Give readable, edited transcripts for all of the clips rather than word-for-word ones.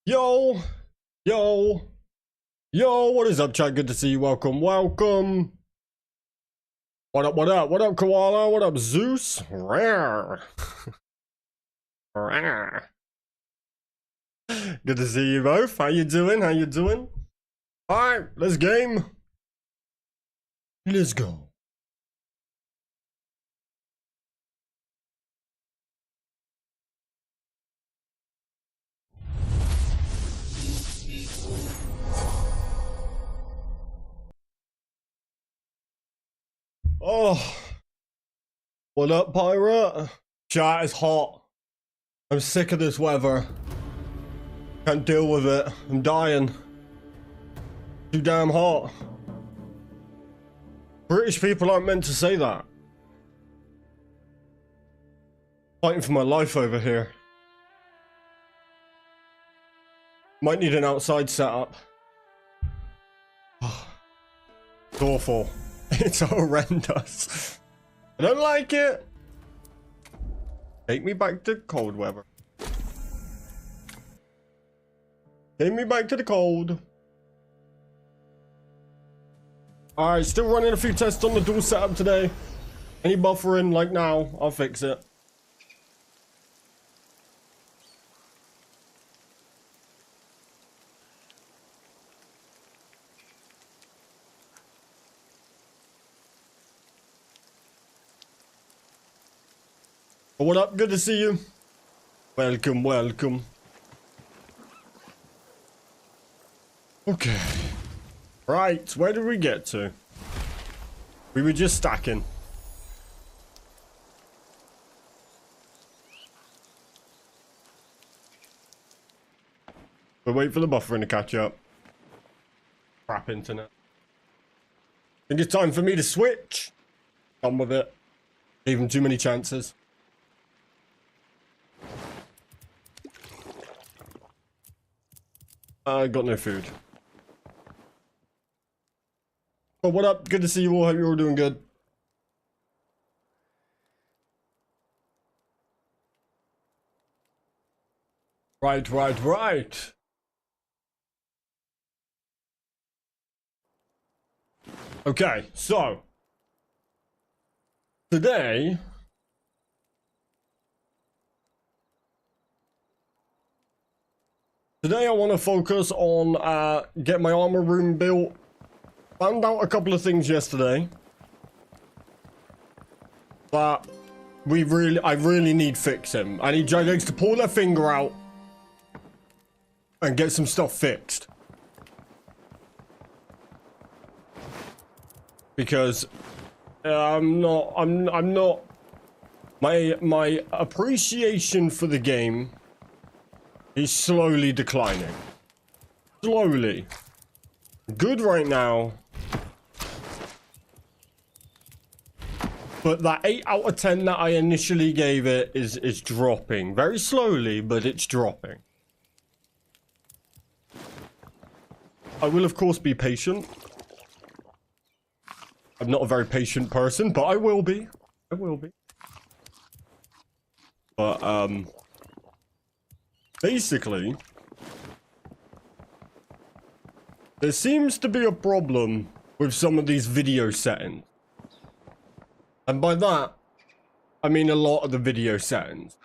Yo, yo, yo, what is up, chat? Good to see you. Welcome, welcome. What up, what up, what up, Koala? What up, Zeus? Rare. Rare. Good to see you both. How you doing? How you doing? Alright, let's game. Let's go. Oh, what up, pirate? Chat is hot. I'm sick of this weather. Can't deal with it. I'm dying. Too damn hot. British people aren't meant to say that. Fighting for my life over here. Might need an outside setup. It's awful. It's horrendous. I don't like it. Take me back to cold weather. Take me back to the cold. Alright, still running a few tests on the dual setup today. Any buffering like now, I'll fix it. What up? Good to see you. Welcome, welcome. Okay. Right, where did we get to? We were just stacking. We'll wait for the buffering to catch up. Crap internet. Think it's time for me to switch. Done with it. Gave him too many chances. I got no food. Oh, what up? Good to see you all. Hope you're all doing good. Right. Okay, so today I want to focus on get my armor room built. Found out a couple of things yesterday that I really need fixing. I need Dragonwilds to pull their finger out and get some stuff fixed. Because I'm not my appreciation for the game is slowly declining. Slowly. Good right now. But that 8 out of 10 that I initially gave it is dropping. Very slowly, but it's dropping. I will, of course, be patient. I'm not a very patient person, but I will be. I will be. But, basically, there seems to be a problem with some of these video settings. And by that, I mean a lot of the video settings.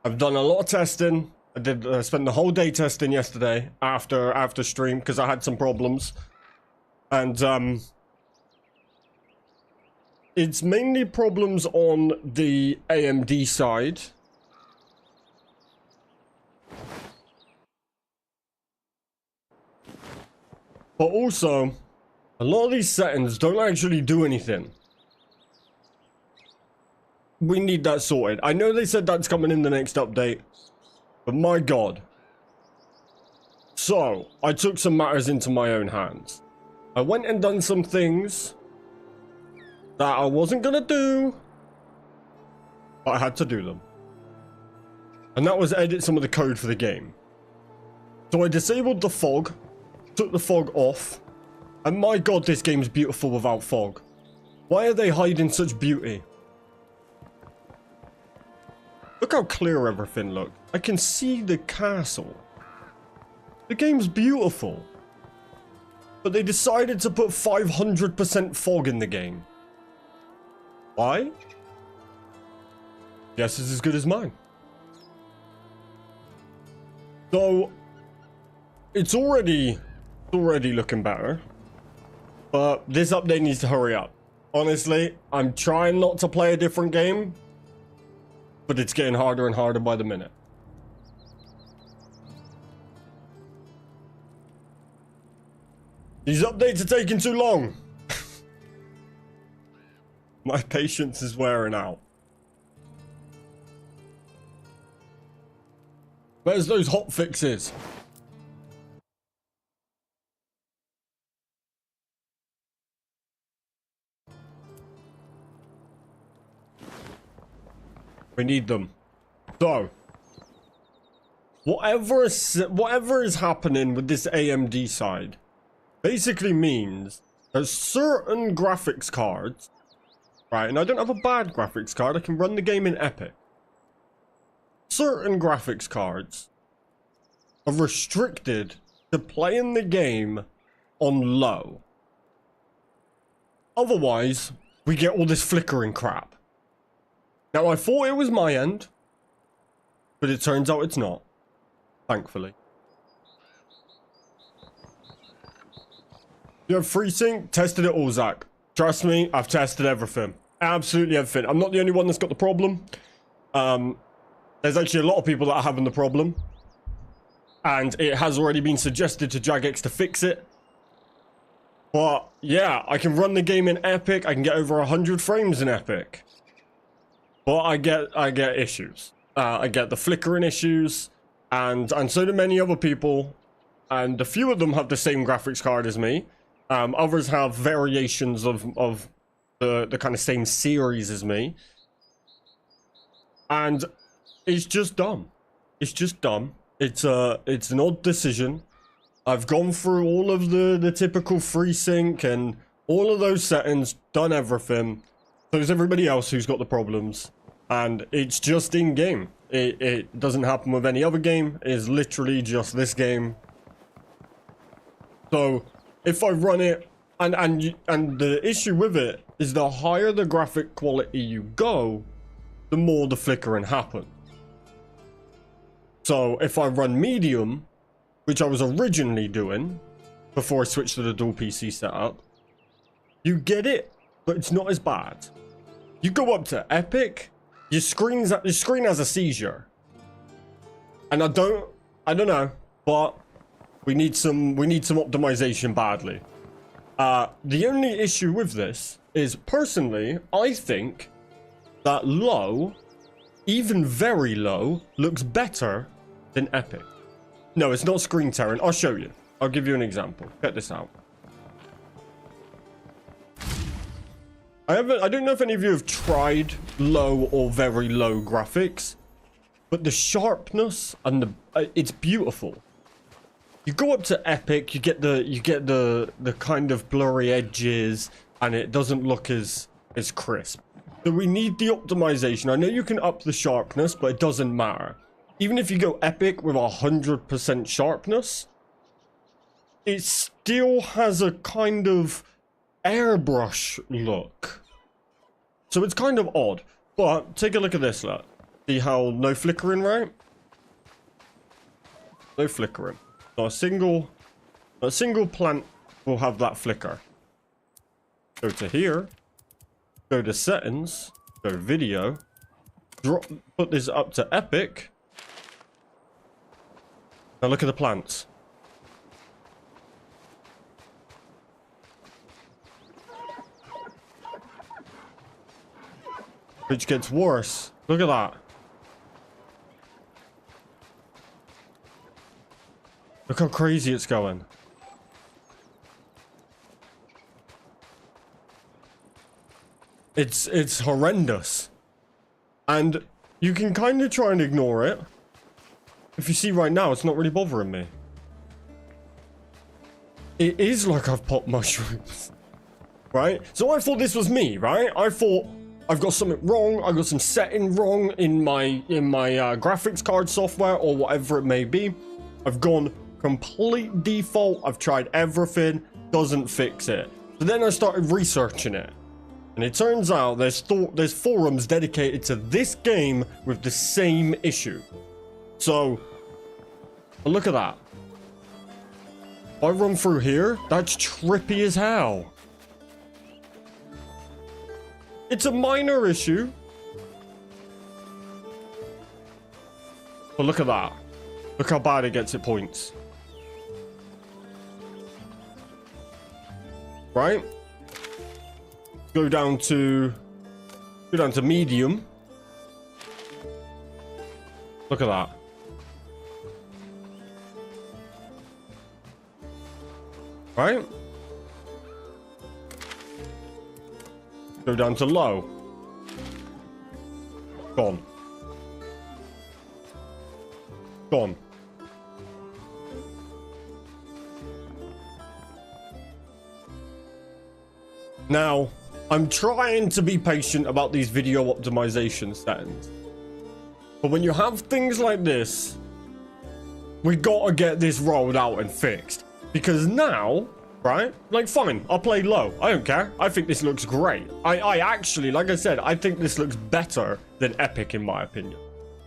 I've done a lot of testing. I spent the whole day testing yesterday after stream because I had some problems. And it's mainly problems on the AMD side. But also, a lot of these settings don't actually do anything. We need that sorted. I know they said that's coming in the next update, but my god. So, I took some matters into my own hands. I went and done some things that I wasn't gonna do, but I had to do them. And that was edit some of the code for the game. So I disabled the fog. Took the fog off, and my god, this game's beautiful without fog. Why are they hiding such beauty? Look how clear everything looks. I can see the castle. The game's beautiful. But they decided to put 500% fog in the game. Why? Guess it's as good as mine. So, it's already looking better. But this update needs to hurry up. Honestly, I'm trying not to play a different game, but it's getting harder and harder by the minute. These updates are taking too long. My patience is wearing out. Where's those hot fixes? We need them. So, whatever is happening with this AMD side basically means there's certain graphics cards, right? And I don't have a bad graphics card. I can run the game in Epic. Certain graphics cards are restricted to playing the game on low. Otherwise, we get all this flickering crap. Now, I thought it was my end, but it turns out it's not, thankfully. You have FreeSync? Tested it all, Zach. Trust me, I've tested everything. Absolutely everything. I'm not the only one that's got the problem. There's actually a lot of people that are having the problem. And it has already been suggested to Jagex to fix it. But, yeah, I can run the game in Epic. I can get over 100 frames in Epic. But I get issues. I get the flickering issues, and so do many other people, and a few of them have the same graphics card as me. Others have variations of the kind of same series as me, and it's just dumb. It's just dumb. It's an odd decision. I've gone through all of the typical FreeSync and all of those settings, done everything. So there's everybody else who's got the problems, and it's just in game. It doesn't happen with any other game. It's literally just this game. So if I run it, and the issue with it is the higher the graphic quality you go, the more the flickering happens. So if I run medium, which I was originally doing before I switched to the dual PC setup, you get it, but it's not as bad. You go up to epic, your screen has a seizure, and I don't know, but we need some optimization badly. The only issue with this is, personally, I think that low, even very low, looks better than epic. No, it's not screen tearing. I'll show you. I'll give you an example. Check this out. I don't know if any of you have tried low or very low graphics, but the sharpness and it's beautiful. You go up to epic, you get the kind of blurry edges, and it doesn't look as crisp. So we need the optimization. I know you can up the sharpness, but it doesn't matter. Even if you go epic with 100% sharpness, it still has a kind of airbrush look. So it's kind of odd. But take a look at this, look. See how no flickering, right? No flickering. Not a single plant will have that flicker. Go to here. Go to settings. Go to video. Put this up to epic. Now look at the plants. Which gets worse. Look at that. Look how crazy it's going. It's horrendous. And you can kind of try and ignore it. If you see right now, it's not really bothering me. It is like I've popped mushrooms. Right? So I thought this was me, right? I thought I've got something wrong. I got some setting wrong in my graphics card software or whatever it may be. I've gone Complete default. I've tried everything. Doesn't fix it. So then I started researching it. And it turns out there's forums dedicated to this game with the same issue. So, look at that. If I run through here, that's trippy as hell. It's a minor issue. But look at that. Look how bad it gets at points. Right? Go down to medium. Look at that. Right? Go down to low. Gone. Gone. Now, I'm trying to be patient about these video optimization settings. But when you have things like this, we gotta get this rolled out and fixed. Because now, right? Like, fine, I'll play low. I don't care. I think this looks great. I actually, like I said, I think this looks better than Epic in my opinion.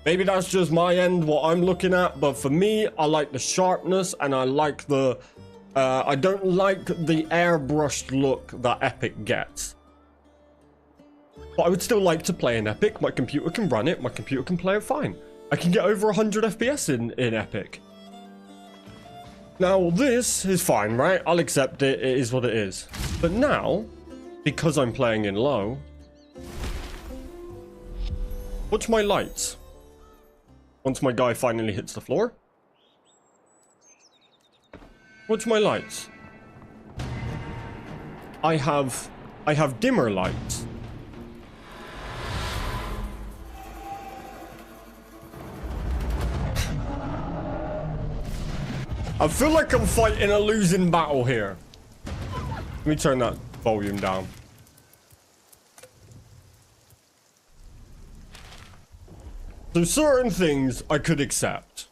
Maybe that's just my end, what I'm looking at. But for me, I like the sharpness and I like the... I don't like the airbrushed look that Epic gets. But I would still like to play in Epic. My computer can run it. My computer can play it fine. I can get over 100 FPS in Epic. Now, this is fine, right? I'll accept it. It is what it is. But now, because I'm playing in low, watch my lights. Once my guy finally hits the floor. Watch my lights. I have dimmer lights. I feel like I'm fighting a losing battle here. Let me turn that volume down. So certain things I could accept.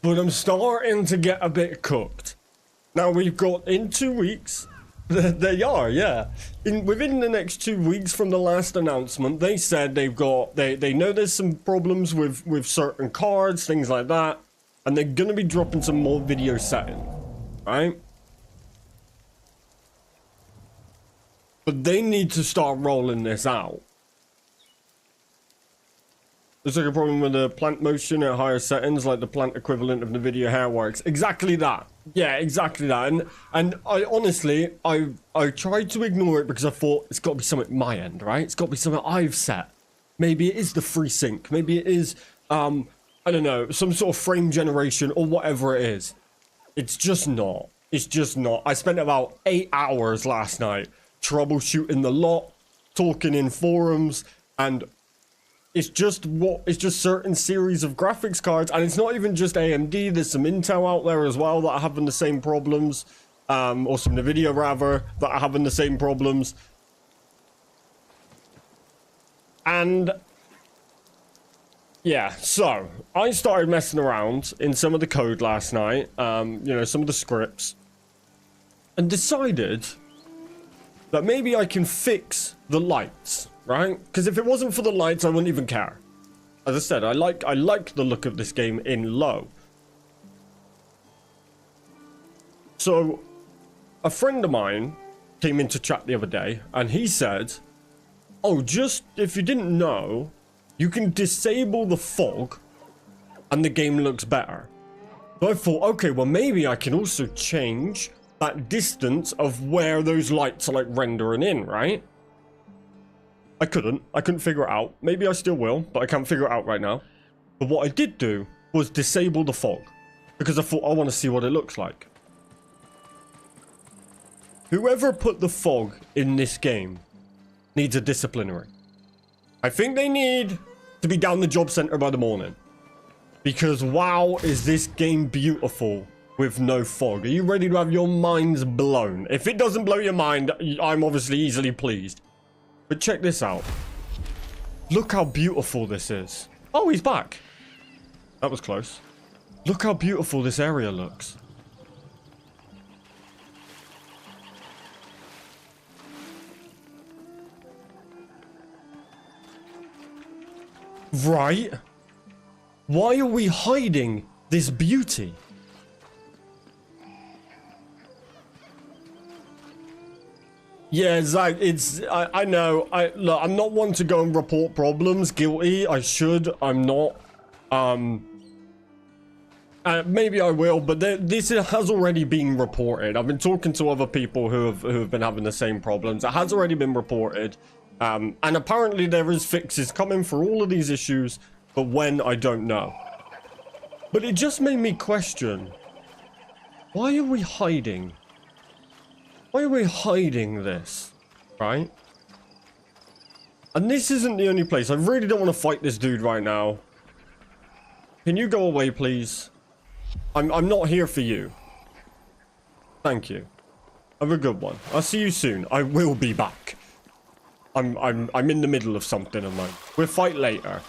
But I'm starting to get a bit cooked. Now we've got in 2 weeks. They are, yeah. Within the next 2 weeks from the last announcement, they said they know there's some problems with certain cards, things like that. And they're going to be dropping some more video settings, right? But they need to start rolling this out. There's like a problem with the plant motion at higher settings, like the plant equivalent of the video hair works. Exactly that. Yeah, exactly that. And I honestly, I tried to ignore it because I thought it's got to be something at my end, right? It's got to be something I've set. Maybe it is the FreeSync. Maybe it is, I don't know, some sort of frame generation or whatever it is. It's just not. It's just not. I spent about 8 hours last night troubleshooting the lot, talking in forums, and it's just certain series of graphics cards, and it's not even just AMD. There's some Intel out there as well that are having the same problems, or some Nvidia rather, that are having the same problems. And yeah, so I started messing around in some of the code last night, you know, some of the scripts, and decided that maybe I can fix the lights, right? Because if it wasn't for the lights, I wouldn't even care. As I said, I like the look of this game in low. So a friend of mine came into chat the other day, and he said, oh, just if you didn't know, you can disable the fog and the game looks better. So I thought, okay, well, maybe I can also change that distance of where those lights are like rendering in, right? I couldn't figure it out. Maybe I still will, but I can't figure it out right now. But what I did do was disable the fog, because I thought I want to see what it looks like. Whoever put the fog in this game needs a disciplinary. I think they need to be down the job center by the morning. Because wow, is this game beautiful with no fog. Are you ready to have your minds blown? If it doesn't blow your mind, I'm obviously easily pleased. But check this out. Look how beautiful this is. Oh, he's back. That was close. Look how beautiful this area looks. Right? Why are we hiding this beauty? Yeah, Zach, I know, look, I'm not one to go and report problems, guilty, I should, I'm not, maybe I will, but this has already been reported. I've been talking to other people who have been having the same problems. It has already been reported, and apparently there is fixes coming for all of these issues, but when, I don't know. But it just made me question, why are we hiding? Why are we hiding this, right? And this isn't the only place. I really don't want to fight this dude right now. Can you go away, please? I'm not here for you. Thank you. Have a good one. I'll see you soon. I will be back. I'm in the middle of something of mine. We'll fight later.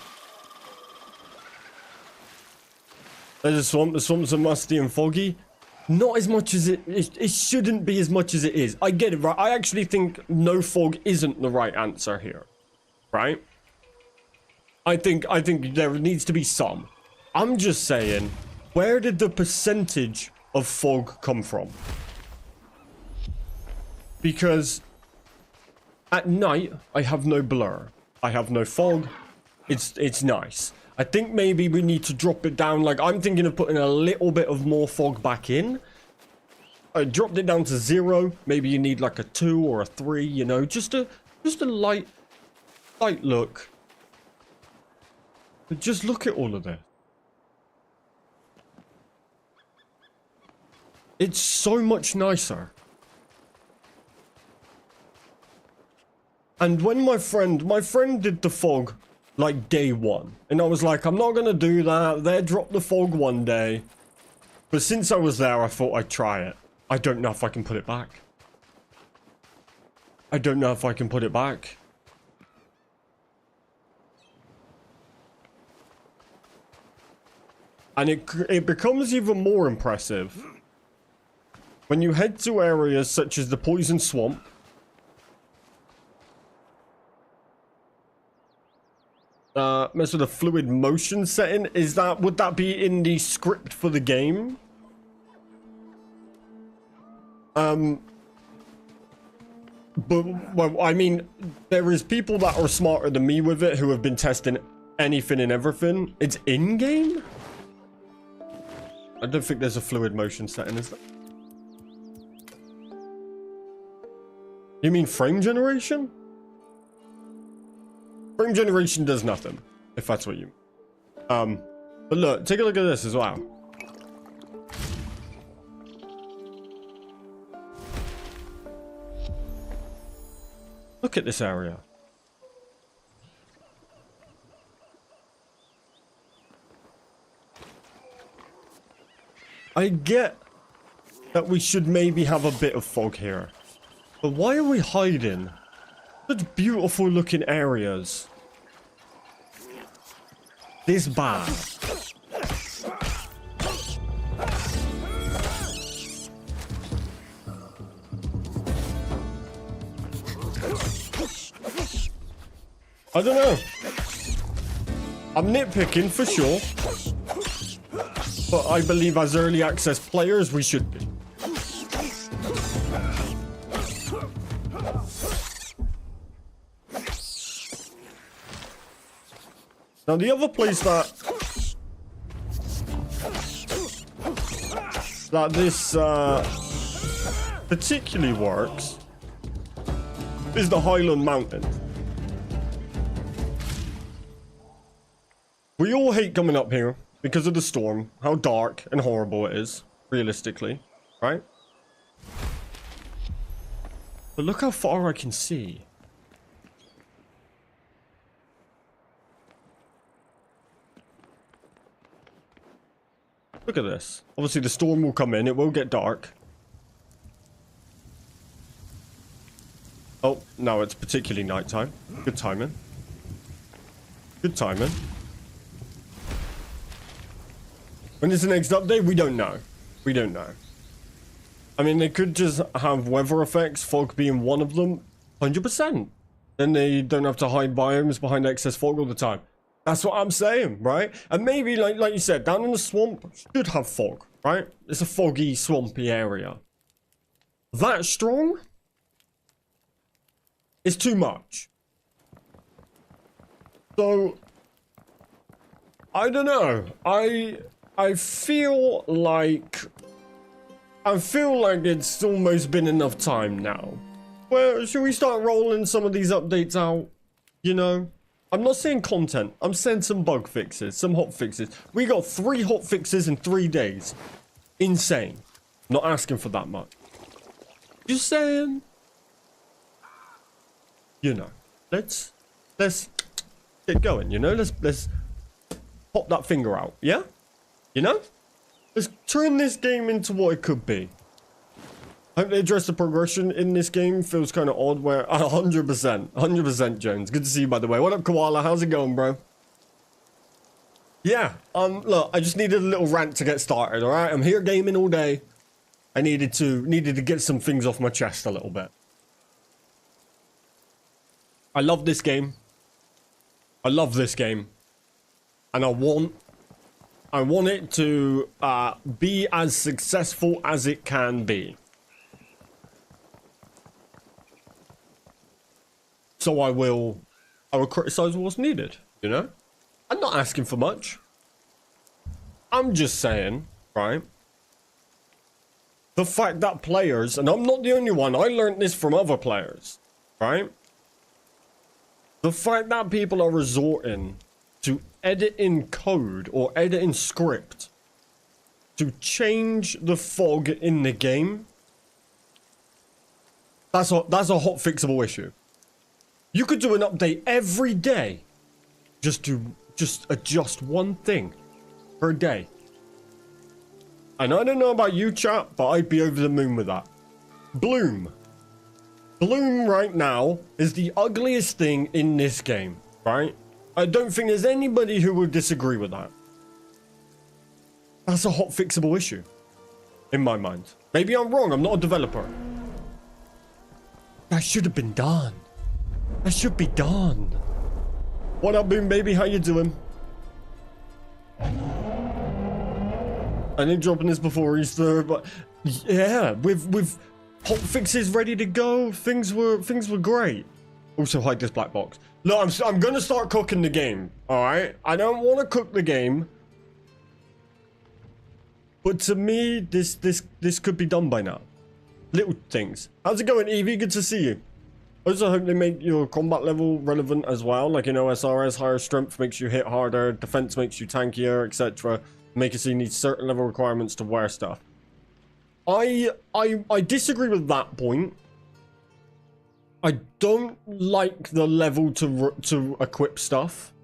There's a swamp. The swamps are musty and foggy. Not as much as it shouldn't be as much as it is. I get it, right? I actually think no fog isn't the right answer here, right? I think there needs to be some. I'm just saying, where did the percentage of fog come from? Because at night I have no blur, I have no fog. It's nice. I think maybe we need to drop it down. Like, I'm thinking of putting a little bit of more fog back in. I dropped it down to 0. Maybe you need like a 2 or a 3, you know, just a light look. But just look at all of this. It's so much nicer. And when my friend did the fog like day 1, and I was like, I'm not gonna do that. They dropped the fog one day, but since I was there, I thought I'd try it. I don't know if I can put it back. I don't know if I can put it back. And it becomes even more impressive when you head to areas such as the Poison Swamp. Mess with the fluid motion setting. Would that be in the script for the game? But, well, I mean, there is people that are smarter than me with it who have been testing anything and everything. It's in-game? I don't think there's a fluid motion setting, is there? You mean frame generation? Frame generation does nothing, if that's what you mean. But look, take a look at this as well. Look at this area. I get that we should maybe have a bit of fog here. But why are we hiding such beautiful looking areas this bad? I don't know. I'm nitpicking for sure, but I believe as early access players we should be. Now the other place that this particularly works is the Highland Mountain. We all hate coming up here because of the storm, how dark and horrible it is, realistically, right? But look how far I can see. Look at this. Obviously the storm will come in, it will get dark. Oh, no, it's particularly nighttime. Good timing. Good timing. When is the next update? We don't know. We don't know. I mean, they could just have weather effects, fog being one of them. 100%. Then they don't have to hide biomes behind excess fog all the time. That's what I'm saying, right? And maybe, like you said, down in the swamp should have fog, right? It's a foggy, swampy area. That strong is too much. So, I don't know. I feel like it's almost been enough time now. Well, should we start rolling some of these updates out? You know? I'm not saying content. I'm saying some bug fixes, some hot fixes. We got 3 hot fixes in 3 days. Insane. Not asking for that much. Just saying. You know. Let's get going, you know? Let's pop that finger out, yeah? You know? Let's turn this game into what it could be. I hope they address the progression in this game. Feels kind of odd where 100% Jones. Good to see you, by the way. What up, Koala? How's it going, bro? Yeah, look, I just needed a little rant to get started, all right? I'm here gaming all day. I needed to get some things off my chest a little bit. I love this game. I love this game. And I want it to be as successful as it can be. So I will criticize what's needed, you know? I'm not asking for much. I'm just saying, right? The fact that players, and I'm not the only one, I learned this from other players, right? The fact that people are resorting to editing code or editing script to change the fog in the game, that's a hot fixable issue. You could do an update every day just adjust one thing per day. And I don't know about you, chat, but I'd be over the moon with that. Bloom right now is the ugliest thing in this game, right? I don't think there's anybody who would disagree with that. That's a hot fixable issue in my mind. Maybe I'm wrong, I'm not a developer. That should have been done. That should be done. What up, Boom Baby? How you doing? I didn't drop in this before Easter, but yeah, with hot fixes ready to go, things were great. Also, hide this black box. Look, I'm gonna start cooking the game. All right, I don't want to cook the game, but to me, this could be done by now. Little things. How's it going, Evie? Good to see you. I also hope they make your combat level relevant as well. Like in OSRS, higher strength makes you hit harder, defense makes you tankier, etc. Make it so you need certain level requirements to wear stuff. I disagree with that point. I don't like the level to equip stuff.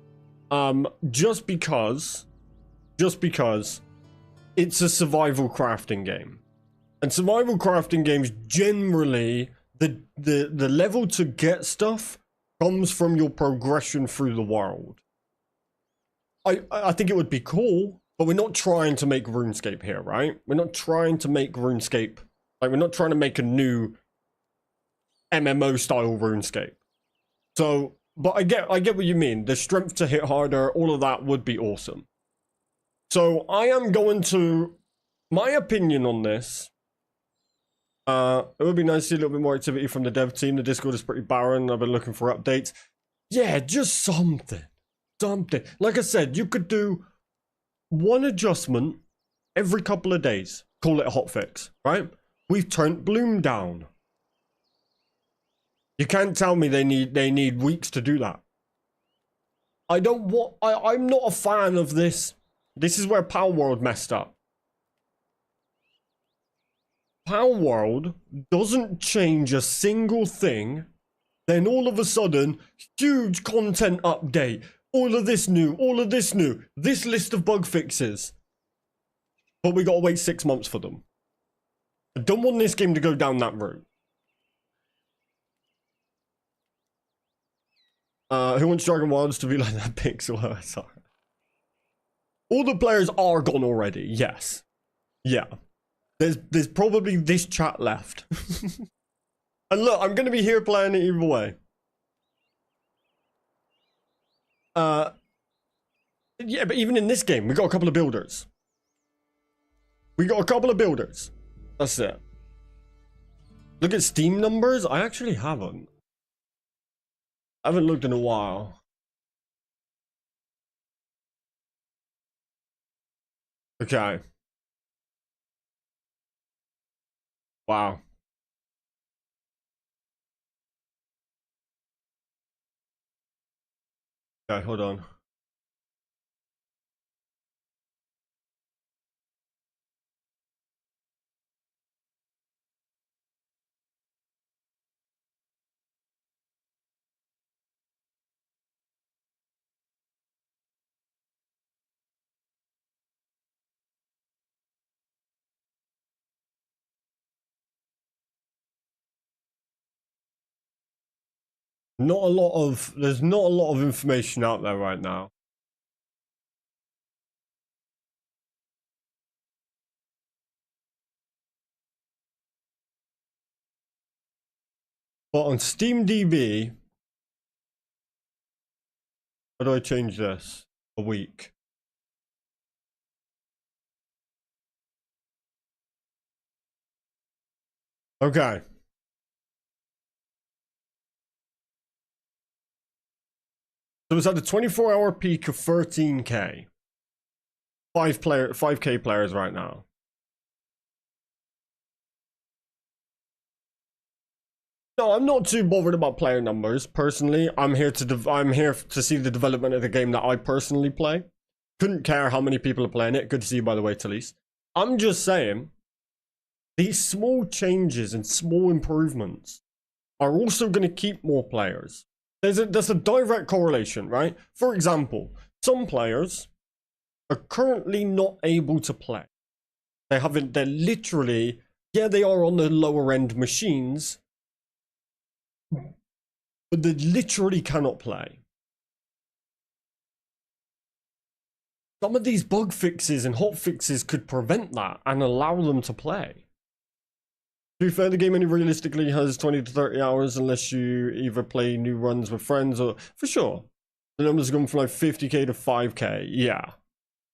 Just because it's a survival crafting game. And survival crafting games generally, the level to get stuff comes from your progression through the world. I think it would be cool, but we're not trying to make RuneScape here, right? We're not trying to make RuneScape, like we're not trying to make a new MMO style RuneScape. So, but I get what you mean. The strength to hit harder, all of that would be awesome. So I am going to, my opinion on this, it would be nice to see a little bit more activity from the dev team. The Discord is pretty barren. I've been looking for updates. Yeah, just something. Like I said, you could do one adjustment every couple of days. Call it a hotfix, right? We've turned Bloom down. You can't tell me they need weeks to do that. I'm not a fan of this. This is where Power World messed up. Power World doesn't change a single thing, then all of a sudden, huge content update. All of this new, this list of bug fixes. But we gotta wait 6 months for them. I don't want this game to go down that route. Who wants Dragonwilds to be like that pixel? Sorry. All the players are gone already. Yes. Yeah. There's probably this chat left. And look, I'm gonna be here playing it either way. Yeah, but even in this game, we got a couple of builders. That's it. Look at Steam numbers. I actually haven't. I haven't looked in a while. Okay. Wow. Okay, hold on. There's not a lot of information out there right now. But on SteamDB, how do I change this? A week. Okay. So it's at a 24-hour peak of 13k. 5k players right now. No, I'm not too bothered about player numbers personally. I'm here to see the development of the game that I personally play. Couldn't care how many people are playing it. Good to see you, by the way, Talise. I'm just saying, these small changes and small improvements are also going to keep more players. There's a direct correlation, right? For example, some players are currently not able to play. They're literally, yeah, they are on the lower end machines, but they literally cannot play. Some of these bug fixes and hot fixes could prevent that and allow them to play. To be fair, the game only realistically has 20 to 30 hours unless you either play new runs with friends or... For sure. The numbers are going from like 50k to 5k. Yeah.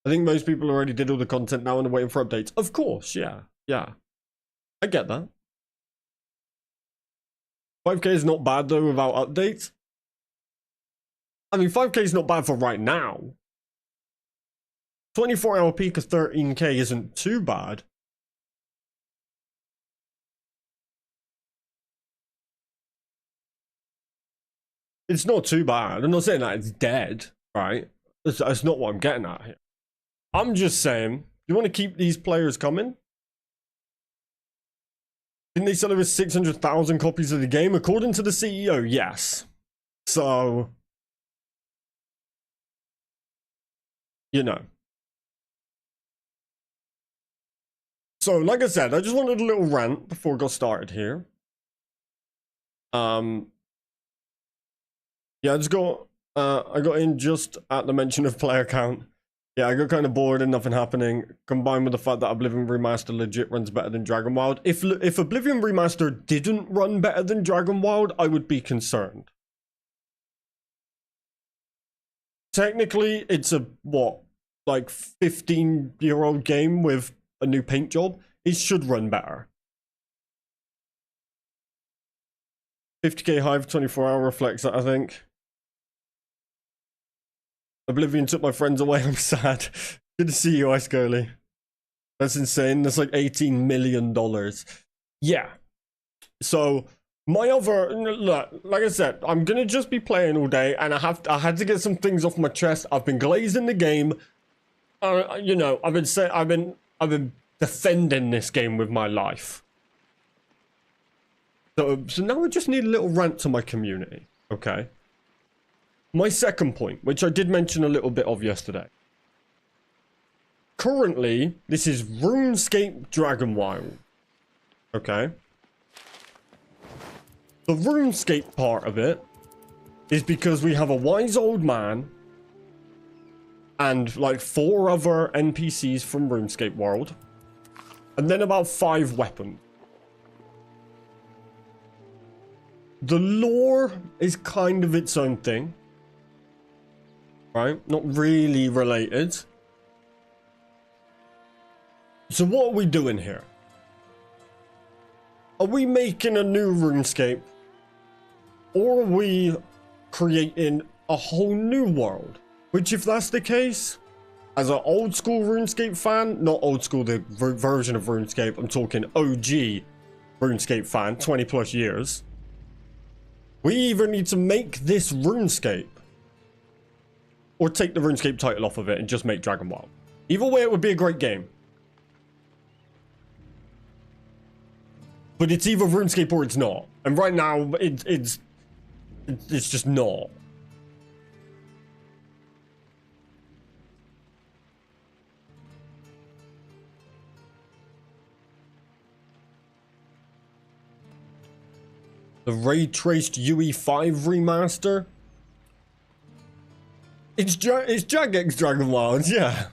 I think most people already did all the content now and are waiting for updates. Of course, yeah. Yeah. I get that. 5k is not bad though without updates. I mean, 5k is not bad for right now. 24-hour peak of 13k isn't too bad. It's not too bad. I'm not saying that it's dead, right? That's not what I'm getting at here. I'm just saying, you want to keep these players coming? Didn't they sell over 600,000 copies of the game? According to the CEO, yes. So, you know. So, like I said, I just wanted a little rant before I got started here. Yeah, I got in just at the mention of player count. Yeah, I got kind of bored and nothing happening, combined with the fact that Oblivion Remaster legit runs better than Dragonwild. If Oblivion Remaster didn't run better than Dragonwild, I would be concerned. Technically, it's a, what, like 15-year-old game with a new paint job? It should run better. 50k high for 24-hour reflects that, I think. Oblivion took my friends away. I'm sad. Good to see you, Ice Girly. That's insane. That's like $18 million. Yeah. So my other look, like I said, I'm gonna just be playing all day, and I had to get some things off my chest. I've been glazing the game. You know, I've been defending this game with my life. So now I just need a little rant to my community. Okay. My second point, which I did mention a little bit of yesterday. Currently, this is RuneScape Dragonwild. Okay. The RuneScape part of it is because we have a wise old man and like 4 other NPCs from RuneScape World, and then about 5 weapons. The lore is kind of its own thing, right? Not really related. So what are we doing here? Are we making a new RuneScape? Or are we creating a whole new world? Which, if that's the case, as an old school RuneScape fan, not old school the version of RuneScape, I'm talking OG RuneScape fan, 20 plus years. We either need to make this RuneScape or take the RuneScape title off of it and just make Dragonwilds. Either way, it would be a great game. But it's either RuneScape or it's not. And right now, it's just not. The ray traced UE5 remaster. It's Caztecx Dragonwilds, yeah.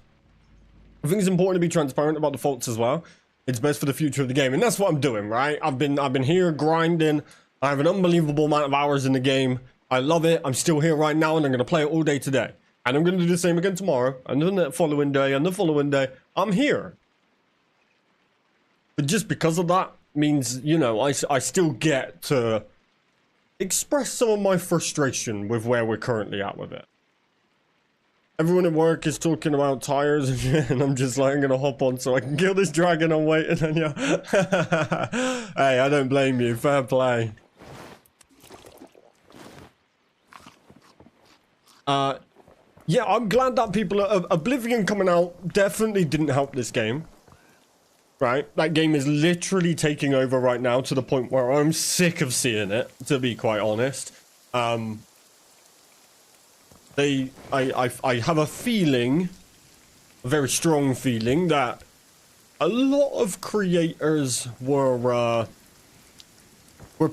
I think it's important to be transparent about the faults as well. It's best for the future of the game, and that's what I'm doing, right? I've been here grinding. I have an unbelievable amount of hours in the game. I love it. I'm still here right now, and I'm gonna play it all day today. And I'm gonna do the same again tomorrow, and then the following day, and the following day. I'm here. But just because of that means, you know, I still get to express some of my frustration with where we're currently at with it. Everyone at work is talking about tires and shit, and I'm just like, I'm gonna hop on so I can kill this dragon I'm waiting on you. Hey, I don't blame you. Fair play. Yeah, I'm glad that people are... Oblivion coming out definitely didn't help this game. Right? That game is literally taking over right now to the point where I'm sick of seeing it, to be quite honest. I have a feeling, a very strong feeling, that a lot of creators were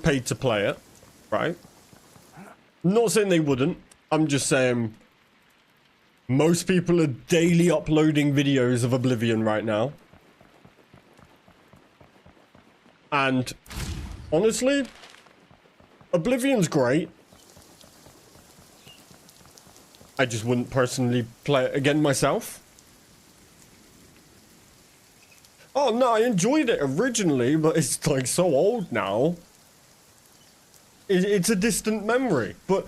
paid to play it, right? I'm not saying they wouldn't. I'm just saying most people are daily uploading videos of Oblivion right now. And honestly, Oblivion's great. I just wouldn't personally play it again myself. Oh no, I enjoyed it originally, but it's like so old now. It's a distant memory. But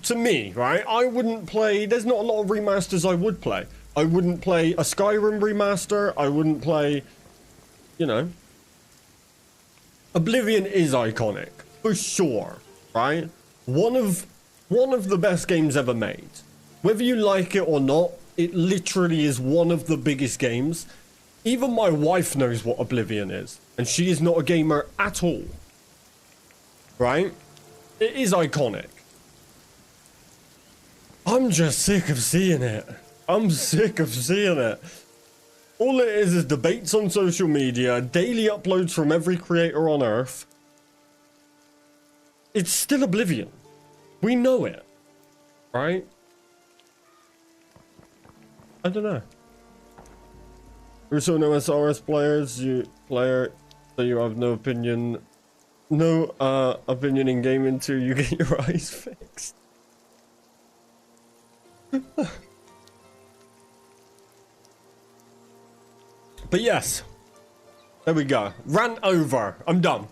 to me, right, I wouldn't play... There's not a lot of remasters I would play. I wouldn't play a Skyrim remaster. I wouldn't play, you know... Oblivion is iconic, for sure, right? One of the best games ever made. Whether you like it or not, it literally is one of the biggest games. Even my wife knows what Oblivion is, and she is not a gamer at all. Right? It is iconic. I'm just sick of seeing it. I'm sick of seeing it. All it is debates on social media, daily uploads from every creator on Earth. It's still Oblivion. We know it. Right? I don't know. There's so no SRS players, so you have no opinion. No opinion in game until you get your eyes fixed. But yes, there we go. Rant over. I'm done.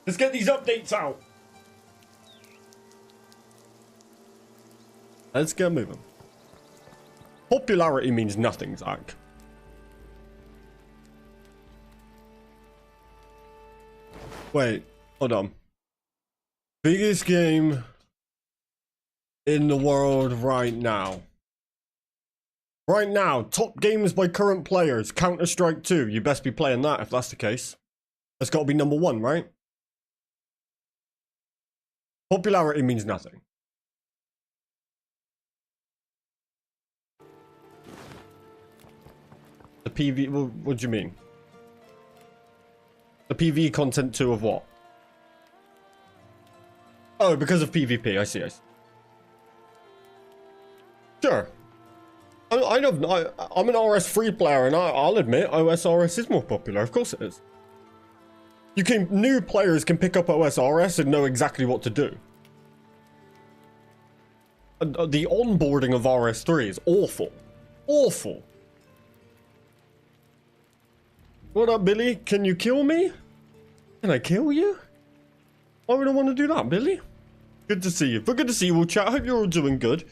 Let's get these updates out. Let's get moving. Popularity means nothing, Zach. Wait, hold on. Biggest game in the world right now. Right now, top games by current players. Counter-Strike 2. You best be playing that if that's the case. That's got to be number 1, right? Popularity means nothing. The PV... What do you mean? The PV content 2 of what? Oh, because of PvP. I see. Sure. I'm an RS3 player, and I'll admit OSRS is more popular. Of course it is. New players can pick up OSRS and know exactly what to do. The onboarding of RS3 is awful. Awful. What up, Billy? Can you kill me? Can I kill you? Why would I want to do that, Billy? Good to see you. But good to see you all, chat. I hope you're all doing good.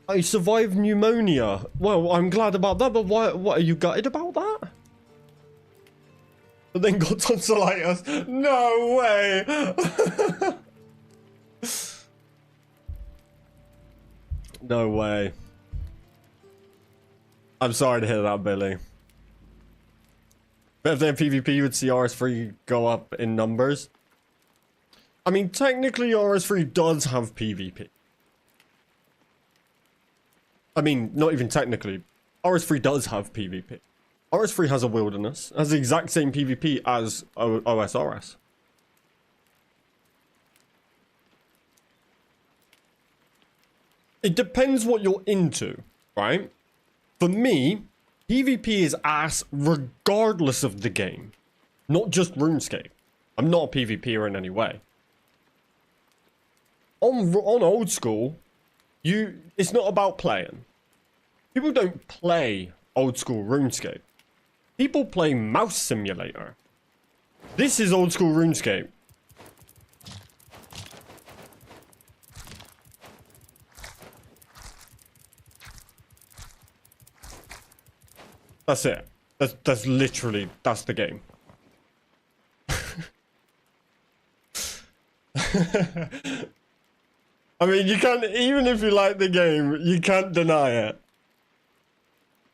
I survived pneumonia. Well, I'm glad about that, but what are you gutted about that? But then got tonsillitis. No way. No way. I'm sorry to hear that, Billy. But if they had PvP, you would see RS3 go up in numbers. I mean, technically RS3 does have PvP. I mean, not even technically. RS3 does have PvP. RS3 has a wilderness. Has the exact same PvP as OSRS. It depends what you're into, right? For me, PvP is ass regardless of the game. Not just RuneScape. I'm not a PvPer in any way. On old school, it's not about playing. People don't play old school RuneScape. People play Mouse Simulator. This is old school RuneScape. That's it. That's literally, that's the game. I mean, you can't, even if you like the game, you can't deny it.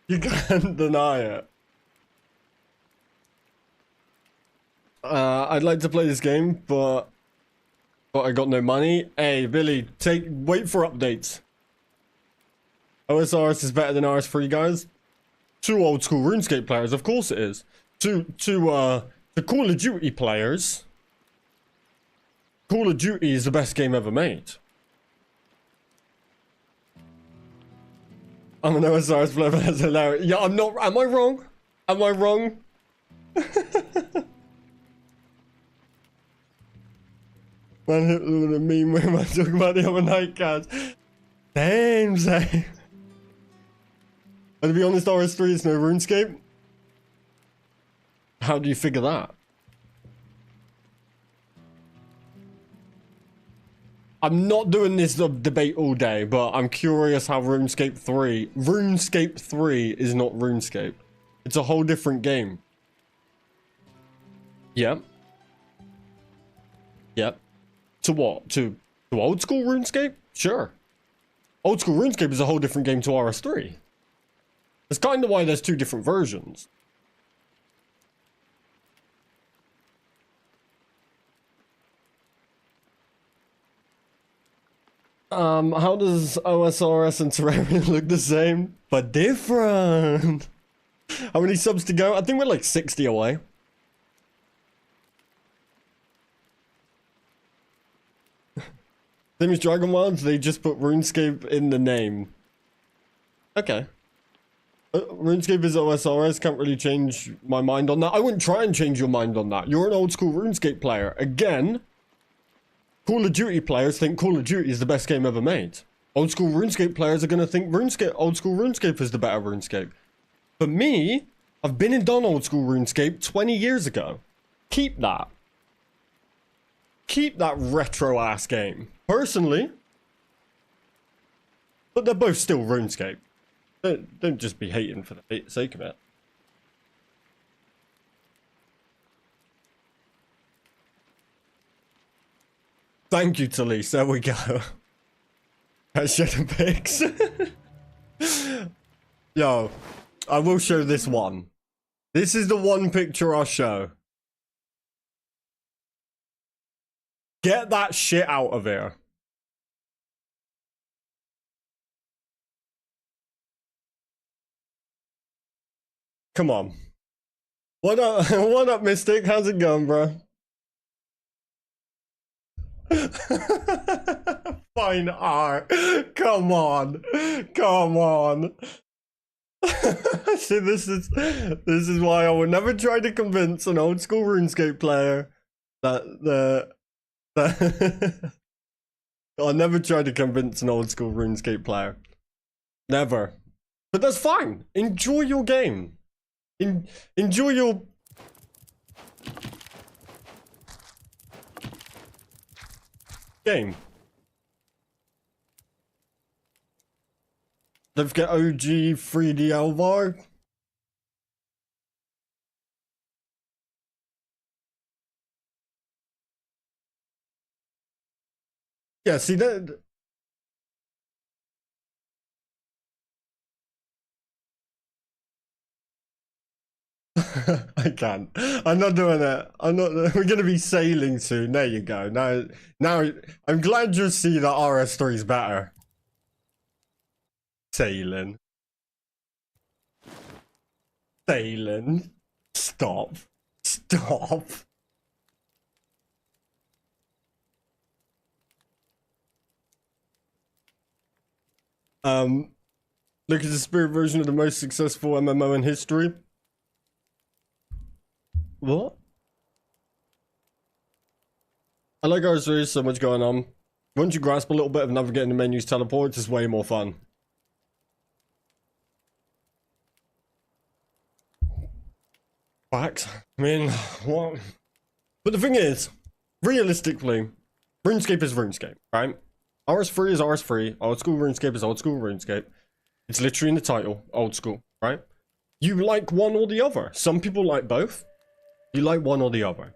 You can't deny it. I'd like to play this game, but I got no money. Hey, Billy, wait for updates. OSRS is better than RS3, guys. To old school RuneScape players, of course it is. To Call of Duty players, Call of Duty is the best game ever made. I'm an OSRS player, that's hilarious. Yeah, I'm not. Am I wrong? Am I wrong? Man, hit with a meme where am I talking about the other night, guys? Same. And to be honest, RS3 is no RuneScape. How do you figure that? I'm not doing this debate all day, but I'm curious how RuneScape 3 is not RuneScape. It's a whole different game. Yep. Yep. To what? To old school RuneScape? Sure. Old school RuneScape is a whole different game to RS3. That's kind of why there's two different versions. How does OSRS and Terraria look the same, but different? How many subs to go? I think we're like 60 away. Same as Dragonwilds, they just put RuneScape in the name. Okay. RuneScape is OSRS, can't really change my mind on that. I wouldn't try and change your mind on that. You're an old school RuneScape player. Again, Call of Duty players think Call of Duty is the best game ever made. Old school RuneScape players are going to think old school RuneScape is the better RuneScape. For me, I've been and done old school RuneScape 20 years ago. Keep that. Keep that retro ass game. Personally. But they're both still RuneScape. Don't just be hating for the sake of it. Thank you, Talise. There we go. That's Shadow Pics. Yo, I will show this one. This is the one picture I'll show. Get that shit out of here. Come on. What up, what up, Mystic? How's it going, bro? Fine art. Come on. Come on. See, this is why I would never try to convince an old school RuneScape player that I'll never try to convince an old school RuneScape player. Never. But that's fine. Enjoy your game. Enjoy your game. Don't forget OG 3D Alvar. Yeah, see that. I can't. I'm not doing it. I'm not. We're gonna be sailing soon. There you go. Now, I'm glad you see that RS3 is better. Sailing. Sailing. Stop. Stop. Look at the spirit version of the most successful MMO in history. What? I like ours. There is so much going on. Once you grasp a little bit of navigating the menus, teleports is way more fun. Facts. I mean, what? But the thing is, realistically, RuneScape is RuneScape, right? RS3 is RS3. Old school RuneScape is old school RuneScape. It's literally in the title, old school, right? You like one or the other. Some people like both. You like one or the other.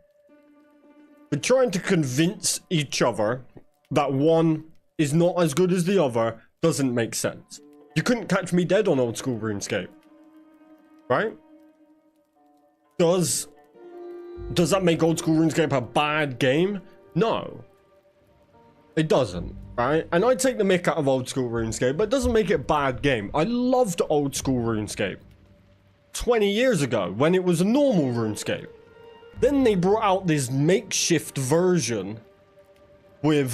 But trying to convince each other that one is not as good as the other doesn't make sense. You couldn't catch me dead on old school RuneScape, right? Does that make old school RuneScape a bad game? No. It doesn't, right? And I take the mick out of old school RuneScape, but it doesn't make it a bad game. I loved old school RuneScape 20 years ago when it was a normal RuneScape. Then they brought out this makeshift version with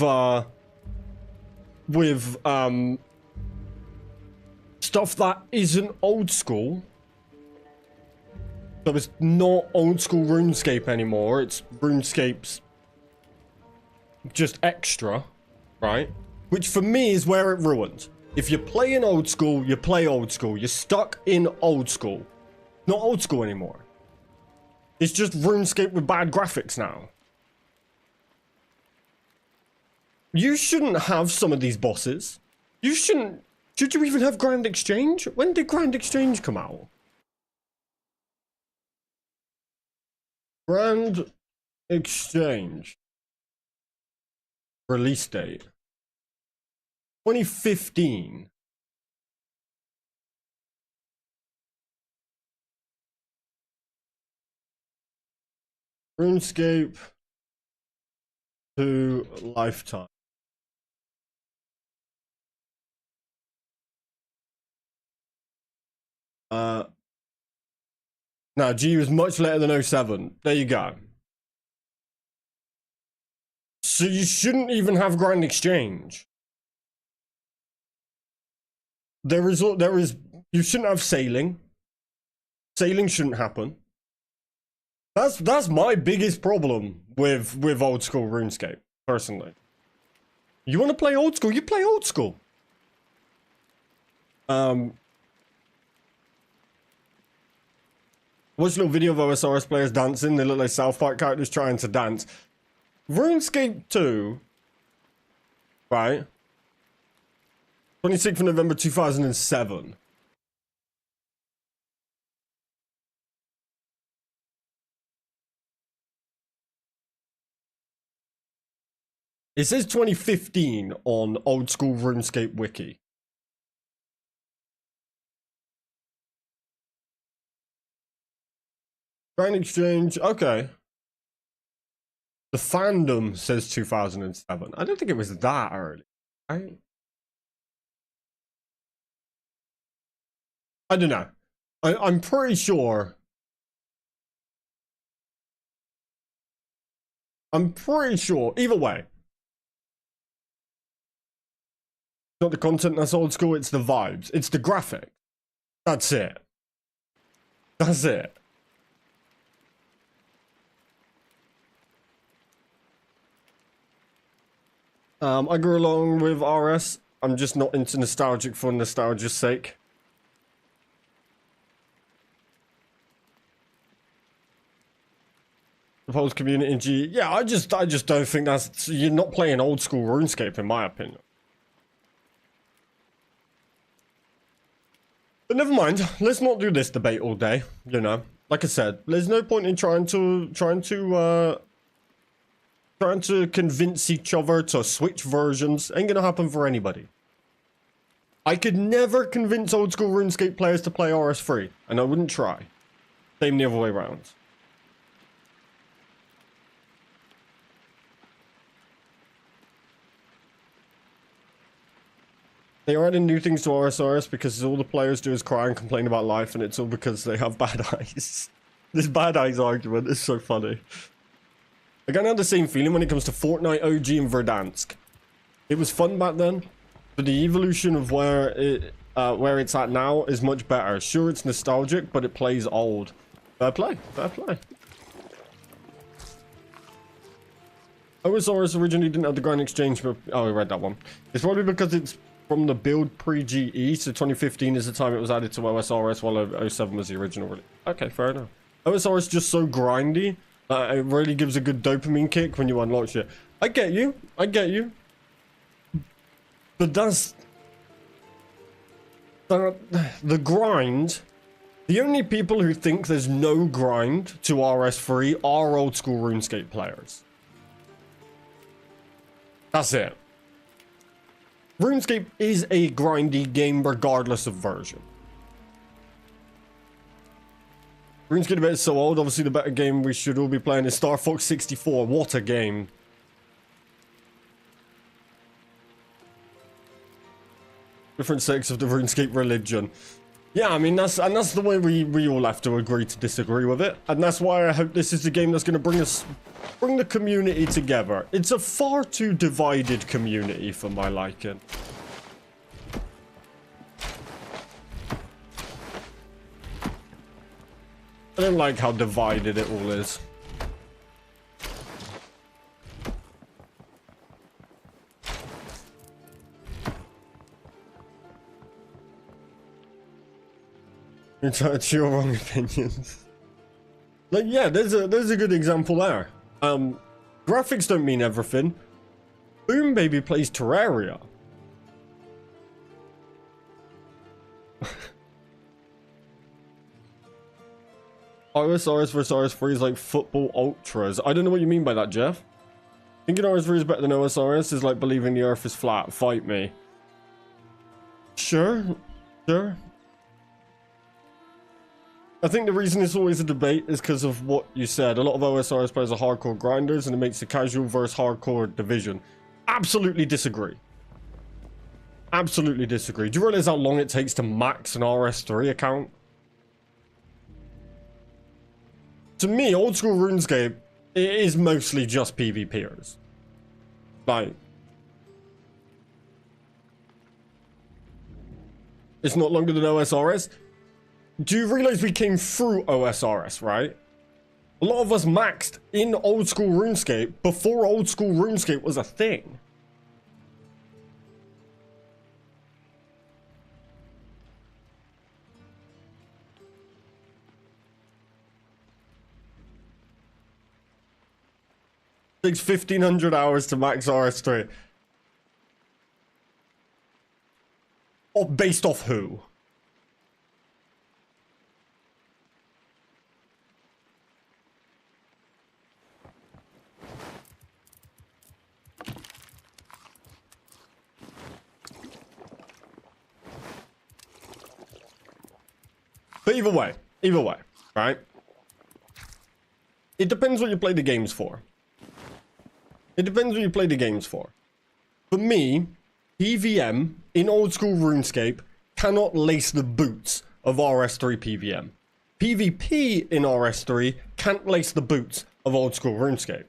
stuff that isn't old school. So it's not old school RuneScape anymore. It's RuneScape's just extra, right? Which for me is where it ruins. If you're playing old school, you play old school. You're stuck in old school. Not old school anymore. It's just RuneScape with bad graphics now. You shouldn't have some of these bosses. You shouldn't. Should you even have Grand Exchange? When did Grand Exchange come out? Grand Exchange. Release date. 2015. RuneScape 2 Lifetime. No, G was much later than 07. There you go. So you shouldn't even have Grand Exchange. There is, you shouldn't have sailing. Sailing shouldn't happen. That's my biggest problem with old school RuneScape, personally. You want to play old school, you play old school. Watch a little video of OSRS players dancing. They look like South Park characters trying to dance. RuneScape 2, right? 26th of November 2007. It says 2015 on Old School RuneScape Wiki. Grand Exchange, okay. The fandom says 2007. I don't think it was that early. I don't know. I'm pretty sure. I'm pretty sure. Either way. Not the content that's old school, it's the vibes. It's the graphic. That's it. That's it. I grew along with RS. I'm just not into nostalgic for nostalgia's sake. The Poles community in G. Yeah, I just don't think that's... You're not playing old school RuneScape, in my opinion. But never mind. Let's not do this debate all day. You know, like I said, there's no point in trying to convince each other to switch versions. Ain't gonna happen for anybody. I could never convince old school RuneScape players to play RS3, and I wouldn't try. Same the other way around. They are adding new things to RSRS because all the players do is cry and complain about life, and it's all because they have bad eyes. This bad eyes argument is so funny. I kind of have the same feeling when it comes to Fortnite OG and Verdansk. It was fun back then, but the evolution of where it's at now is much better. Sure, it's nostalgic, but it plays old. Fair play, fair play. OSRS originally didn't have the grind exchange, but... Oh, I read that one. It's probably because it's from the build pre-GE, so 2015 is the time it was added to OSRS, while 07 was the original release. Okay, fair enough. OSRS is just so grindy that it really gives a good dopamine kick when you unlock shit. I get you. I get you. But that's... The grind... The only people who think there's no grind to RS3 are old school RuneScape players. That's it. RuneScape is a grindy game regardless of version. RuneScape is so old, obviously the better game we should all be playing is Star Fox 64. What a game. Different sects of the RuneScape religion. Yeah, I mean, that's the way we all have to agree to disagree with it. And that's why I hope this is the game that's going to bring the community together. It's a far too divided community for my liking. I don't like how divided it all is. It's your wrong opinions. Like, yeah, there's a good example there. Graphics don't mean everything. Boom Baby plays Terraria. RSRS versus RS3 is like football ultras. I don't know what you mean by that, Jeff. Thinking RS3 is better than OSRS is like believing the earth is flat. Fight me. Sure. Sure. I think the reason it's always a debate is because of what you said. A lot of OSRS players are hardcore grinders, and it makes the casual versus hardcore division. Absolutely disagree. Absolutely disagree. Do you realize how long it takes to max an RS3 account? To me, old school RuneScape, it is mostly just PvPers. Like, it's not longer than OSRS. Do you realize we came through OSRS, right? A lot of us maxed in old school RuneScape before old school RuneScape was a thing. It takes 1,500 hours to max RS3. Or based off who? But either way, right? It depends what you play the games for. It depends what you play the games for. For me, PVM in old school RuneScape cannot lace the boots of RS3 PVM. PvP in RS3 can't lace the boots of old school RuneScape.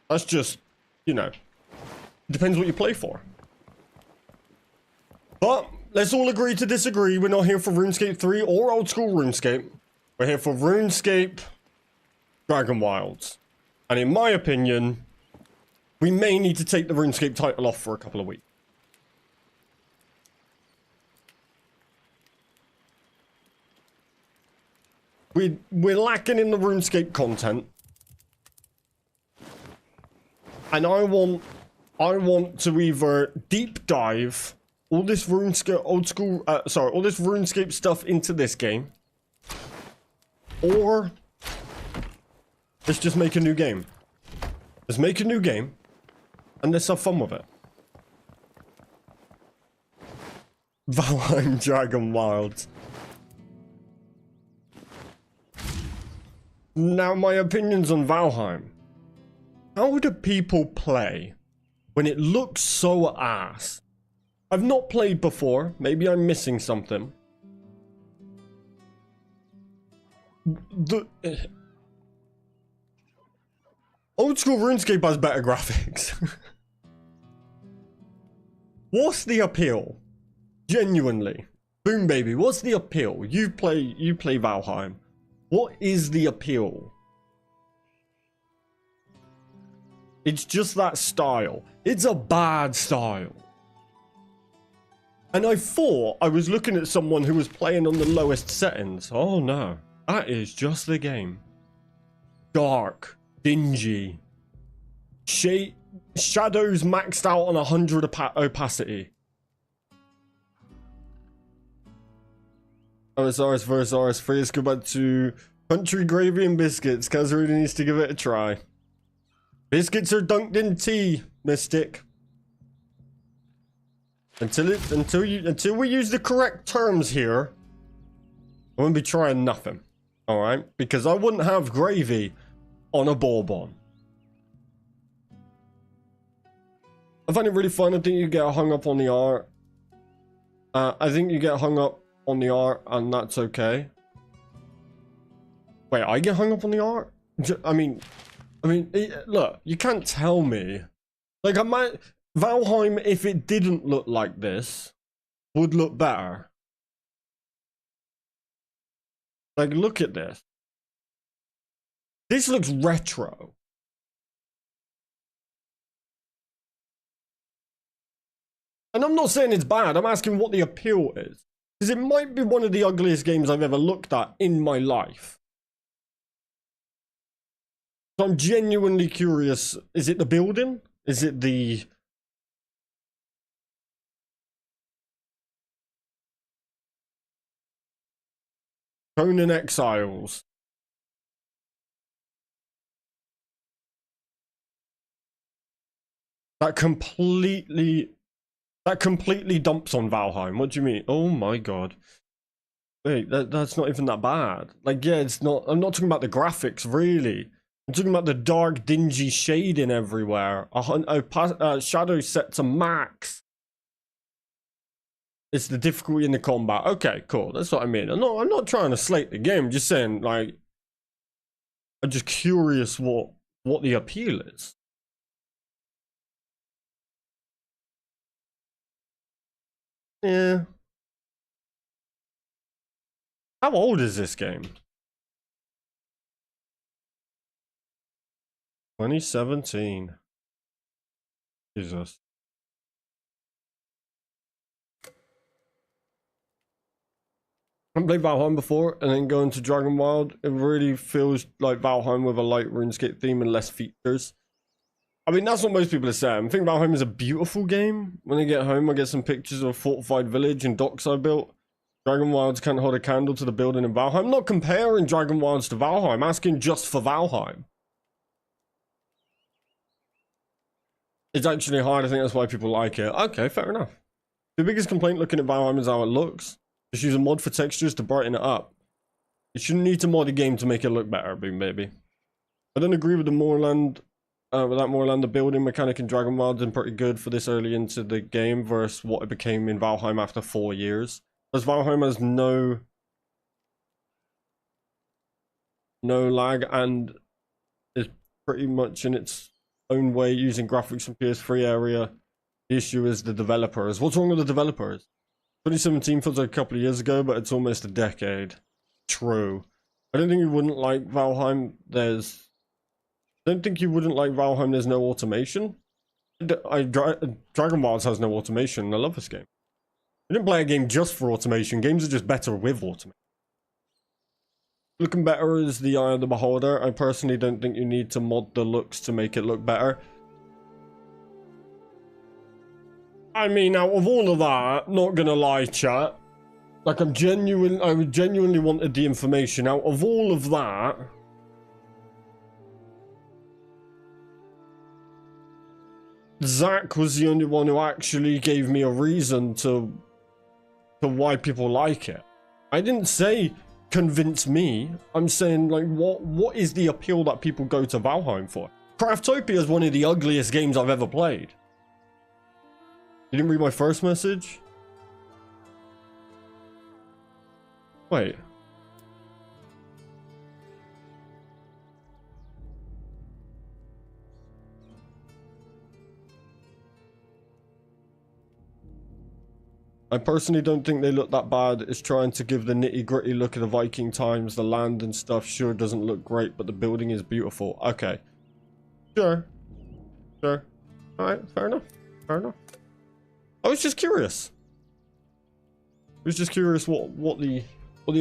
That's just, you know, it depends what you play for. But let's all agree to disagree. We're not here for RuneScape 3 or old school RuneScape. We're here for RuneScape Dragonwilds. And in my opinion, we may need to take the RuneScape title off for a couple of weeks. We're lacking in the RuneScape content. And I want to either deep dive all this RuneScape all this RuneScape stuff into this game, or let's just make a new game. Let's make a new game, and let's have fun with it. Valheim Dragonwilds. Now, my opinions on Valheim. How do people play when it looks so ass? I've not played before. Maybe I'm missing something. Old school RuneScape has better graphics. What's the appeal? Genuinely. Boom baby, what's the appeal? You play Valheim. What is the appeal? It's just that style. It's a bad style. And I thought I was looking at someone who was playing on the lowest settings. Oh no, that is just the game. Dark, dingy. Shadows maxed out on 100 opacity. OSRS versus RS3. Let's go back to country gravy and biscuits. Kaz really needs to give it a try. Biscuits are dunked in tea, Mystic. Until we use the correct terms here, I won't be trying nothing. Alright? Because I wouldn't have gravy on a bourbon. I find it really fun. I think you get hung up on the art. I think you get hung up on the art, and that's okay. Wait, I get hung up on the art? I mean, look, you can't tell me. Like, Valheim, if it didn't look like this, would look better. Like, look at this. This looks retro. And I'm not saying it's bad, I'm asking what the appeal is. Because it might be one of the ugliest games I've ever looked at in my life. So I'm genuinely curious. Is it the building? Is it the... Conan Exiles? That completely dumps on Valheim. What do you mean? Oh my god. Wait, that's not even that bad. Like, yeah, it's not... I'm not talking about the graphics, really. I'm talking about the dark, dingy shading everywhere. Shadow set to max. It's the difficulty in the combat. Okay, cool. That's what I mean. I'm not trying to slate the game. I'm just saying, like... I'm just curious what the appeal is. Yeah. How old is this game? 2017. Jesus. I've played Valheim before and then going to Dragonwild. It really feels like Valheim with a light RuneScape theme and less features. I mean, that's what most people are saying. I think Valheim is a beautiful game. When I get home, I get some pictures of a fortified village and docks I built. Dragonwilds can't hold a candle to the building in Valheim. I'm not comparing Dragonwilds to Valheim. I'm asking just for Valheim. It's actually hard. I think that's why people like it. Okay, fair enough. The biggest complaint looking at Valheim is how it looks. Just use a mod for textures to brighten it up. You shouldn't need to mod a game to make it look better, Boom Baby. I don't agree with the Moorland. Without Moorland, the building mechanic in Dragonwilds is pretty good for this early into the game versus what it became in Valheim after 4 years. As Valheim has no lag and is pretty much in its own way using graphics from PS3 area. The issue is the developers. What's wrong with the developers? 2017 feels like a couple of years ago, but it's almost a decade. True. I don't think you wouldn't like Valheim. I don't think you wouldn't like Valheim. There's no automation. Dragonwilds has no automation. I love this game. I didn't play a game just for automation. Games are just better with automation. Looking better is the eye of the beholder. I personally don't think you need to mod the looks to make it look better. I mean, out of all of that, not gonna lie, chat. Like, I genuinely wanted the information. Out of all of that, Zach was the only one who actually gave me a reason to why people like it. I didn't say convince me. I'm saying, like, what is the appeal that people go to Valheim for? Craftopia is one of the ugliest games I've ever played. You didn't read my first message? Wait. I personally don't think they look that bad. It's trying to give the nitty-gritty look of the Viking times. The land and stuff sure doesn't look great, but the building is beautiful. Okay. Sure. Sure. Alright, fair enough. Fair enough. I was just curious. I was just curious what the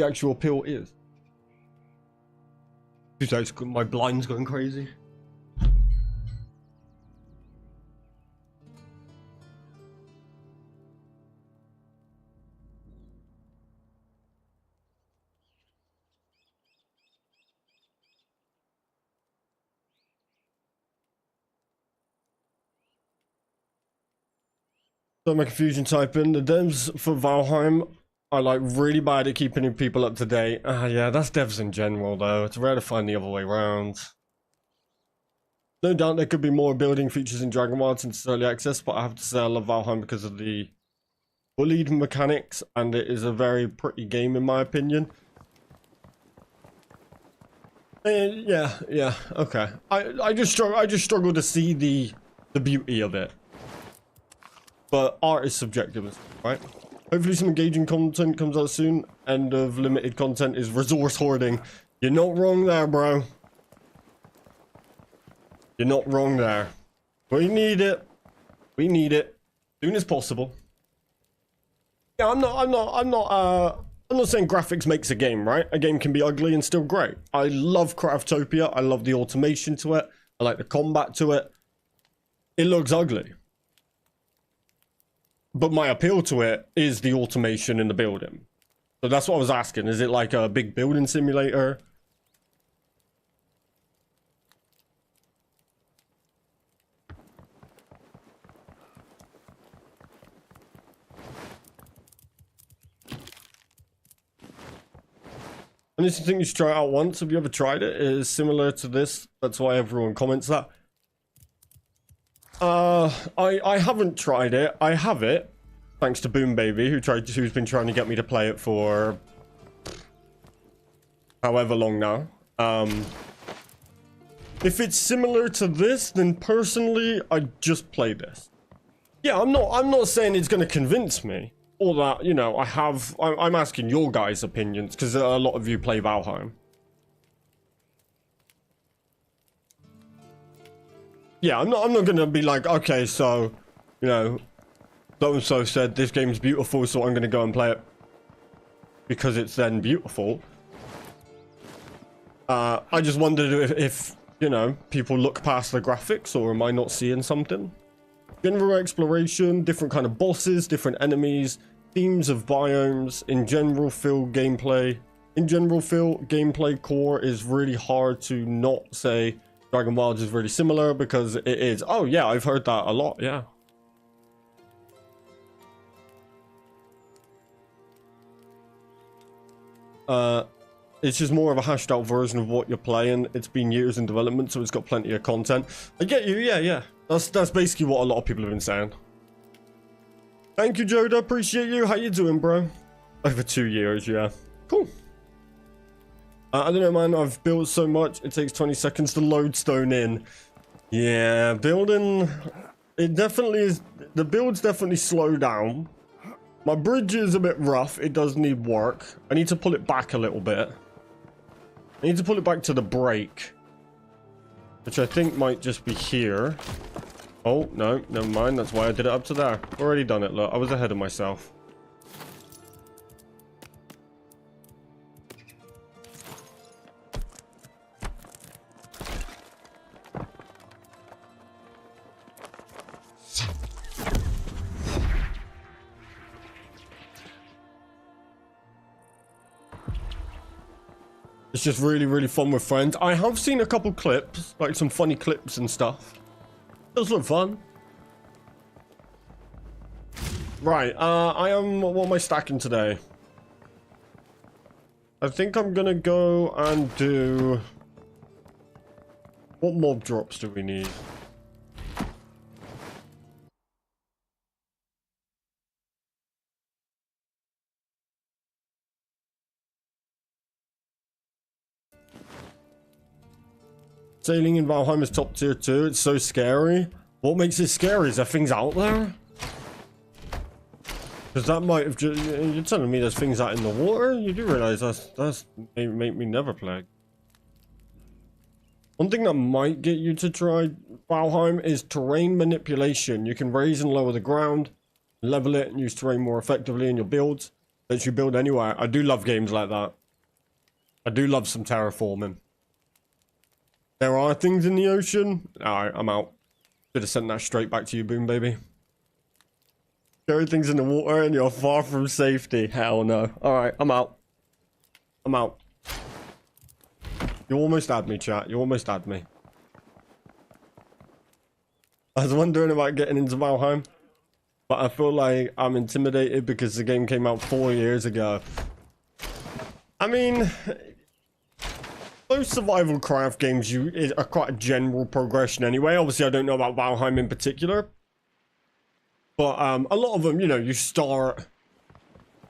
actual appeal is. My blind's going crazy. So my confusion type in. The devs for Valheim are like really bad at keeping people up to date. Yeah, that's devs in general though. It's rare to find the other way around. No doubt there could be more building features in Dragonwilds since early access, but I have to say I love Valheim because of the bullied mechanics, and it is a very pretty game in my opinion. Yeah, okay. I just struggle to see the beauty of it. But art is subjective, right? Hopefully some engaging content comes out soon. End of limited content is resource hoarding. You're not wrong there, bro. You're not wrong there. We need it. We need it. Soon as possible. Yeah, I'm not saying graphics makes a game, right? A game can be ugly and still great. I love Craftopia. I love the automation to it. I like the combat to it. It looks ugly. But my appeal to it is the automation in the building. So that's what I was asking. Is it like a big building simulator? I just think you should try it out once. Have you ever tried it? It is similar to this. That's why everyone comments that. I haven't tried it. I have it, thanks to Boom Baby, who's been trying to get me to play it for however long now. If it's similar to this, then personally, I'd just play this. Yeah, I'm not saying it's gonna convince me, or that, you know, I'm asking your guys' opinions, because a lot of you play Valheim. Yeah, I'm not gonna be like, okay, so, you know, so-and-so said this game's beautiful, so I'm gonna go and play it because it's then beautiful. I just wondered if, you know, people look past the graphics, or am I not seeing something? General exploration, different kind of bosses, different enemies, themes of biomes. In general, feel gameplay core is really hard to not say Dragonwilds is really similar, because it is. Oh yeah, I've heard that a lot, yeah. It's just more of a hashed out version of what you're playing. It's been years in development, so it's got plenty of content. I get you, yeah. That's basically what a lot of people have been saying. Thank you, Joda, appreciate you. How you doing, bro? Over 2 years, yeah. Cool. I don't know, man. I've built so much. It takes 20 seconds to load stone in. Yeah, building... It definitely is... The builds definitely slow down. My bridge is a bit rough. It does need work. I need to pull it back a little bit. I need to pull it back to the break, which I think might just be here. Oh, no, never mind. That's why I did it up to there. Already done it. Look, I was ahead of myself. It's just really, really fun with friends. I have seen a couple clips, like some funny clips and stuff. It does look fun. Right, what am I stacking today? I think I'm gonna go and do... What mob drops do we need? Sailing in Valheim is top tier 2. It's so scary. What makes it scary? Is there things out there? Because that might have just... You're telling me there's things out in the water? You do realize that's make me never play. One thing that might get you to try Valheim is terrain manipulation. You can raise and lower the ground, level it, and use terrain more effectively in your builds. Lets you build anywhere. I do love games like that. I do love some terraforming. There are things in the ocean. Alright, I'm out. Should have sent that straight back to you, Boom Baby. Everything's in the water and you're far from safety. Hell no. Alright, I'm out. I'm out. You almost had me, chat. You almost had me. I was wondering about getting into Valheim, but I feel like I'm intimidated because the game came out 4 years ago. I mean... Those survival craft games are quite a general progression anyway. Obviously, I don't know about Valheim in particular. But a lot of them, you know, you start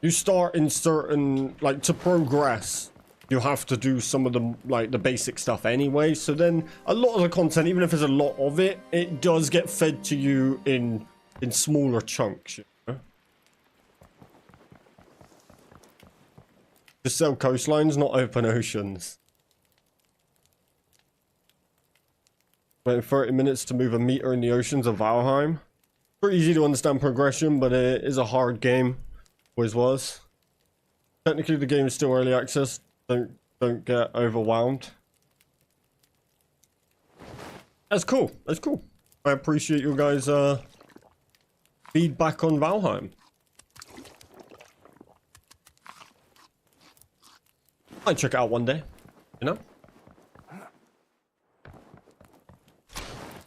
in certain, like, to progress, you have to do some of the, like, the basic stuff anyway. So then a lot of the content, even if there's a lot of it, it does get fed to you in smaller chunks, you know? Just sell coastlines, not open oceans. Waiting 30 minutes to move a meter in the oceans of Valheim. Pretty easy to understand progression, but it is a hard game. Always was. Technically, the game is still early access. Don't get overwhelmed. That's cool. That's cool. I appreciate you guys' feedback on Valheim. I'd check it out one day, you know?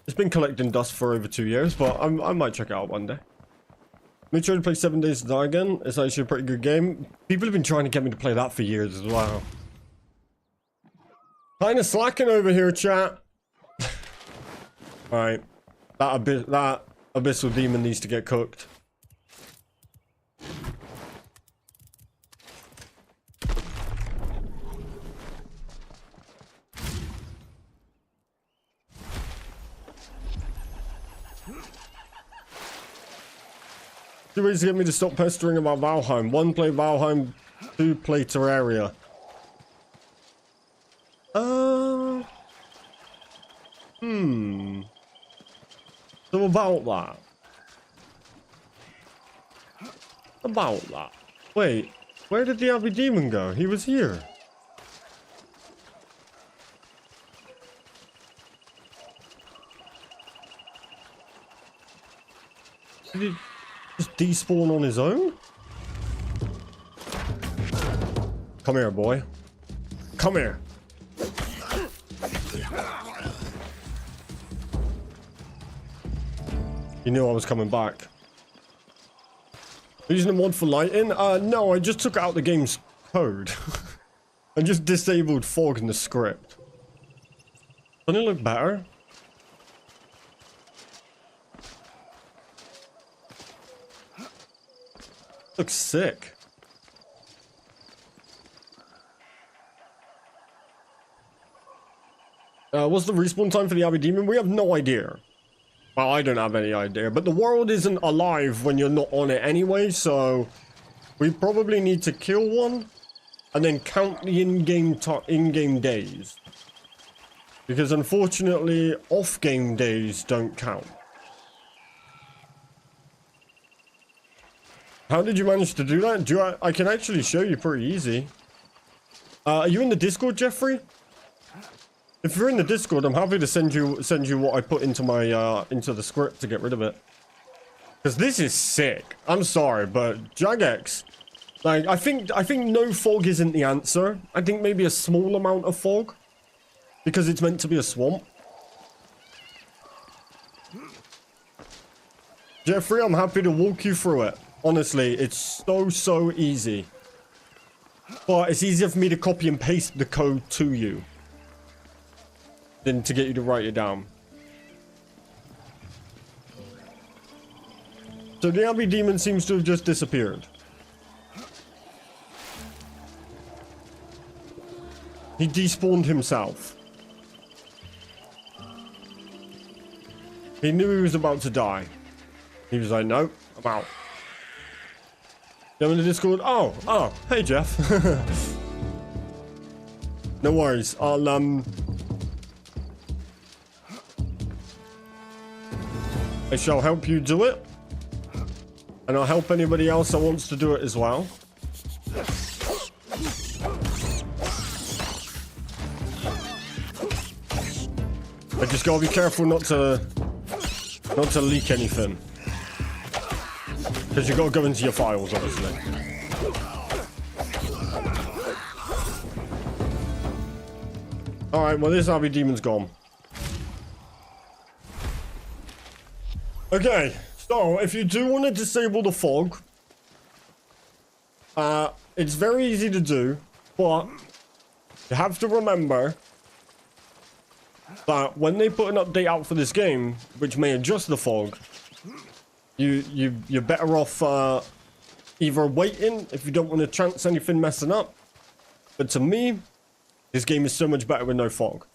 It's been collecting dust for over 2 years, but I might check it out one day. Made sure to play 7 Days to Die again. It's actually a pretty good game. People have been trying to get me to play that for years as well. Kinda slacking over here, chat. Alright. That abyssal demon needs to get cooked. Two ways to get me to stop pestering about Valheim. 1, play Valheim. 2, play Terraria. So about that. About that. Wait, where did the Abbey Demon go? He was here. Did he just despawn on his own? Come here, boy. Come here. You knew I was coming back. Using a mod for lighting? No, I just took out the game's code. I just disabled fog in the script. Doesn't it look better? Looks sick. What's the respawn time for the Abbey Demon? We have no idea. Well, I don't have any idea, but the world isn't alive when you're not on it anyway, so we probably need to kill one and then count the in-game days. Because unfortunately, off-game days don't count. How did you manage to do that? I can actually show you pretty easy. Are you in the Discord, Jeffrey? If you're in the Discord, I'm happy to send you what I put into my into the script to get rid of it. Because this is sick. I'm sorry, but Jagex, like I think no fog isn't the answer. I think maybe a small amount of fog, because it's meant to be a swamp. Jeffrey, I'm happy to walk you through it. Honestly, it's so easy. But it's easier for me to copy and paste the code to you than to get you to write it down. So the Abbey Demon seems to have just disappeared. He despawned himself. He knew he was about to die. He was like, no, I'm out. I'm in the Discord. Oh, hey Jeff. No worries. I shall help you do it. And I'll help anybody else that wants to do it as well. I just gotta be careful not to leak anything. Because you gotta go into your files, obviously. Alright, well this Abbey Demon's gone. Okay, so if you do want to disable the fog, it's very easy to do, but you have to remember that when they put an update out for this game, which may adjust the fog, you're better off either waiting if you don't want to chance anything messing up. But to me, this game is so much better with no fog.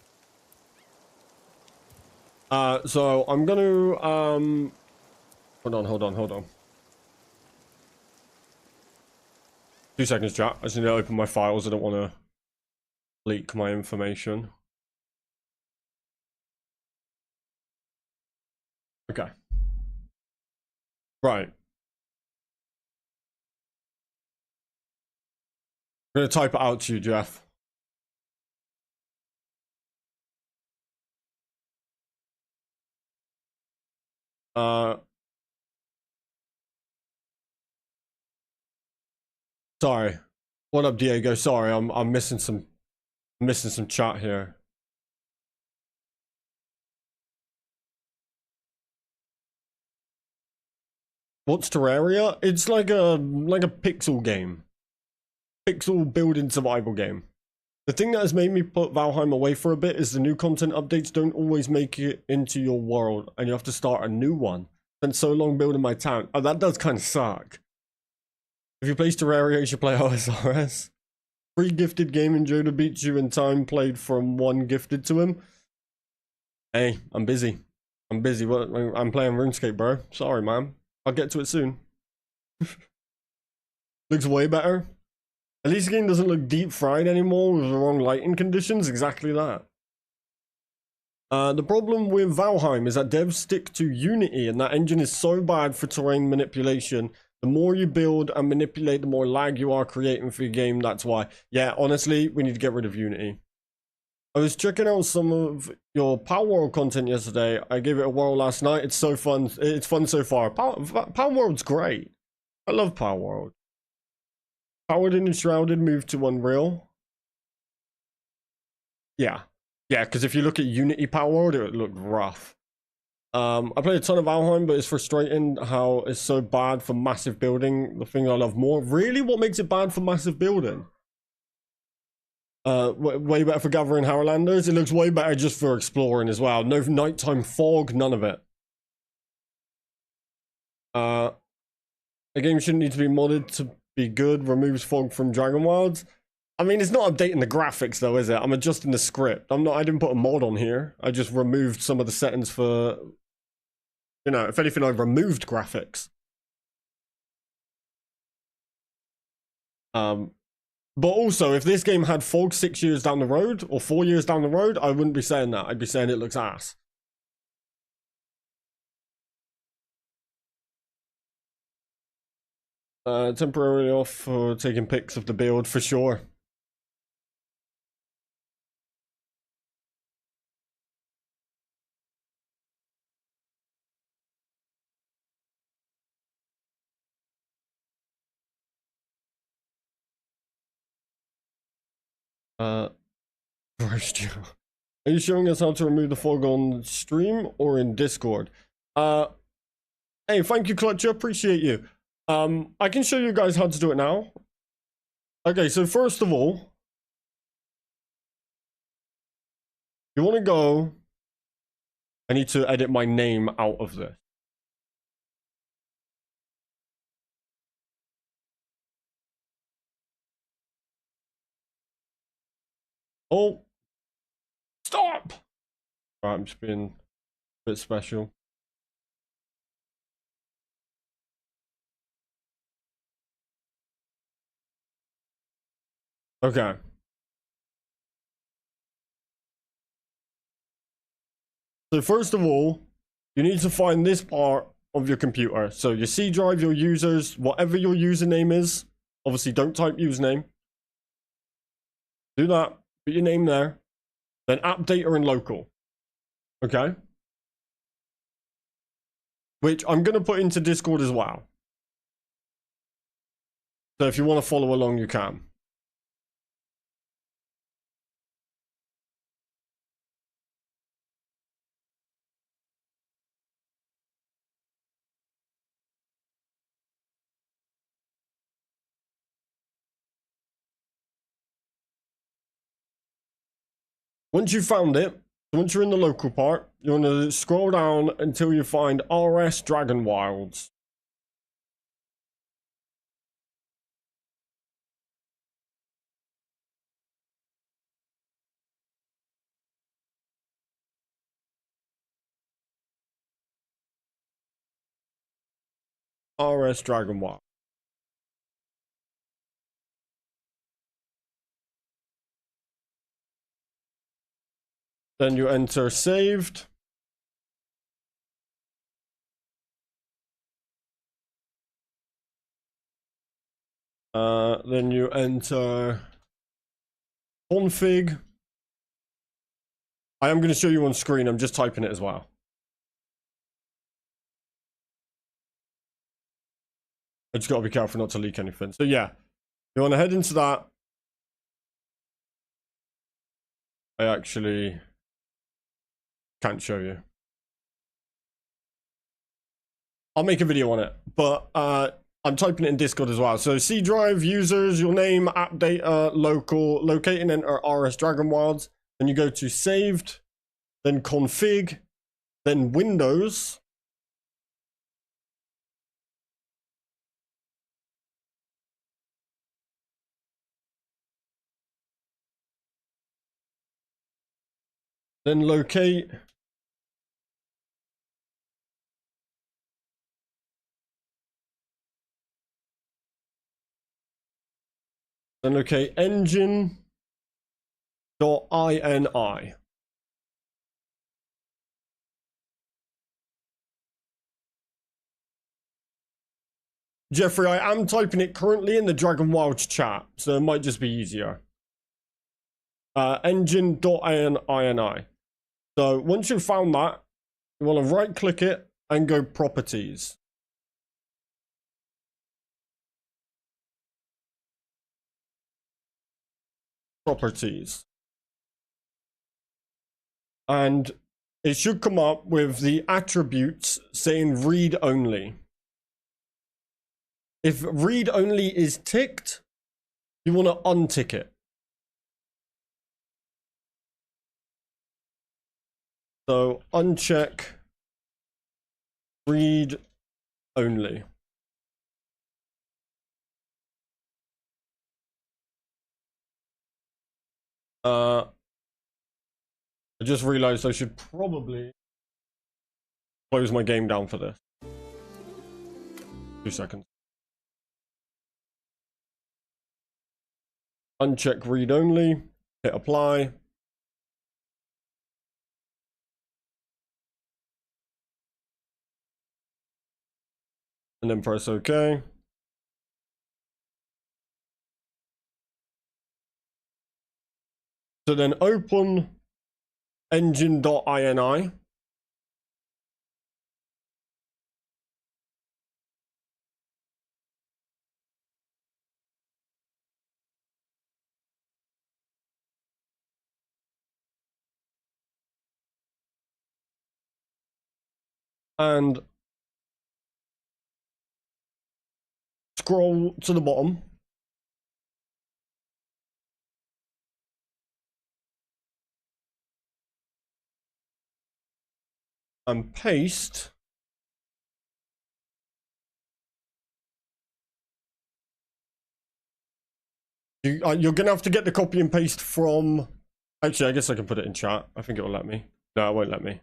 So I'm gonna hold on. 2 seconds, chat. I just need to open my files. I don't want to leak my information. Okay. Right. I'm gonna type it out to you, Jeff. Sorry. What up, Diego? Sorry, I'm missing some chat here. What's Terraria? It's like a pixel game. Pixel building survival game. The thing that has made me put Valheim away for a bit is the new content updates don't always make it into your world, and you have to start a new one. Spent so long building my town. Oh, that does kind of suck. If you play Terraria, you should play OSRS. Free gifted game, enjoy to beat you in time played from one gifted to him. Hey, I'm busy. I'm busy. I'm playing Runescape, bro. Sorry, man. I'll get to it soon. Looks way better. At least the game doesn't look deep fried anymore with the wrong lighting conditions. Exactly that. The problem with Valheim is that devs stick to Unity, and that engine is so bad for terrain manipulation. The more you build and manipulate, the more lag you are creating for your game. That's why. Yeah, honestly, we need to get rid of Unity. I was checking out some of your Power World content yesterday. I gave it a whirl last night. It's so fun. It's fun so far. Power World's great. I love Power World. Powered and Enshrouded moved to Unreal. Yeah. Yeah, because if you look at Unity Power World, it would look rough. I played a ton of Valheim, but it's frustrating how it's so bad for massive building. The thing I love more. Really, what makes it bad for massive building? Way better for gathering Harrowlanders. It looks way better just for exploring as well. No nighttime fog, none of it. A game shouldn't need to be modded to be good. Removes fog from Dragonwilds. I mean, it's not updating the graphics though, is it? I'm adjusting the script. I didn't put a mod on here. I just removed some of the settings for You know, if anything, I've removed graphics. But also, if this game had fog 6 years down the road, or 4 years down the road, I wouldn't be saying that. I'd be saying it looks ass. Temporarily off for taking pics of the build, for sure. First, are you showing us how to remove the fog on stream or in Discord? Hey, thank you, Clutcher. Appreciate you. I can show you guys how to do it now. Okay, so first of all, you want to go. I need to edit my name out of this. Oh, stop! Right, I'm just being a bit special. Okay. So first of all, you need to find this part of your computer. So your C drive, your users, whatever your username is. Obviously, don't type username. Do that. Put your name there. Then app data and local. Okay. Which I'm going to put into Discord as well. So if you want to follow along, you can. Once you've found it, once you're in the local part, you want to scroll down until you find RS Dragonwilds. RS Dragonwild. Then you enter saved. Then you enter config. I am going to show you on screen. I'm just typing it as well. I just got to be careful not to leak anything. So yeah, you want to head into that. I actually can't show you. I'll make a video on it, but I'm typing it in Discord as well. So C drive, users, your name, app data, local, locate and enter RS Dragonwilds. Then you go to saved, then config, then Windows. Then locate. Then locate engine.ini. Jeffrey, I am typing it currently in the Dragonwilds chat, so it might just be easier. Engine.ini. So once you've found that, you want to right click it and go properties. Properties. And it should come up with the attributes saying read only. If read only is ticked, you want to untick it. So uncheck read only. I just realized I should probably close my game down for this. 2 seconds. Uncheck read only. Hit apply. And then press OK. So then open engine.ini. And scroll to the bottom. And paste you're gonna have to get the copy and paste from, actually I guess I can put it in chat. I think it will let me. No, it won't let me.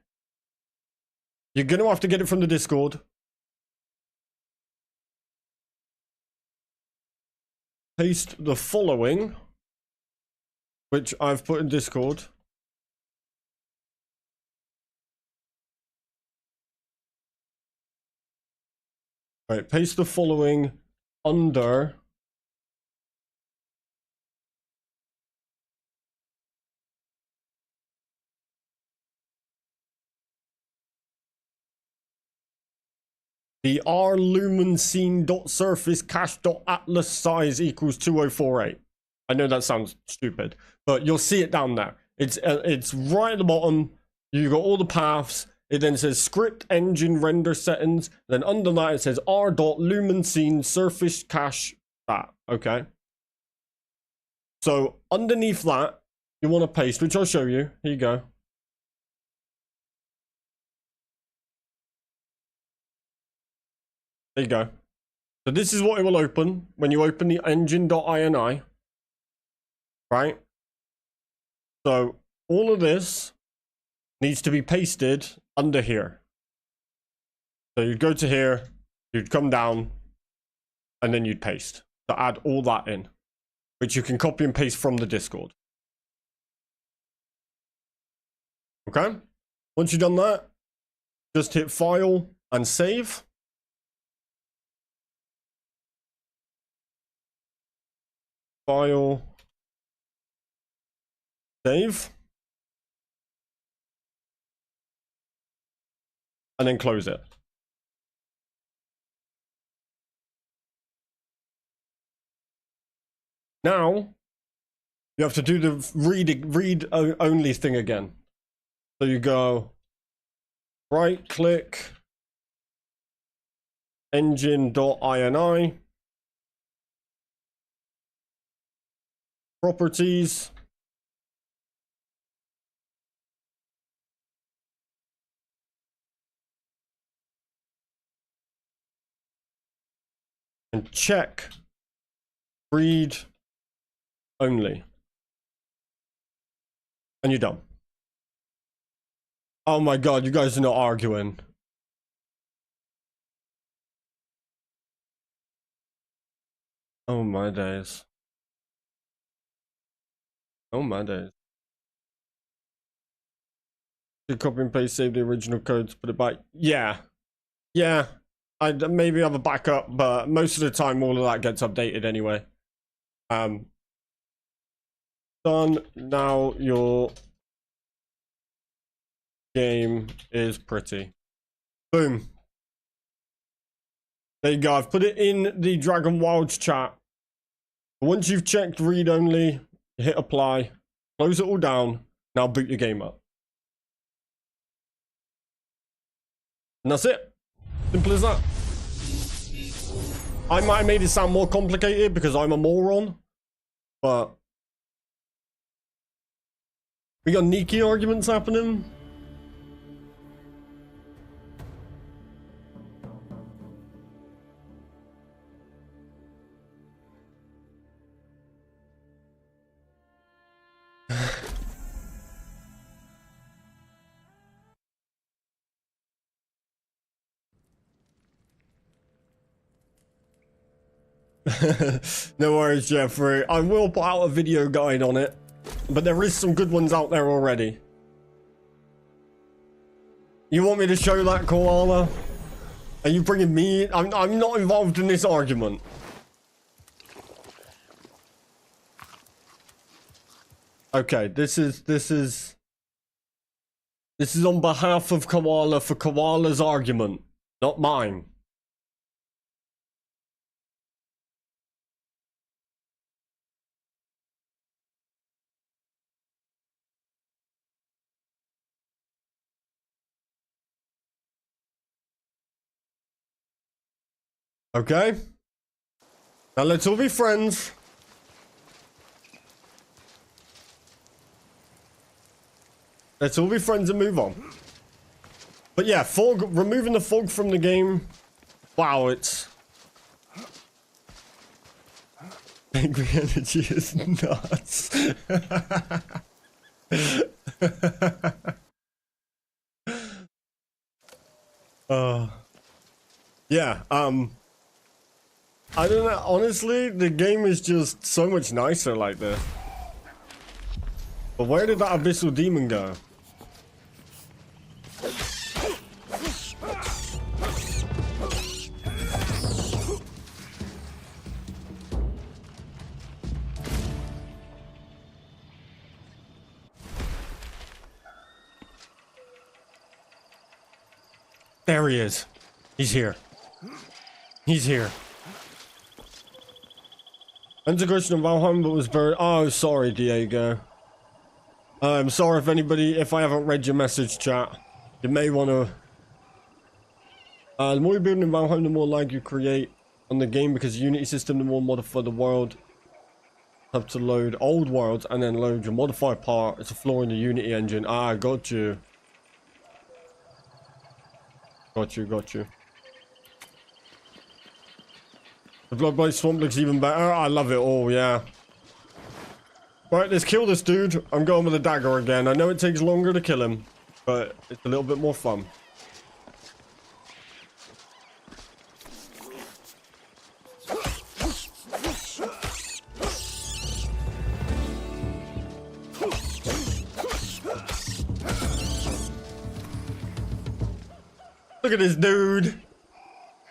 You're gonna have to get it from the Discord. Paste the following, which I've put in Discord. Right, paste the following under the R lumen scene dot surface cache dot atlas size equals 2048. I know that sounds stupid, but you'll see it down there. It's right at the bottom. You got all the paths. It then says script engine render settings. Then under that it says R dot lumen scene surface cache that. Okay. So underneath that you want to paste, which I'll show you. Here you go. There you go. So this is what it will open when you open the engine.ini. Right? So all of this needs to be pasted under here. So you'd go to here, you'd come down, and then you'd paste. To add all that in, which you can copy and paste from the Discord. Okay? Once you've done that, just hit File and Save. File, save, and then close it. Now you have to do the read only thing again. So you go right click engine.ini, properties, and check read only, and you're done. Oh my god, you guys are not arguing. Oh my days. Oh my days. You copy and paste, save the original code to put it back. Yeah. Yeah. I'd maybe have a backup, but most of the time all of that gets updated anyway. Done. Now your game is pretty. Boom. There you go. I've put it in the Dragonwilds chat. Once you've checked read only, hit apply, close it all down. Now boot your game up. And that's it. Simple as that. I might have made it sound more complicated because I'm a moron, but we got Nikki arguments happening. No worries, Jeffrey. I will put out a video guide on it, but there is some good ones out there already. You want me to show that, Koala? Are you bringing me? I'm not involved in this argument. Okay, this is on behalf of Koala for Koala's argument, not mine. Okay? Now let's all be friends. Let's all be friends and move on. But yeah, fog, removing the fog from the game. Wow, it's... Angry energy is nuts. Yeah, I don't know, honestly, the game is just so much nicer like this. But where did that abyssal demon go? There he is. He's here. He's here. Integration of Valheim, but was buried. Oh, sorry, Diego. I'm sorry if I haven't read your message, chat. You may want to... the more you build in Valheim, the more lag you create on the game, because the Unity system, the more modify the world. Have to load old worlds and then load your modified part. It's a flaw in the Unity engine. Ah, got you. Got you. The Bloodblight Swamp looks even better. I love it all, yeah. Right, let's kill this dude. I'm going with a dagger again. I know it takes longer to kill him, but it's a little bit more fun. Look at this dude.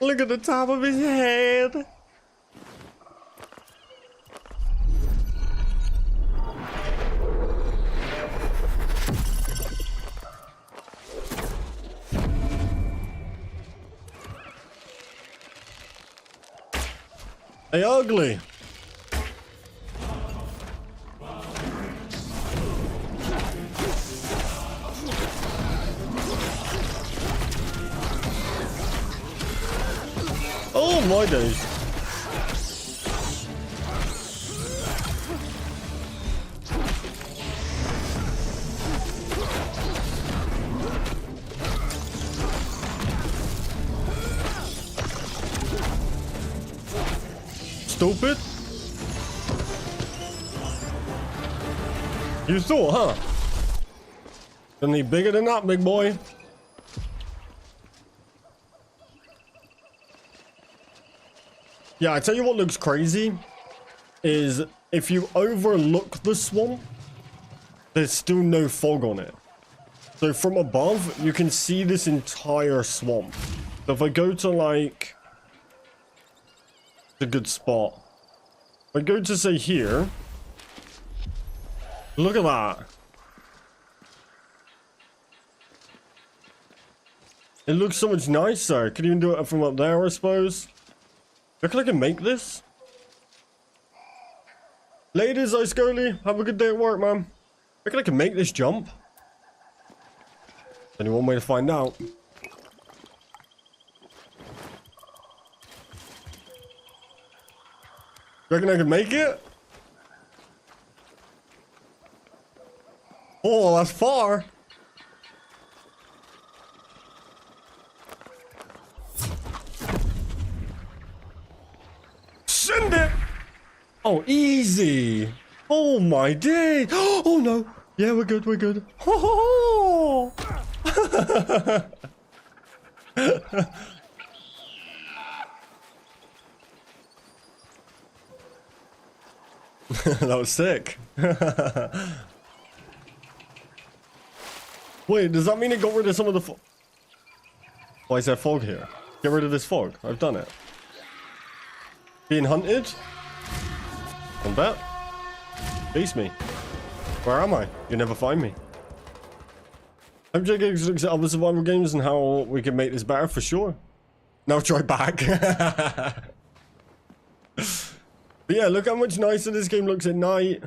Look at the top of his head. Hey, ugly. Oh my days. Stupid. You thought, huh? Gonna need bigger than that, big boy. Yeah, I tell you what looks crazy is if you overlook the swamp, there's still no fog on it. So from above, you can see this entire swamp. So if I go to like... It's a good spot. If I go to say here, look at that. It looks so much nicer. Could even do it from up there, I suppose. Reckon I can make this? Ladies, Ice Goalie, have a good day at work, man. Reckon I can make this jump? Only one way to find out. Reckon I can make it? Oh, that's far. Send it! Oh, easy. Oh my day. Oh no. Yeah, we're good, we're good. Oh. That was sick. Wait, does that mean it got rid of some of the fog? Why is there fog here? Get rid of this fog. I've done it. Being hunted? On bet. Chase me. Where am I? You never find me. I'm Caztecx looks at other survival games and how we can make this better for sure. Now try back. But yeah, look how much nicer this game looks at night.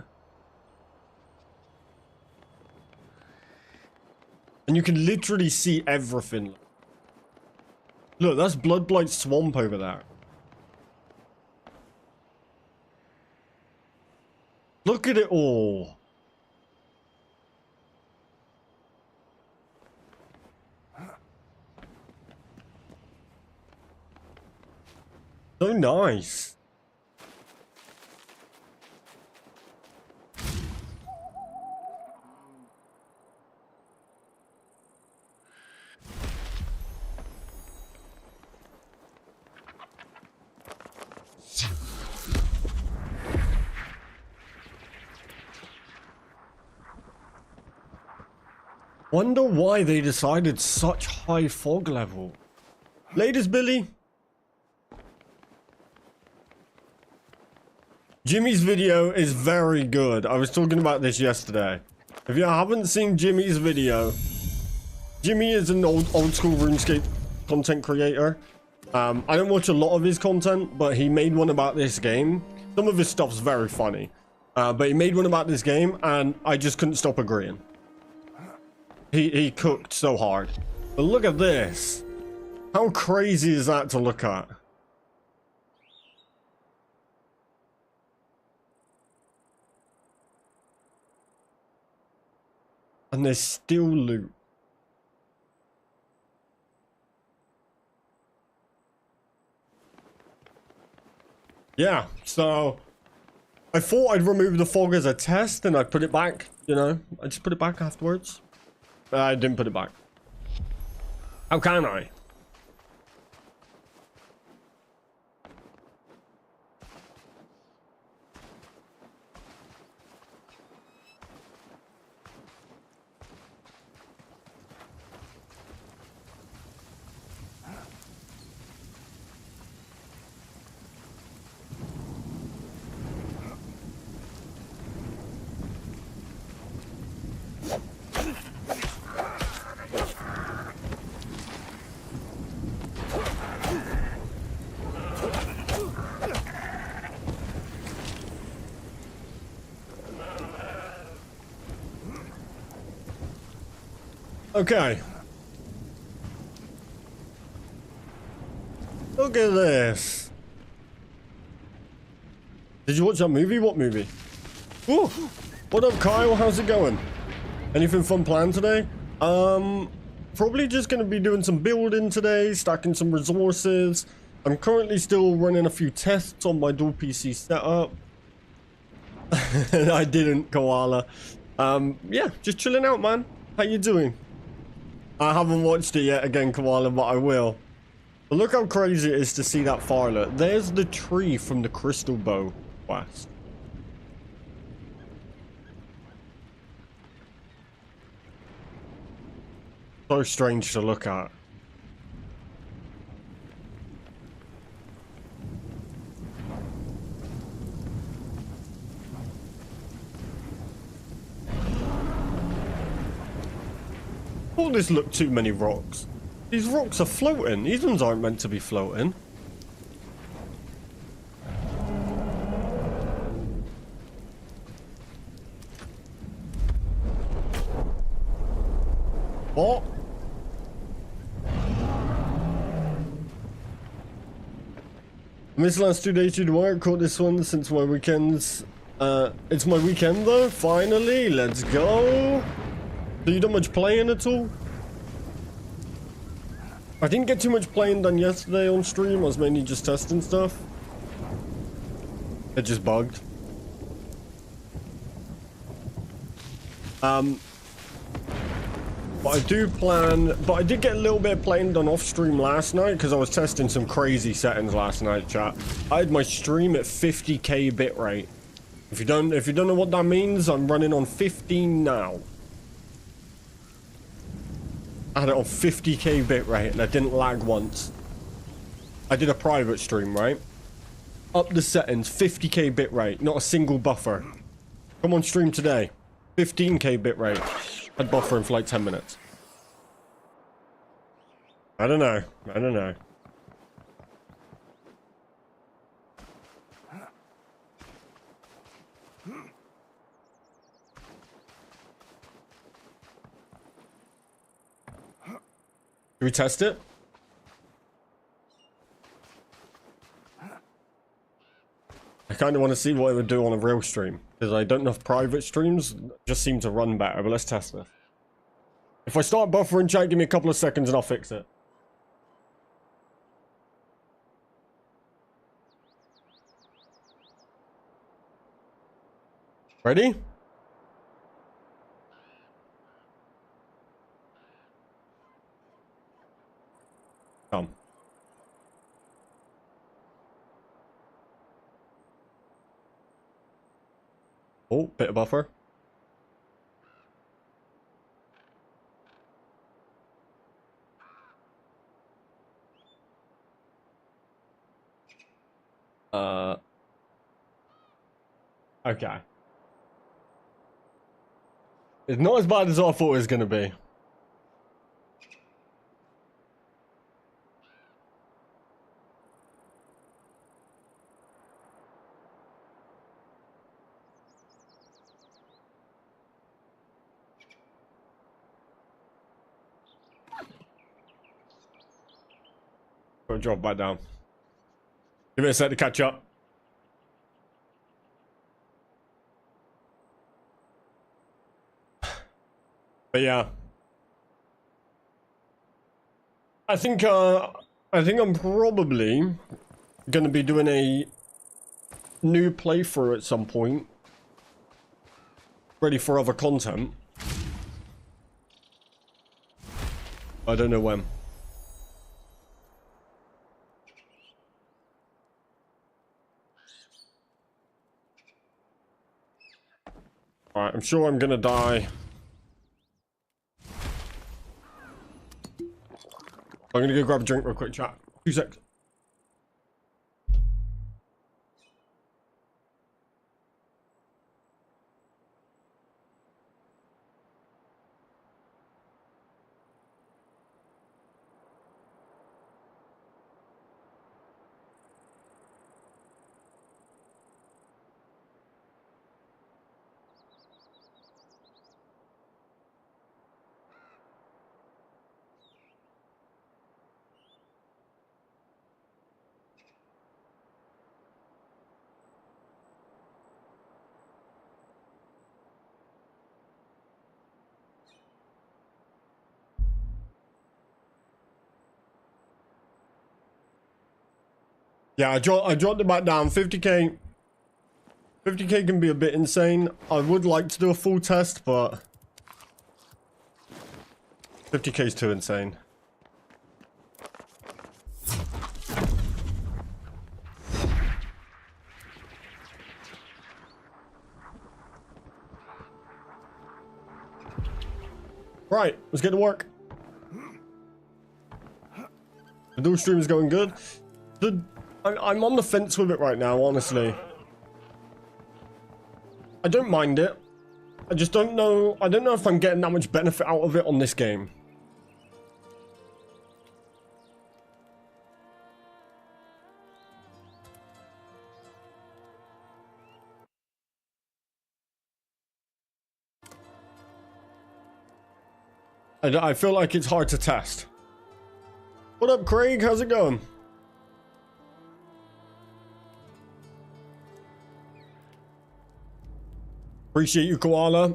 And you can literally see everything. Look, that's Bloodblight Swamp over there. Look at it all. So nice. Wonder why they decided such high fog level. Latest, Billy. Jimmy's video is very good. I was talking about this yesterday. If you haven't seen Jimmy's video, Jimmy is an old school RuneScape content creator. I don't watch a lot of his content, but he made one about this game. Some of his stuff's very funny. But he made one about this game, and I just couldn't stop agreeing. He cooked so hard. But look at this. How crazy is that to look at? And there's still loot. Yeah, so I thought I'd remove the fog as a test and I'd put it back, you know. I just put it back afterwards. I didn't put it back. How can I? Okay. Look at this. Did you watch that movie? What movie? Ooh. What up, Kyle? How's it going? Anything fun planned today? Probably just going to be doing some building today, stacking some resources. I'm currently still running a few tests on my dual PC setup. I didn't, Koala. Yeah, just chilling out, man. How you doing? I haven't watched it yet again, Koala, but I will. But look how crazy it is to see that Farlet. There's the tree from the Crystal Bow quest. So strange to look at. All this look too many rocks. These rocks are floating. These ones aren't meant to be floating. What? I missed the last 2 days due to work. Caught this one since my weekends. It's my weekend though. Finally, let's go. So you done much playing at all? I didn't get too much playing done yesterday on stream. I was mainly just testing stuff. It just bugged. But I do plan, but I did get a little bit of playing done off stream last night because I was testing some crazy settings last night, chat. I had my stream at 50k bitrate. If you don't know what that means, I'm running on 15 now. I had it on 50k bitrate and I didn't lag once. I did a private stream, right? Up the settings, 50k bitrate, not a single buffer. Come on stream today, 15k bitrate. I'd buffer for like 10 minutes. I don't know. Should we test it? I kind of want to see what it would do on a real stream, because I don't know if private streams just seem to run better, but let's test this. If I start buffering, chat, give me a couple of seconds and I'll fix it. Ready? Come. Oh, bit of buffer. Okay. It's not as bad as I thought it was going to be. Gotta drop back down. Give it a sec to catch up. But yeah. I think I'm probably gonna be doing a new playthrough at some point. Ready for other content. I don't know when. Alright, I'm sure I'm gonna die. I'm gonna go grab a drink real quick, chat. 2 seconds. Yeah, I dropped it back down. 50k. 50k can be a bit insane. I would like to do a full test, but 50k is too insane. Right, let's get to work. The dual stream is going good. I'm on the fence with it right now, honestly. I don't mind it. I just don't know. I don't know if I'm getting that much benefit out of it on this game. I feel like it's hard to test. What up, Craig? How's it going? Appreciate you, Koala.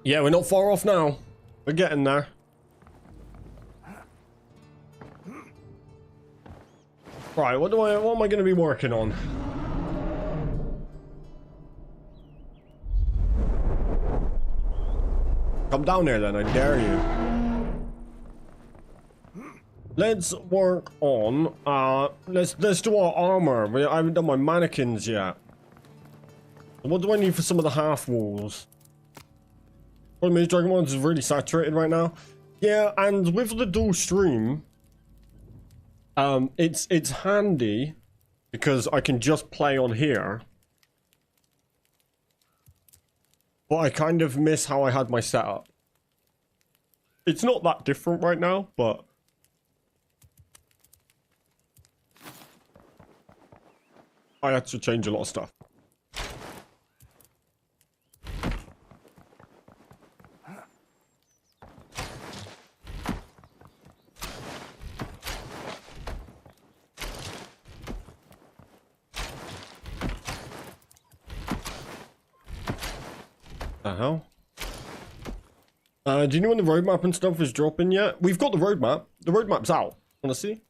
Yeah, we're not far off now. We're getting there. Right, what am I going to be working on? Come down there then, I dare you. Let's work on, let's do our armor. I haven't done my mannequins yet. What do I need for some of the half walls? Problem is, Dragonwilds is really saturated right now. Yeah, and with the dual stream, it's handy because I can just play on here. But I kind of miss how I had my setup. It's not that different right now, but I had to change a lot of stuff. The hell? Do you know when the roadmap and stuff is dropping yet? We've got the roadmap. The roadmap's out. Wanna see?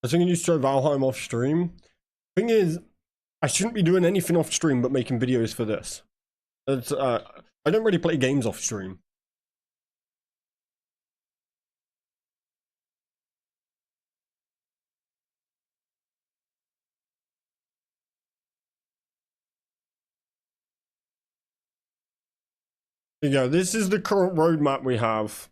I was thinking you show Valheim off stream. Thing is, I shouldn't be doing anything off stream but making videos for this. It's, I don't really play games off stream. There you go. This is the current roadmap we have.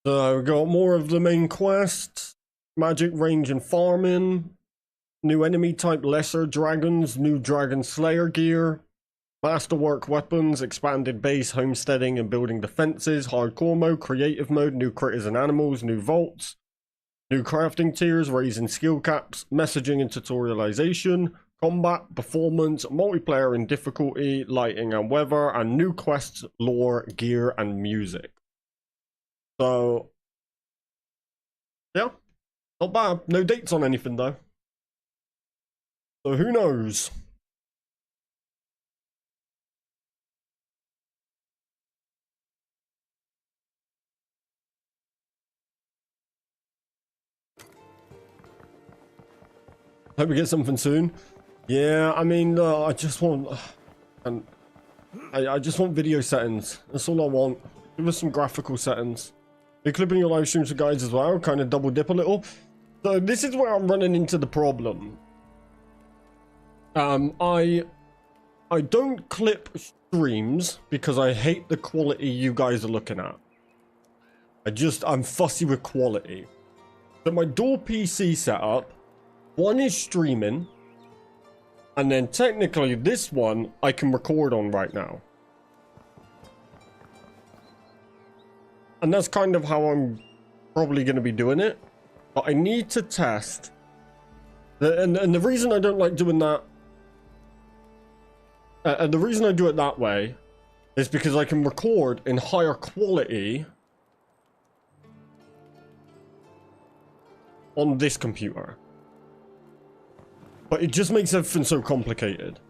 So we've got more of the main quest, magic range and farming, new enemy type lesser dragons, new dragon slayer gear, masterwork weapons, expanded base, homesteading and building defenses, hardcore mode, creative mode, new critters and animals, new vaults, new crafting tiers, raising skill caps, messaging and tutorialization, combat, performance, multiplayer and difficulty, lighting and weather, and new quests, lore, gear, and music. So, yeah, not bad. No dates on anything though. So who knows? Hope we get something soon. Yeah, I mean, I just want, and I just want video settings. That's all I want. Give us some graphical settings. You're clipping your live streams for guides as well, kind of double dip a little. So this is where I'm running into the problem. I don't clip streams because I hate the quality you guys are looking at. I'm fussy with quality. So my dual PC setup, one is streaming, and then technically this one I can record on right now. And that's kind of how I'm probably going to be doing it. But I need to test. And the reason I don't like doing that, and the reason I do it that way, is because I can record in higher quality on this computer. But it just makes everything so complicated.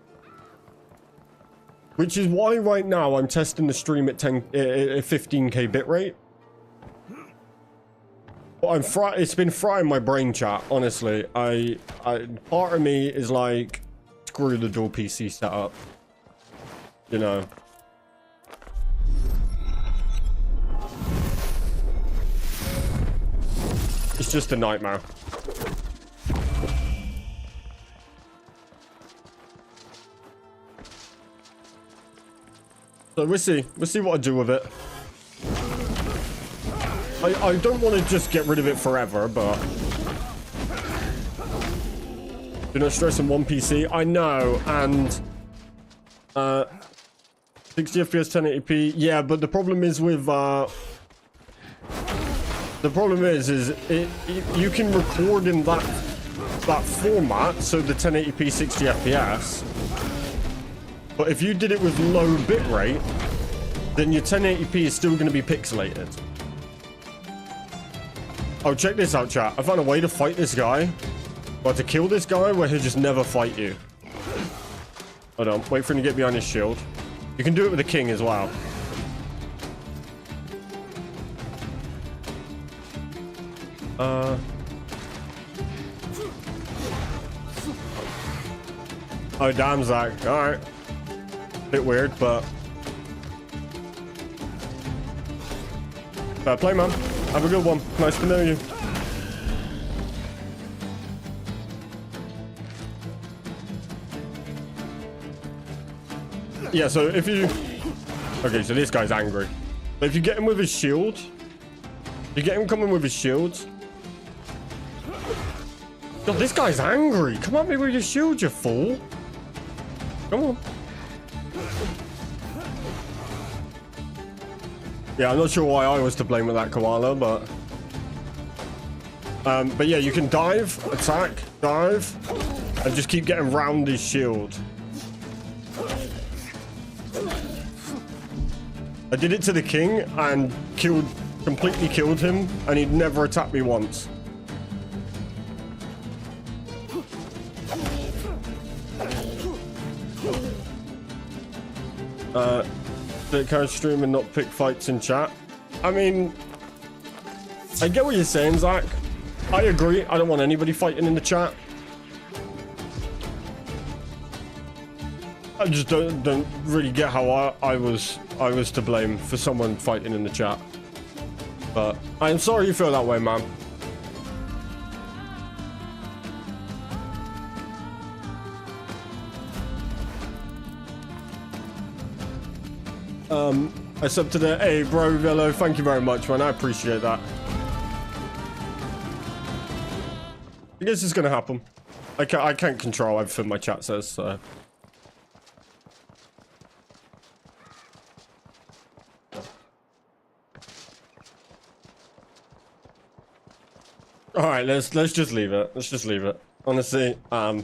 Which is why right now I'm testing the stream at 15k bitrate. But it's been frying my brain, chat, honestly. Part of me is like, screw the dual PC setup. You know. It's just a nightmare. So we'll see what I do with it. I don't want to just get rid of it forever, but do not stress on one PC. I know, and 60 FPS 1080p. Yeah, but the problem is with you can record in that format, so the 1080p 60 FPS. But if you did it with low bitrate, then your 1080p is still going to be pixelated. Oh, check this out, chat. I found a way to fight this guy. But to kill this guy where he'll just never fight you. Hold on, wait for him to get behind his shield. You can do it with the king as well. Oh, damn, Zach. Alright. Bit weird, but fair play, man. Have a good one. Nice to know you. Yeah, so if you... Okay, so this guy's angry. But if you get him with his shield... You get him coming with his shield... God, this guy's angry. Come at me with your shield, you fool. Come on. Yeah, I'm not sure why I was to blame with that koala, but... But yeah, you can dive, attack, dive, and just keep getting round his shield. I did it to the king and completely killed him, and he'd never attacked me once. Can I stream and not pick fights in chat? I mean, I get what you're saying, Zach. I agree. I don't want anybody fighting in the chat. I just don't really get how I was to blame for someone fighting in the chat. But I'm sorry you feel that way, man. I subbed to the... Hey, bro, Velo, thank you very much, man. I appreciate that. I guess it's gonna happen. I can't control everything my chat says, so... All right, let's just leave it. Let's just leave it. Honestly, I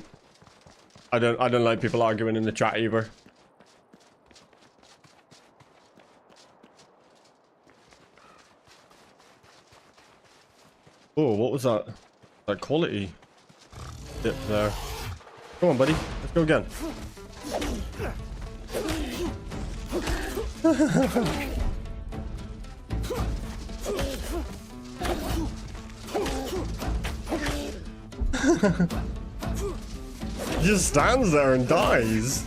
don't like people arguing in the chat either. Oh, what was that? That quality dip there. Come on, buddy. Let's go again. He just stands there and dies.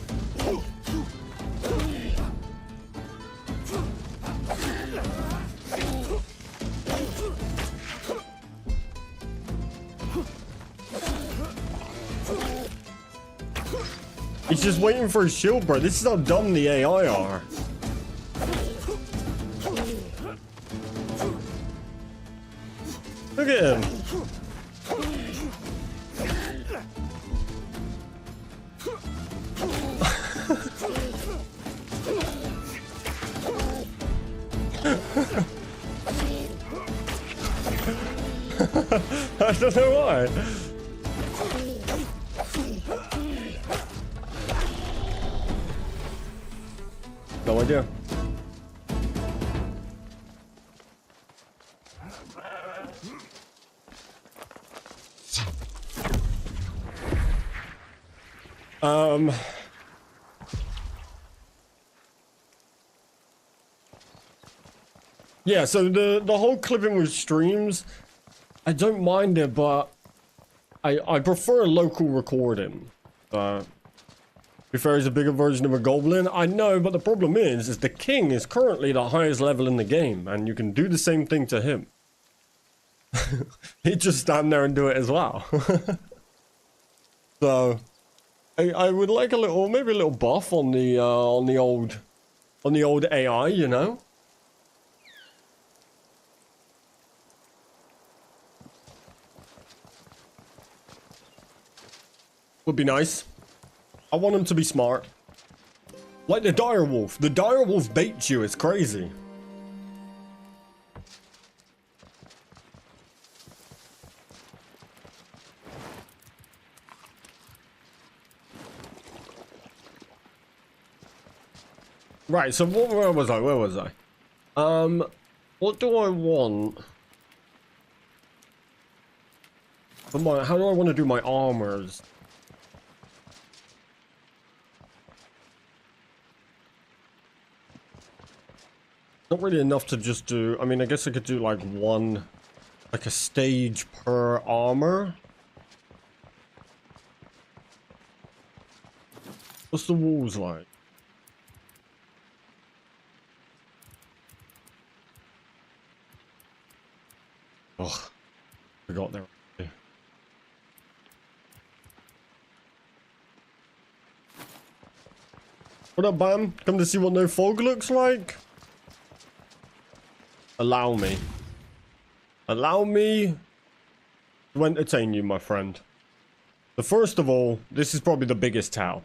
He's just waiting for his shield, bro. This is how dumb the AI are. Look at him. I don't know why. No idea. Yeah, so the whole clipping with streams, I don't mind it, but I prefer local recording. Prefer is a bigger version of a goblin. I know, but the problem is the king is currently the highest level in the game, and you can do the same thing to him. He'd just stand there and do it as well. So, I would like a little, maybe a little buff on the old AI, you know. Would be nice. I want him to be smart. Like the direwolf. The direwolf baits you. It's crazy. Right, so where was I? Where was I? What do I want? How do I want to do my armors? Not really enough to just do... I mean, I guess I could do like one... Like a stage per armor. What's the walls like? Oh, forgot there. What up, Bam? Come to see what no fog looks like? Allow me. Allow me to entertain you, my friend. So first of all, this is probably the biggest tower.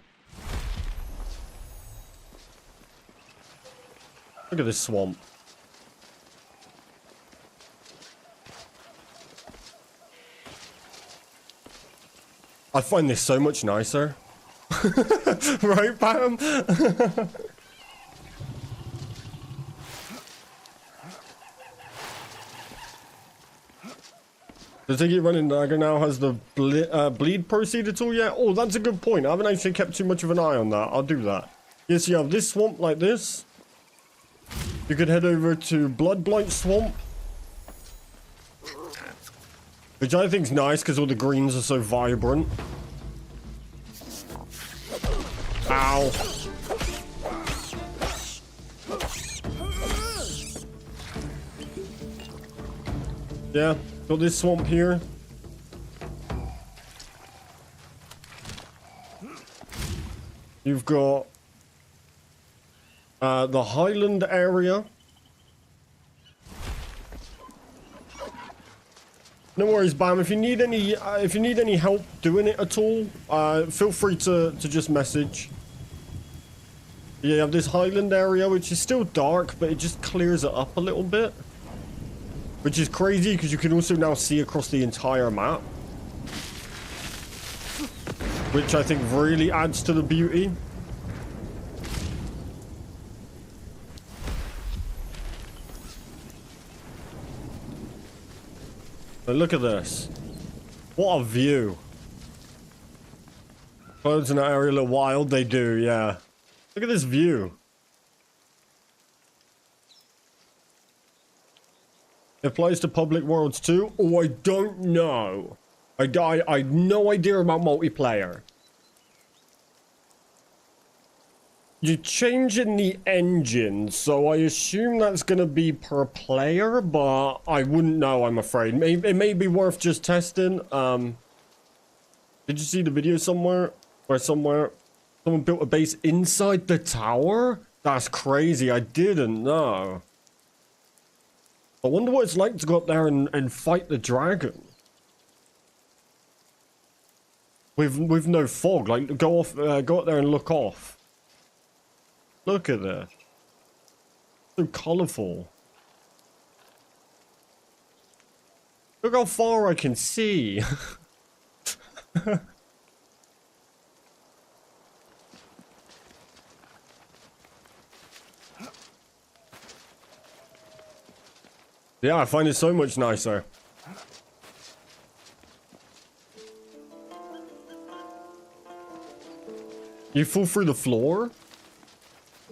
Look at this swamp. I find this so much nicer. Right, Pam? The ticket running dagger now has the bleed proceed at all yet? Oh, that's a good point. I haven't actually kept too much of an eye on that. I'll do that. Yes, you have this swamp like this. You could head over to Blood Blight Swamp, which I think is nice because all the greens are so vibrant. Ow. Yeah, got this swamp here. You've got the Highland area. No worries, Bam. If you need any help doing it at all, feel free to just message. Yeah, you have this Highland area, which is still dark, but it just clears it up a little bit, which is crazy because you can also now see across the entire map, which I think really adds to the beauty. But look at this. What a view. Clouds in that area look wild. They do, yeah. Look at this view. It applies to public worlds too? Oh, I don't know. I have no idea about multiplayer. You're changing the engine, so I assume that's going to be per player, but I wouldn't know, I'm afraid. It may be worth just testing. Did you see the video somewhere? Where someone built a base inside the tower? That's crazy, I didn't know. I wonder what it's like to go up there and fight the dragon. With no fog, like go up there and look off. Look at that. So colourful. Look how far I can see. Yeah, I find it so much nicer. You fall through the floor?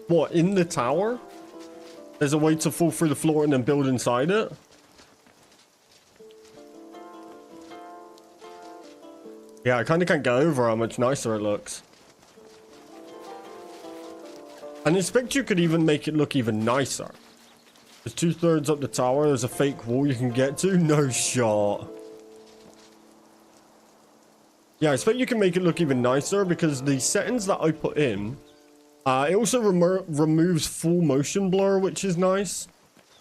What, in the tower? There's a way to fall through the floor and then build inside it? Yeah, I kind of can't get over how much nicer it looks. And I expect you could even make it look even nicer. There's 2/3 up the tower. There's a fake wall you can get to. No shot. Yeah, I expect you can make it look even nicer because the settings that I put in, it also removes full motion blur, which is nice.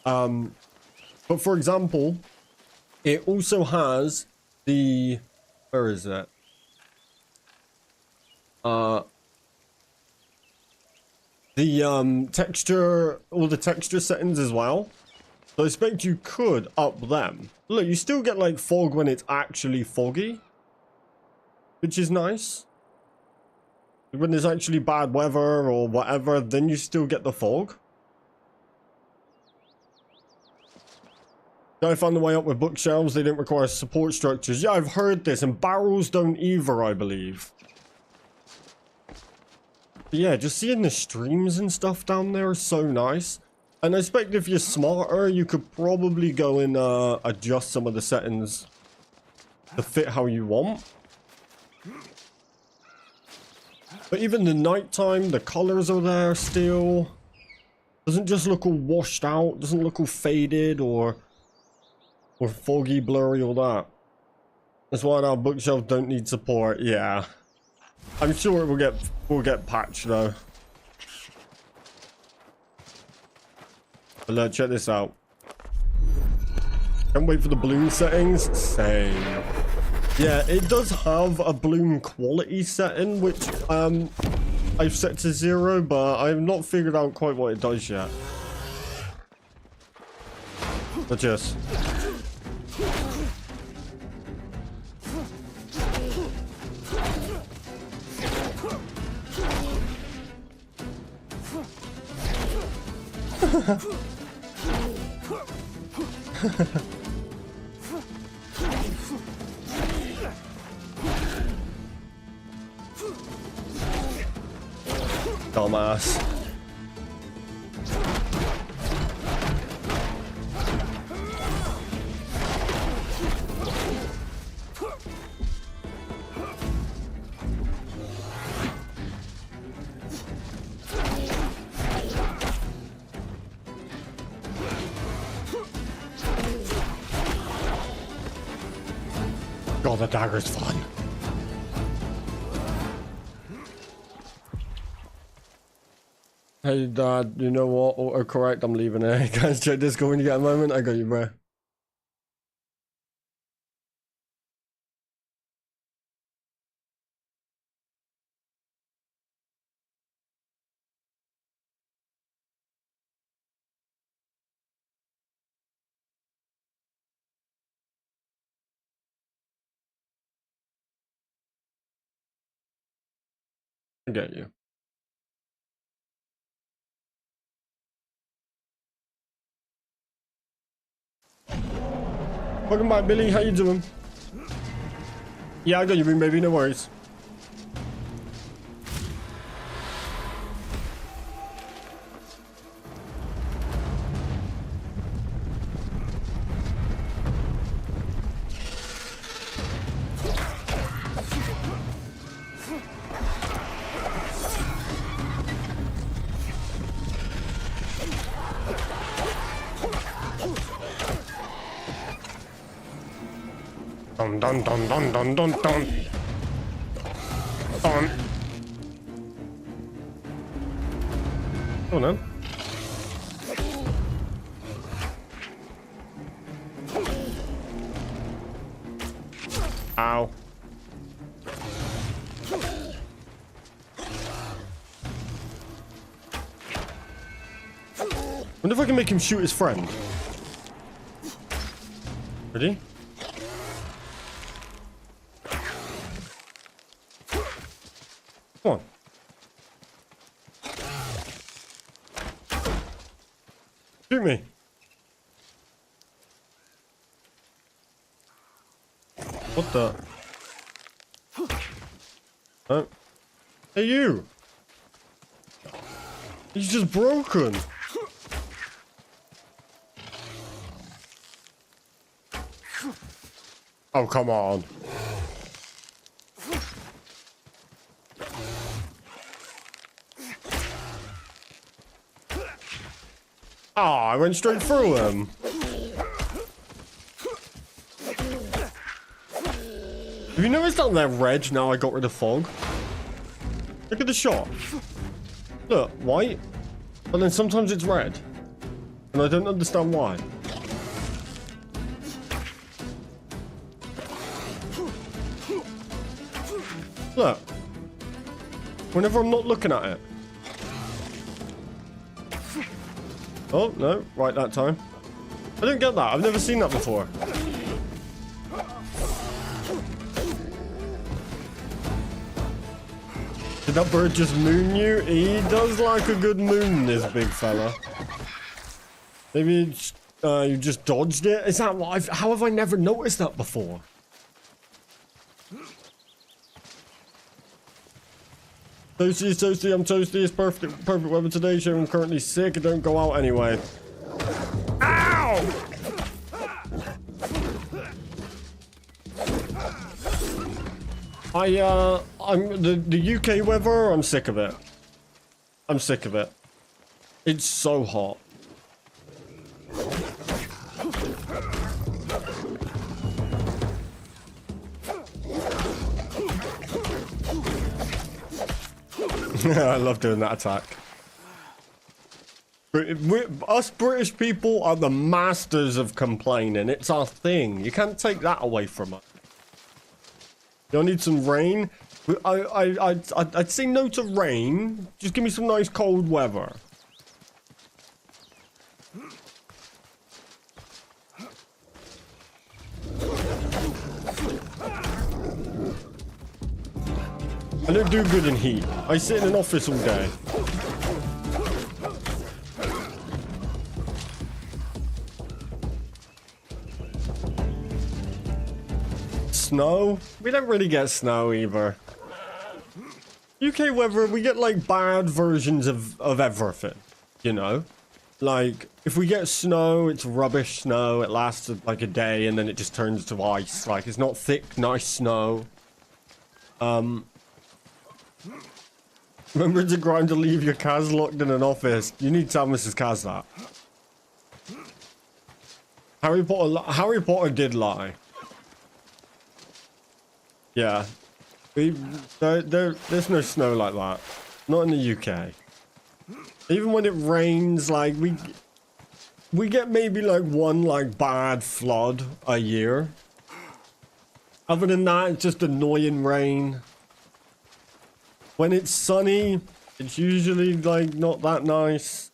But for example, it also has the... Where is it? The texture, all the texture settings as well. So I expect you could up them. Look, you still get like fog when it's actually foggy, which is nice. When there's actually bad weather or whatever, then you still get the fog. I found the way up with bookshelves. They didn't require support structures. Yeah, I've heard this, and barrels don't either, I believe. But yeah, just seeing the streams and stuff down there is so nice. And I expect if you're smarter, you could probably go and adjust some of the settings to fit how you want. But even the nighttime, the colors are there still. Doesn't just look all washed out. Doesn't look all faded or Or foggy, blurry, all that. That's why our bookshelves don't need support. Yeah. I'm sure it will get patched though. But check this out. Can't wait for the bloom settings. Same. Yeah, it does have a bloom quality setting, which I've set to 0, but I've not figured out quite what it does yet. But yes. Dumbass. God, the dagger's fun. Hey Dad, you know what? Autocorrect, I'm leaving it. Guys, check Discord when you get a moment. I got you, bro. I get you. Welcome back, Billy. How you doing? Yeah, I got you, baby. No worries. Dun dun dun dun dun dun dun. Dun. Oh no. Ow. Wonder if I can make him shoot his friend. Ready? Come on. Shoot me. What the? Oh. Hey, you. He's just broken. Oh, come on. Oh, I went straight through him. Have you noticed that they're red now I got rid of fog? Look at the shot. Look, white. But then sometimes it's red. And I don't understand why. Look. Whenever I'm not looking at it. Oh, no. Right that time. I don't get that. I've never seen that before. Did that bird just moon you? He does like a good moon, this big fella. Maybe you just dodged it? Is that what how have I never noticed that before? Toasty is toasty, I'm toasty, it's perfect weather today, so I'm currently sick, I don't go out anyway. Ow! I'm the UK weather, I'm sick of it. I'm sick of it. It's so hot. I love doing that attack. Us British people are the masters of complaining. It's our thing. You can't take that away from us. Y'all need some rain? I'd say no to rain. Just give me some nice cold weather. I don't do good in heat. I sit in an office all day. Snow? We don't really get snow either. UK weather, we get like bad versions of everything, you know? Like, if we get snow, it's rubbish snow. It lasts like a day and then it just turns to ice. Like, it's not thick, nice snow. Remember, it's a grind to leave your Kaz locked in an office. You need to tell Mrs. Kaz that. Harry Potter did lie. Yeah. There's no snow like that. Not in the UK. Even when it rains, like, we get maybe like one like bad flood a year. Other than that, it's just annoying rain. When it's sunny, it's usually like not that nice.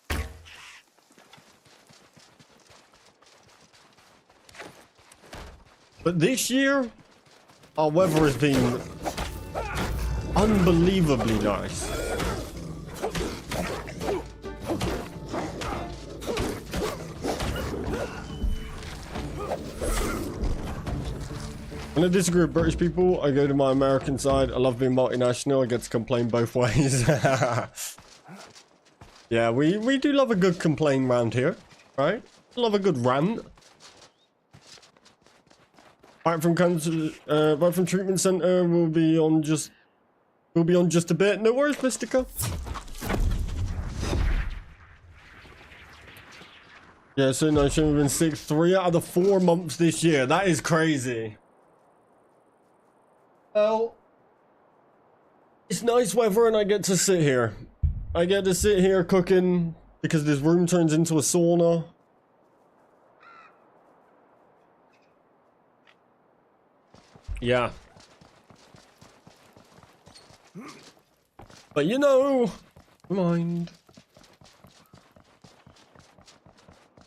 But this year, our weather has been unbelievably nice. When I disagree with British people, I go to my American side. I love being multinational. I get to complain both ways. Yeah, we do love a good complain round here, right? Love a good rant. Back from treatment center, we'll be on just a bit. No worries, Mystica. Yeah, so no, shouldn't have been sick 3 out of the 4 months this year. That is crazy. Well, it's nice weather and I get to sit here. I get to sit here cooking because this room turns into a sauna. Yeah. But you know, never mind.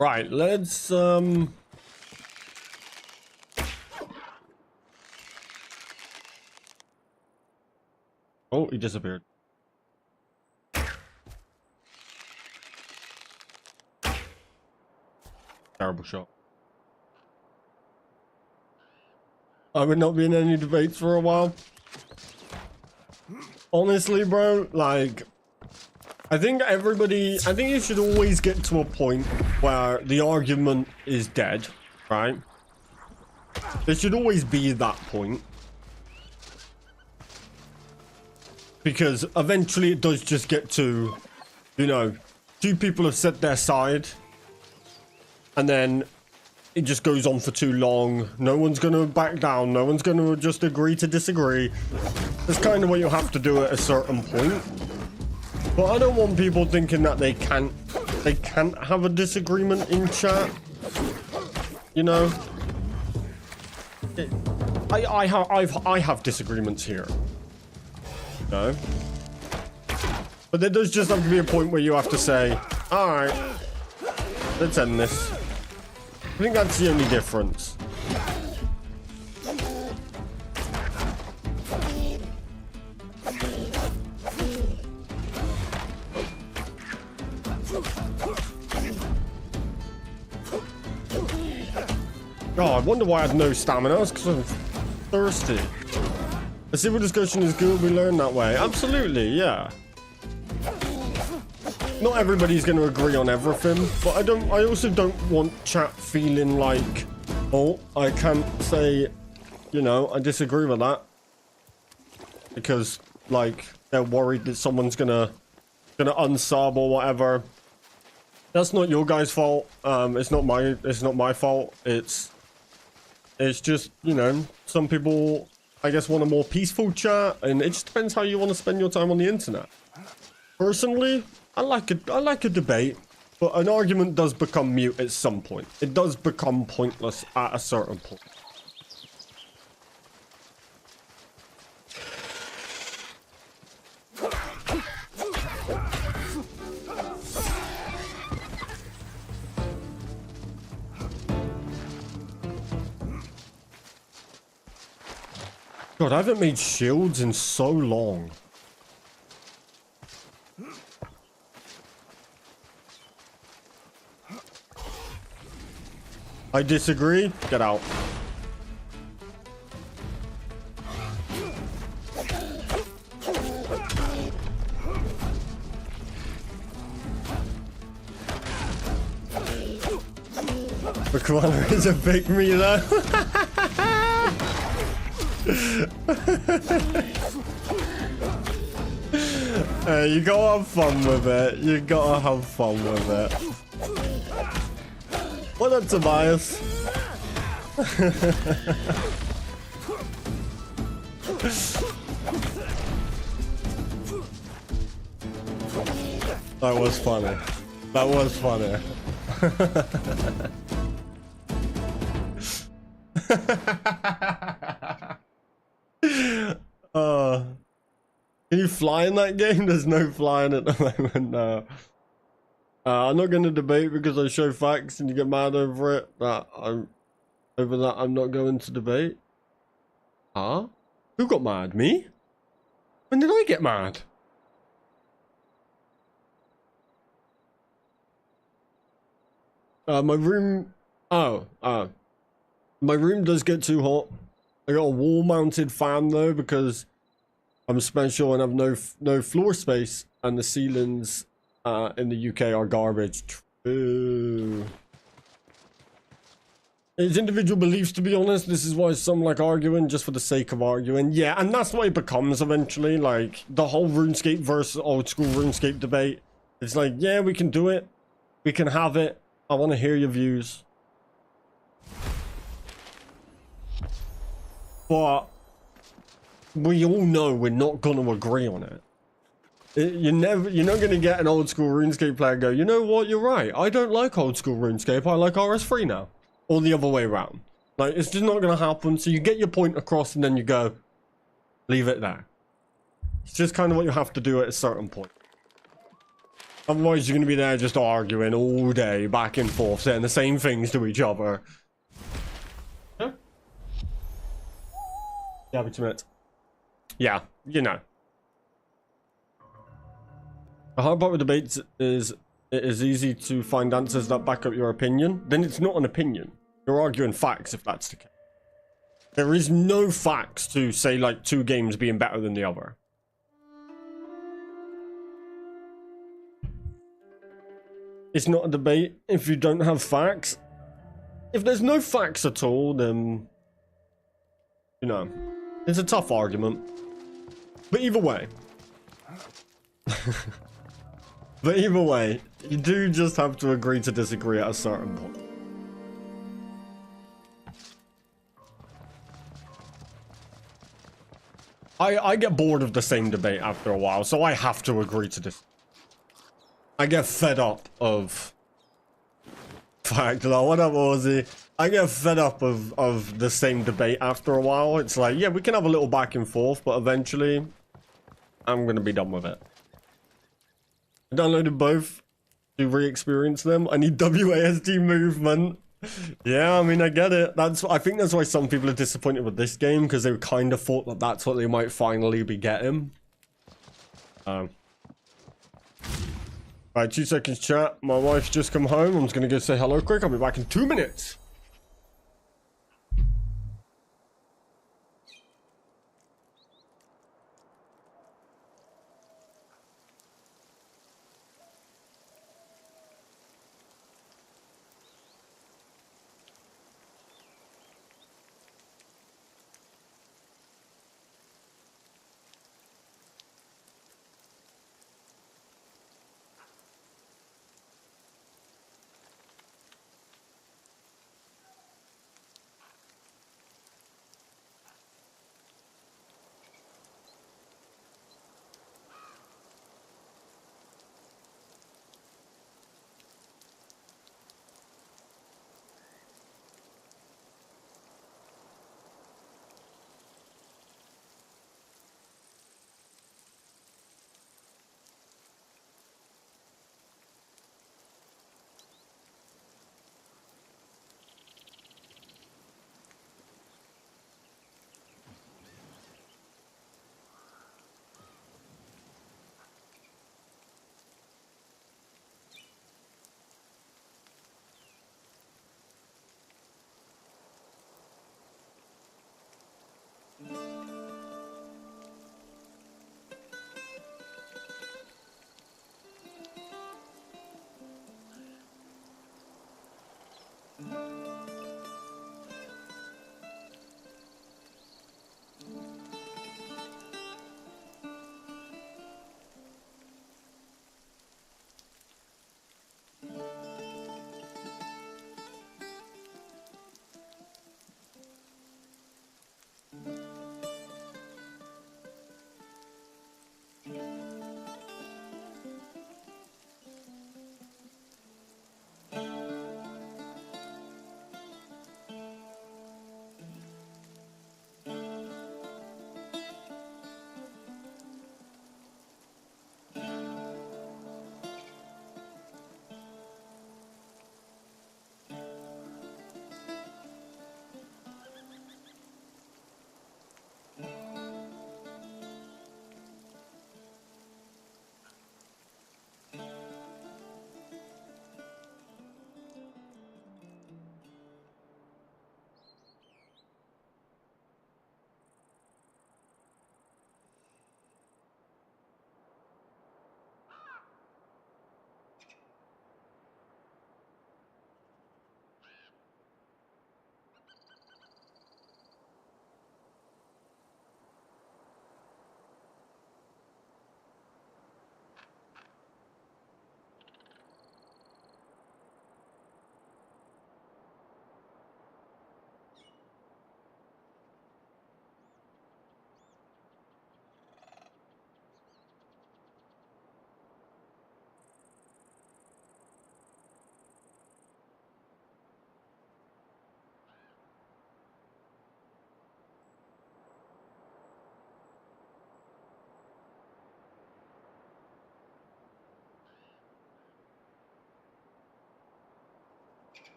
Right, let's Oh, he disappeared. Terrible shot. I would not be in any debates for a while. Honestly, bro, like, I think you should always get to a point where the argument is dead, right? There should always be that point. Because eventually it does just get to, you know, 2 people have said their side. And then it just goes on for too long. No one's going to back down. No one's going to just agree to disagree. That's kind of what you have to do at a certain point. But I don't want people thinking that they can't have a disagreement in chat. You know? I have disagreements here. No. But there does just have to be a point where you have to say, alright, let's end this. I think that's the only difference. Oh, I wonder why I had no stamina. It's because I'm thirsty. A civil discussion is good, we learn that way. Absolutely, yeah. Not everybody's going to agree on everything, but I also don't want chat feeling like, oh, I can't say, you know, I disagree with that. Because, like, they're worried that someone's gonna unsub or whatever. That's not your guys' fault. It's not my fault. It's just, you know, some people I guess, want a more peaceful chat, and it just depends how you want to spend your time on the internet. Personally, I like a debate, but an argument does become mute at some point. It does become pointless at a certain point. God, I haven't made shields in so long. I disagree. Get out. The koala is a big me though. You gotta have fun with it. You gotta have fun with it. What up, Tobias? That was funny. That was funny. Can you fly in that game? There's no flying at the moment, no. I'm not going to debate because I show facts and you get mad over it. I'm not going to debate. Huh? Who got mad? Me? When did I get mad? My room... my room does get too hot. I got a wall-mounted fan though because I'm special and have no floor space, and the ceilings in the UK are garbage. True. It's individual beliefs, to be honest. This is why some like arguing just for the sake of arguing. Yeah, and that's what it becomes eventually. Like the whole RuneScape versus old school RuneScape debate. It's like, yeah, we can do it. We can have it. I want to hear your views. But we all know we're not going to agree on it. You're not going to get an old school RuneScape player go, you know what, you're right. I don't like old school RuneScape. I like RS3 now. Or the other way around. Like, it's just not going to happen. So you get your point across and then you go, leave it there. It's just kind of what you have to do at a certain point. Otherwise, you're going to be there just arguing all day, back and forth, saying the same things to each other. Yeah? Yeah, but you meant. Yeah, you know. The hard part with debates is it is easy to find answers that back up your opinion. Then it's not an opinion. You're arguing facts if that's the case. There is no facts to say like two games being better than the other. It's not a debate if you don't have facts. If there's no facts at all, then, you know, it's a tough argument. But either way. But either way, you do just have to agree to disagree at a certain point. I get bored of the same debate after a while, so I have to agree to this. I get fed up of... Fact, though, what up, Ozzy? I get fed up of the same debate after a while. It's like, yeah, we can have a little back and forth, but eventually, I'm going to be done with it. I downloaded both to re-experience them. I need WASD movement. Yeah, I mean, I get it. I think that's why some people are disappointed with this game, because they kind of thought that that's what they might finally be getting. Alright, 2 seconds chat. My wife's just come home. I'm just going to go say hello quick. I'll be back in 2 minutes.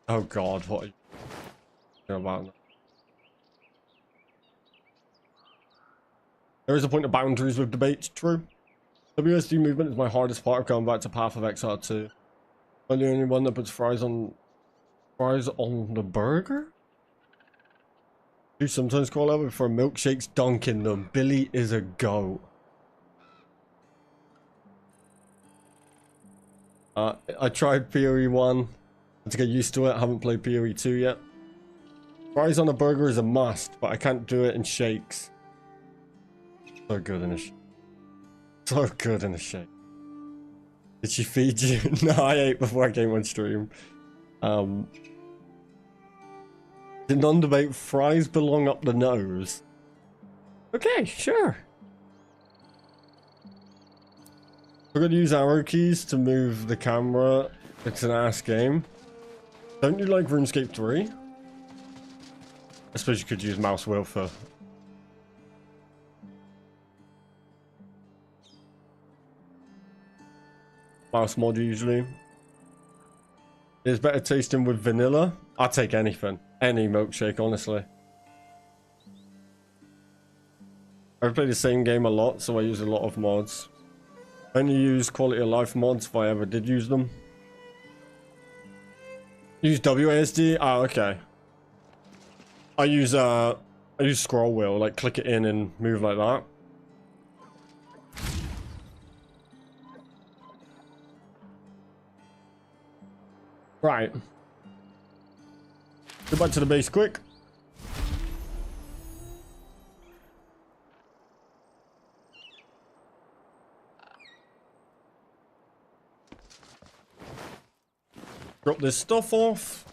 Oh god, what are you talking about? There is a point of boundaries with debates, true. WSD movement is my hardest part of going back to Path of Exile 2. I'm the only one that puts fries on the burger? You sometimes call over for milkshakes dunking them. Billy is a goat. I tried PoE 1 to get used to it. I haven't played PoE 2 yet. Fries on a burger is a must, but I can't do it in shakes. So good in a shake. So good in a shake. Did she feed you? No, I ate before I came on stream. Did non-debate fries belong up the nose? Okay, sure. We're going to use arrow keys to move the camera. It's an ass game. Don't you like RuneScape 3? I suppose you could use mouse wheel for... mouse mod usually. It's better tasting with vanilla. I'll take anything. Any milkshake, honestly. I play the same game a lot, so I use a lot of mods. I only use quality of life mods if I ever did use them. Use WASD? Oh, okay. I use scroll wheel, like click it in and move like that. Right. Go back to the base quick. Drop this stuff off.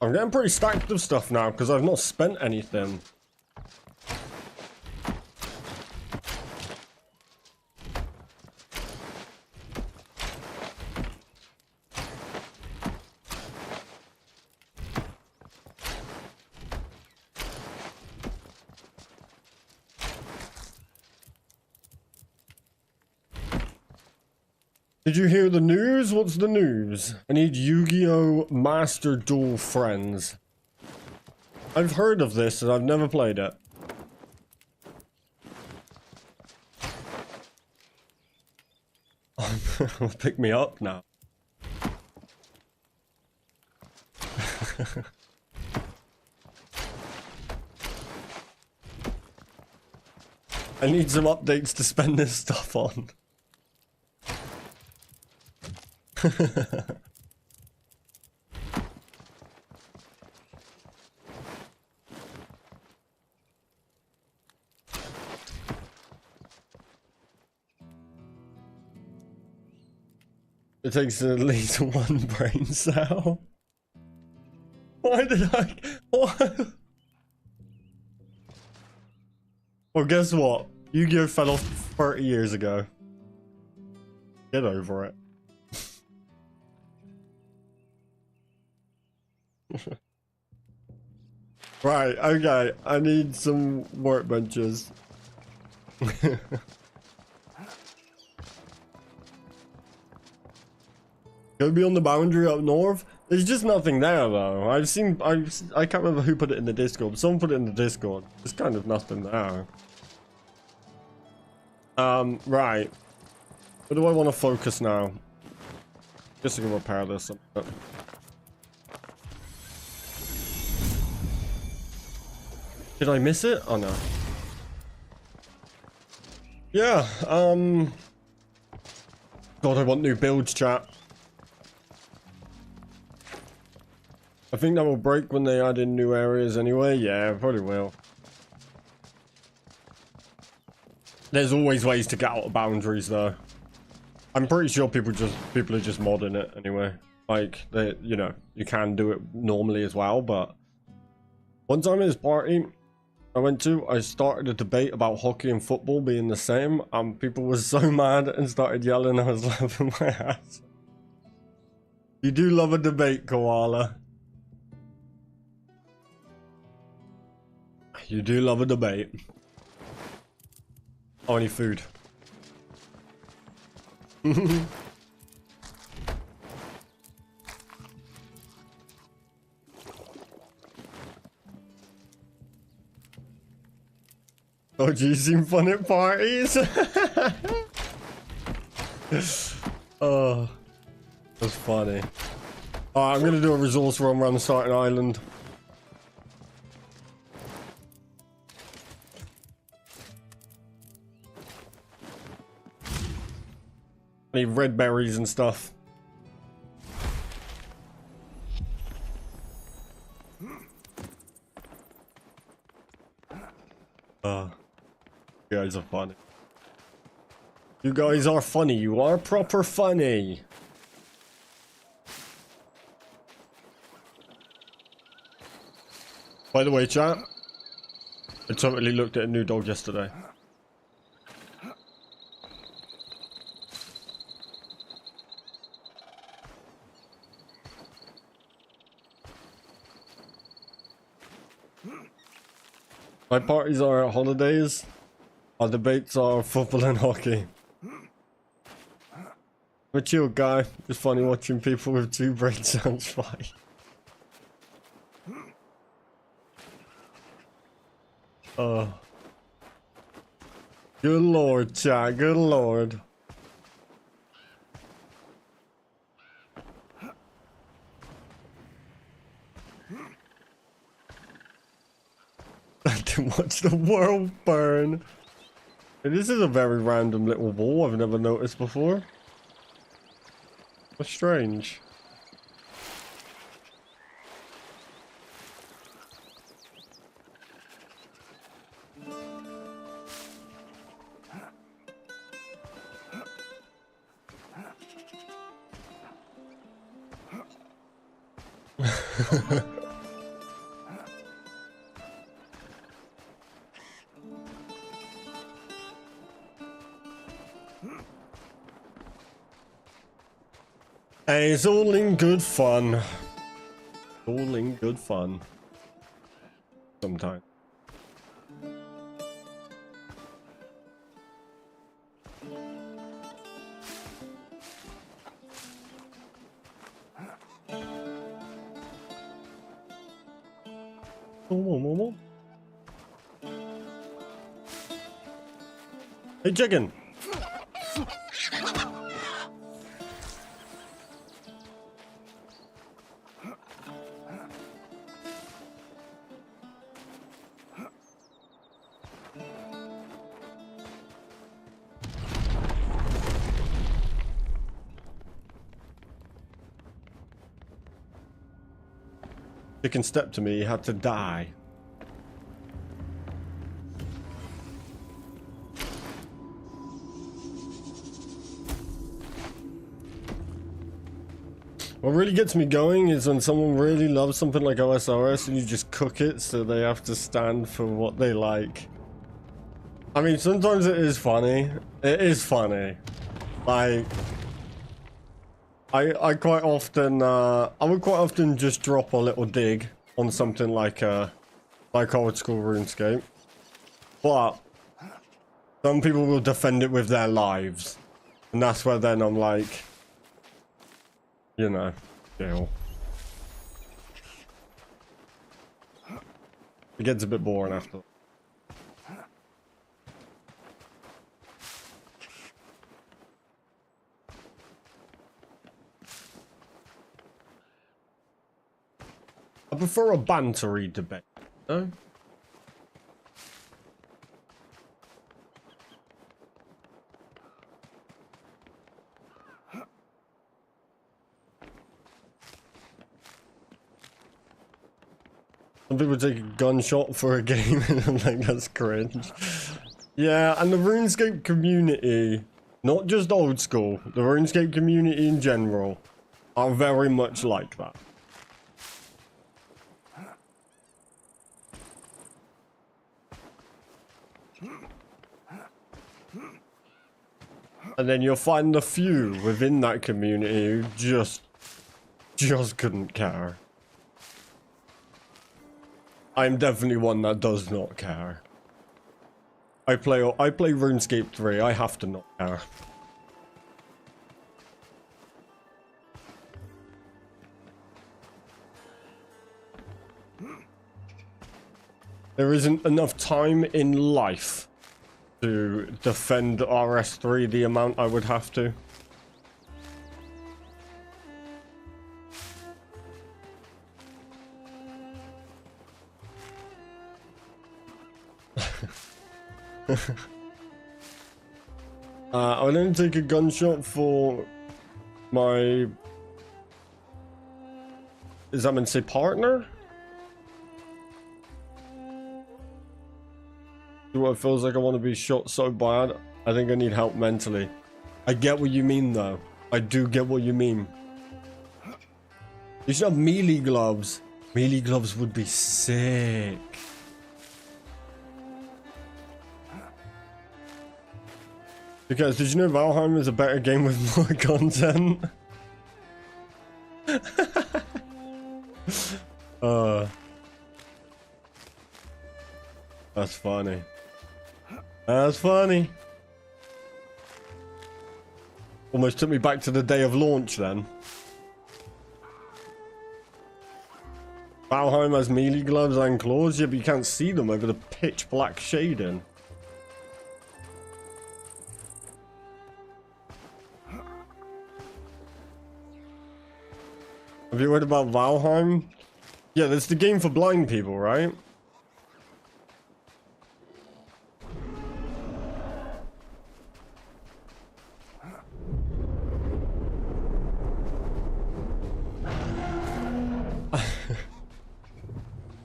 I'm getting pretty stacked of stuff now because I've not spent anything. Did you hear the news? What's the news? I need Yu-Gi-Oh! Master Duel Friends. I've heard of this and I've never played it. Pick me up now. I need some updates to spend this stuff on. It takes at least one brain cell. Why did I? What? Well, guess what? Yu-Gi-Oh! Fell off 30 years ago. Get over it. Right, okay. I need some workbenches. Go beyond the boundary up north? There's just nothing there though. I can't remember who put it in the Discord, but someone put it in the Discord. There's kind of nothing there. Right. Where do I want to focus now? Guess I can repair this. Did I miss it? Oh no. Yeah, God, I want new builds, chat. I think that will break when they add in new areas anyway. Yeah, probably will. There's always ways to get out of boundaries though. I'm pretty sure people are just modding it anyway. Like you know, you can do it normally as well, but one time at this party I went to, I started a debate about hockey and football being the same, and people were so mad and started yelling. I was laughing my ass. You do love a debate, Koala. You do love a debate. Oh, I need food. Oh, do you seem fun at parties? Oh, that's funny. I'm gonna do a resource run around the starting island. I need red berries and stuff. You guys are funny. You guys are funny. You are proper funny. By the way, chat, I totally looked at a new dog yesterday. My parties are at holidays. Our debates are football and hockey. I'm a chill guy. It's funny watching people with two brain cells fight. Oh. Good lord, chat. Good lord. I can watch the world burn. Hey, this is a very random little wall I've never noticed before. That's strange. Hey, it's all in good fun. All in good fun. Sometimes. Hey, chicken. Chicken stepped to me, he had to die. What really gets me going is when someone really loves something like OSRS and you just cook it so they have to stand for what they like. I mean, sometimes it is funny. It is funny. Like, I quite often, I would quite often just drop a little dig on something like old school RuneScape. But some people will defend it with their lives. And that's where then I'm like, you know, chill. It gets a bit boring after. I prefer a bantery debate, no? Some people take a gunshot for a game and I'm like, that's cringe. Yeah, and the RuneScape community, not just old school, the RuneScape community in general, are very much like that. And then you'll find a few within that community who just couldn't care. I'm definitely one that does not care. I play RuneScape 3, I have to not care. There isn't enough time in life to defend RS3 the amount I would have to. I didn't take a gunshot for my... Is that meant to say partner? Do what it feels like I want to be shot so bad. I think I need help mentally. I get what you mean though. I do get what you mean. You should have melee gloves. Melee gloves would be sick. Because did you know Valheim is a better game with more content? That's funny. That's funny. Almost took me back to the day of launch then. Valheim has melee gloves and claws, yeah, but you can't see them over the pitch black shading. Have you heard about Valheim? Yeah, that's the game for blind people, right?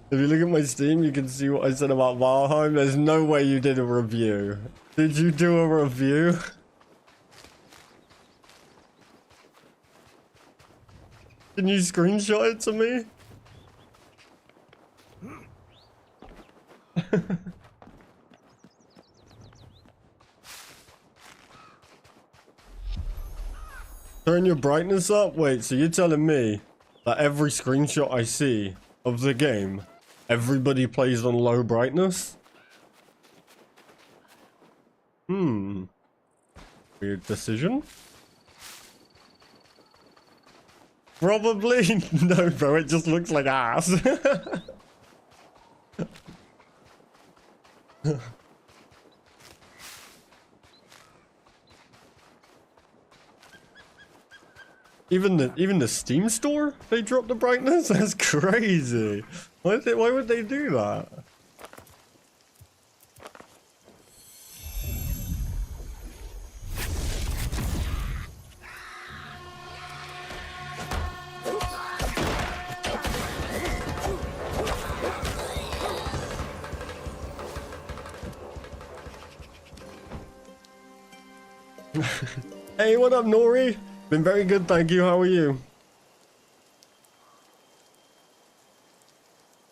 If you look at my Steam, you can see what I said about Valheim. There's no way you did a review. Did you do a review? Can you screenshot it to me? Turn your brightness up? Wait, so you're telling me that every screenshot I see of the game, everybody plays on low brightness? Weird decision. Probably. No, bro, it just looks like ass. Even the Steam store, they dropped the brightness? That's crazy. Why would they do that? Hey, what up, Nori? Been very good, thank you. How are you?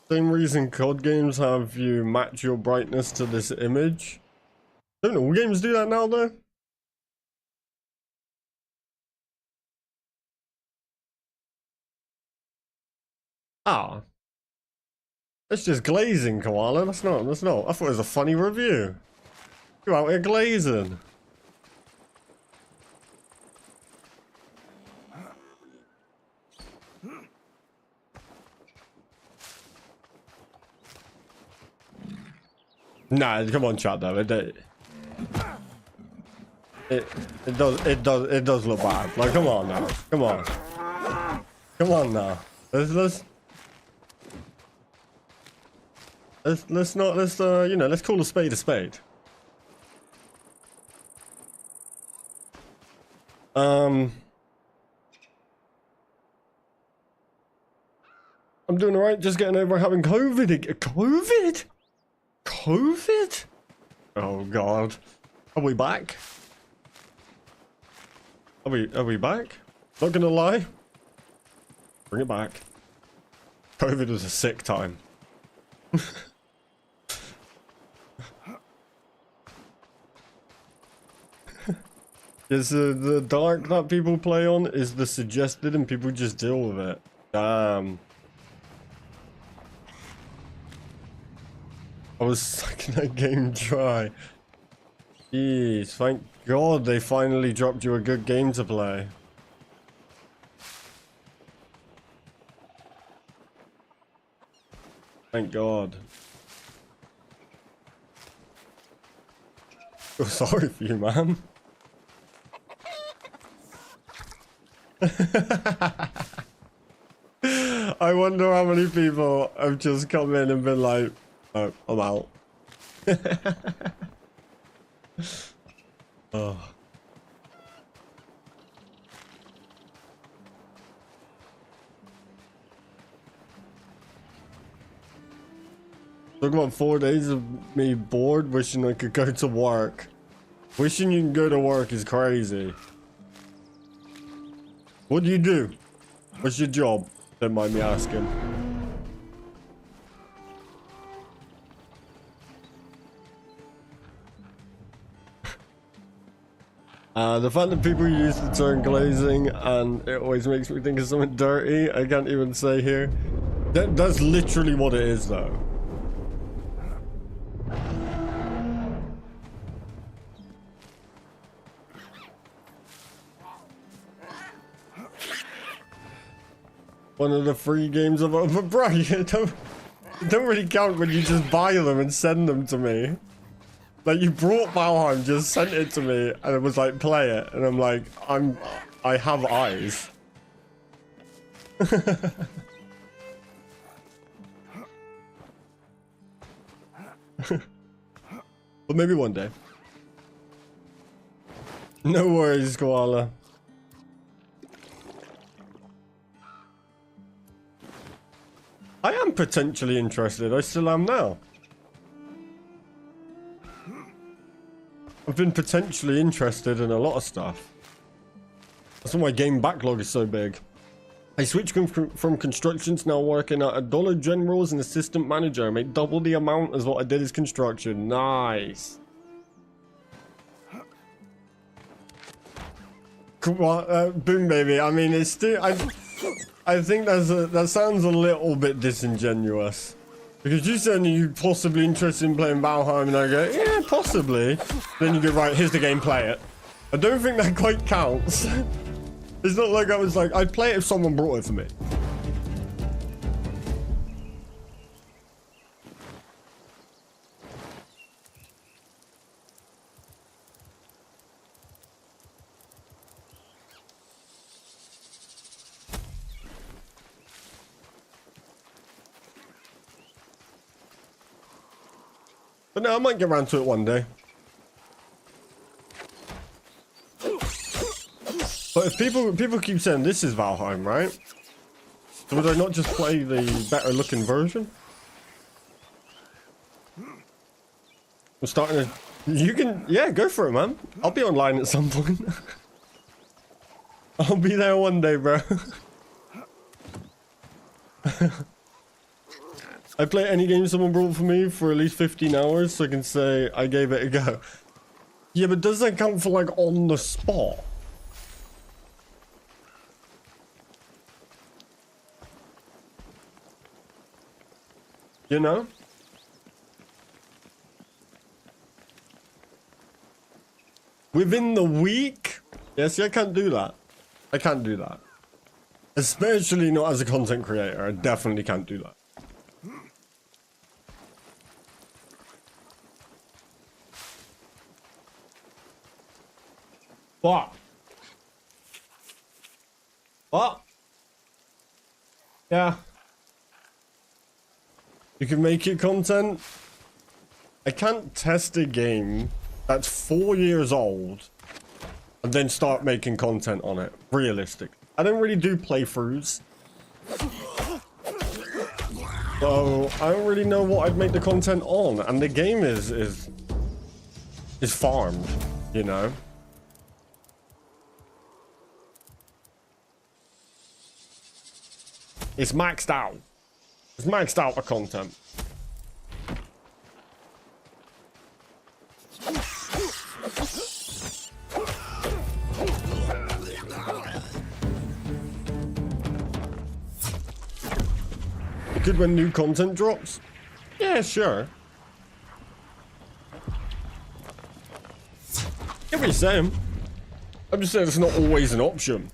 Same reason COD games have you match your brightness to this image. Don't all games do that now, though? Ah. That's just glazing, Koala. That's not. I thought it was a funny review. You're out here glazing. Nah, come on, chat though. It does look bad. Like, come on now. Come on now. Let's call a spade a spade. I'm doing alright, just getting over having COVID. COVID? Oh god. Are we back? Are we back? Not gonna lie. Bring it back. COVID was a sick time. Is the dark that people play on is the suggested and people just deal with it. Damn. I was sucking that game dry. Jeez, thank God they finally dropped you a good game to play. Thank God. feel sorry for you, man. I wonder how many people have just come in and been like, oh, I'm out. Oh. Talk about 4 days of me bored, wishing I could go to work. Wishing you can go to work is crazy. What do you do? What's your job? Don't mind me asking. The fact that people use the term glazing and it always makes me think of something dirty, I can't even say here. That's literally what it is, though. One of the free games of but bro, you don't really count when you just buy them and send them to me. Like, you brought Valheim, just sent it to me, and it was like, play it, and I'm like, I have eyes. But maybe one day. No worries, Koala. I am potentially interested. I still am now. I've been potentially interested in a lot of stuff. That's why my game backlog is so big. I switched from construction to now working at a Dollar General as an assistant manager. I make double the amount as what I did as construction. Nice. Come on, boom, baby. I mean, it's still... I think that sounds a little bit disingenuous. Because you said you're possibly interested in playing Valheim, and I go, yeah, possibly. Then you go, right, here's the game, play it. I don't think that quite counts. It's not like I was like, I'd play it if someone brought it for me. But no, I might get around to it one day. But if people keep saying this is Valheim, right? So would I not just play the better looking version? I'm starting to... You can... Yeah, go for it, man. I'll be online at some point. I'll be there one day, bro. I play any game someone brought for me for at least 15 hours so I can say I gave it a go. Yeah, but does that count for like on the spot? You know? Within the week? Yeah, see, I can't do that. I can't do that. Especially not as a content creator. I definitely can't do that. What? What? Yeah. You can make it content. I can't test a game that's 4 years old and then start making content on it. Realistic. I don't really do playthroughs. So I don't really know what I'd make the content on. And the game is farmed, you know? It's maxed out. It's maxed out for content. Good when new content drops? Yeah, sure. Get what you're saying. I'm just saying it's not always an option.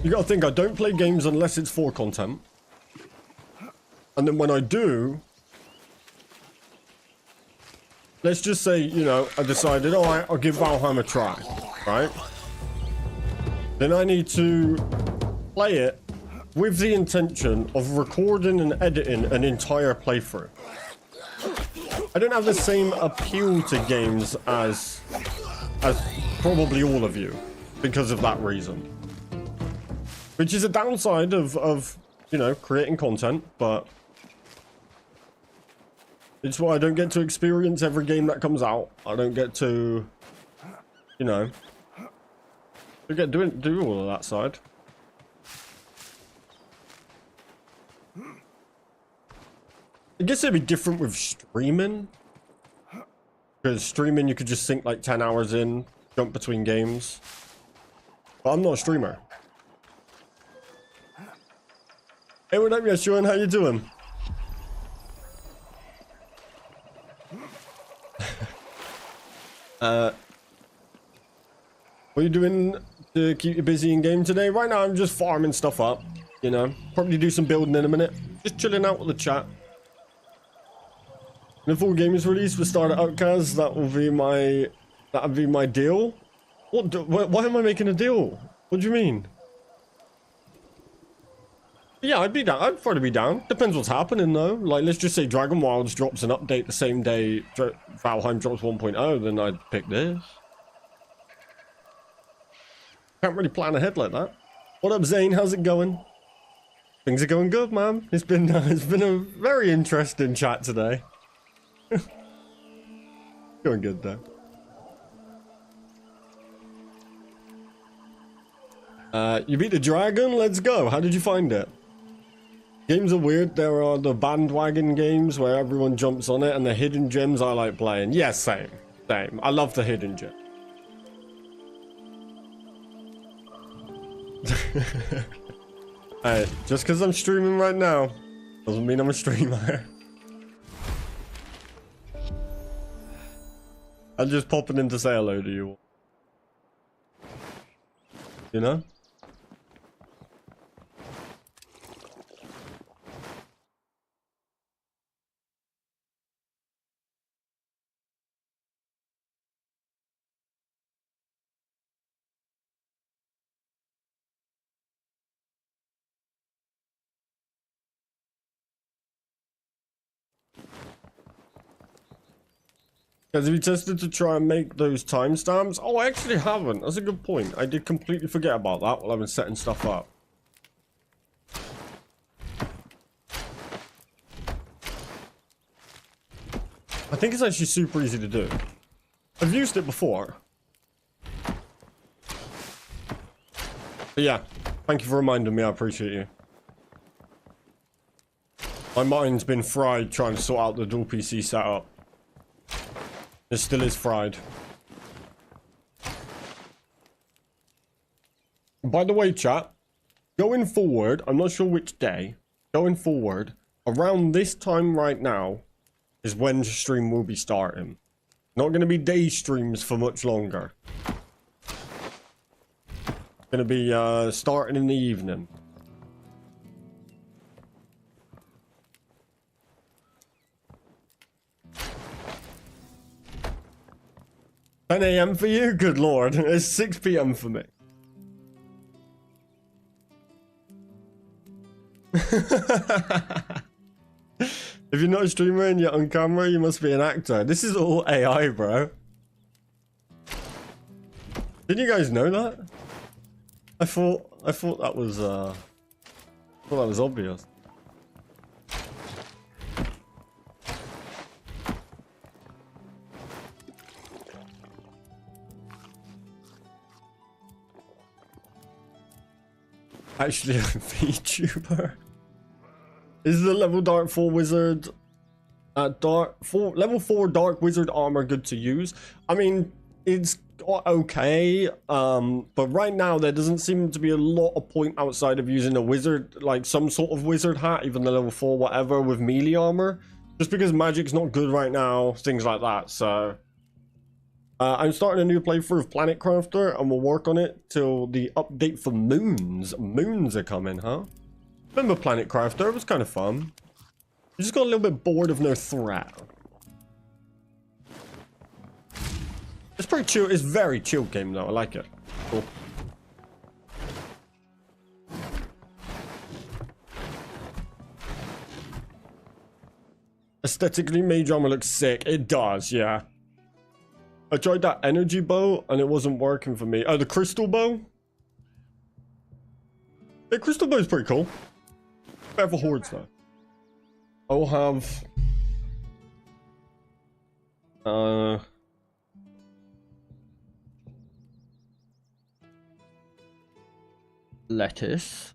You gotta think, I don't play games unless it's for content. And then when I do, let's just say, you know, I decided, all right, I'll give Valheim a try, right? Then I need to play it with the intention of recording and editing an entire playthrough. I don't have the same appeal to games as probably all of you because of that reason. Which is a downside of you know, creating content, but it's why I don't get to experience every game that comes out. I don't get to, you know, do all of that side. I guess it'd be different with streaming. Because streaming, you could just sink like 10 hours in, jump between games. But I'm not a streamer. Hey, what up, Yeshua? How you doing? What are you doing to keep you busy in game today? Right now, I'm just farming stuff up. You know, probably do some building in a minute. Just chilling out with the chat. And if all game is released, we start at Outcast. That'll be my deal. Why am I making a deal? What do you mean? Yeah, I'd be down. I'd probably be down. Depends what's happening though. Like, let's just say Dragonwilds drops an update the same day Valheim drops 1.0, then I'd pick this. Can't really plan ahead like that. What up, Zane? How's it going? Things are going good, man. It's been a very interesting chat today. Going good though. You beat the dragon? Let's go. How did you find it? Games are weird. There are the bandwagon games where everyone jumps on it, and the hidden gems I like playing. Yes, same. I love the hidden gem. Alright, just because I'm streaming right now doesn't mean I'm a streamer. I'm just popping in to say hello to you. You know? Have you tested to try and make those timestamps? Oh, I actually haven't. That's a good point. I did completely forget about that while I've been setting stuff up. I think it's actually super easy to do. I've used it before. But yeah, thank you for reminding me. I appreciate you. My mind's been fried trying to sort out the dual PC setup. It still is fried. By the way, chat, going forward, I'm not sure which day, going forward, around this time right now is when the stream will be starting. Not going to be day streams for much longer. Going to be starting in the evening. 10 AM for you? Good lord. It's 6 PM for me. If you're not a streamer and you're on camera, you must be an actor. This is all AI, bro. Didn't you guys know that? I thought that was obvious. Actually, a VTuber. Is the level Dark 4 wizard level 4 Dark Wizard armor good to use? I mean, it's okay, but right now there doesn't seem to be a lot of point outside of using a wizard, like some sort of wizard hat, even the level 4 whatever with melee armor, just because magic's not good right now, things like that. So I'm starting a new playthrough of Planet Crafter, and we'll work on it till the update for moons. Moons are coming, huh? Remember Planet Crafter? It was kind of fun. You just got a little bit bored of no threat. It's pretty chill. It's very chill game though. I like it. Cool. Aesthetically, Mage Armor looks sick. It does, yeah. I tried that energy bow and it wasn't working for me. Oh, the crystal bow? The crystal bow is pretty cool. Better for hordes though. I'll have... lettuce.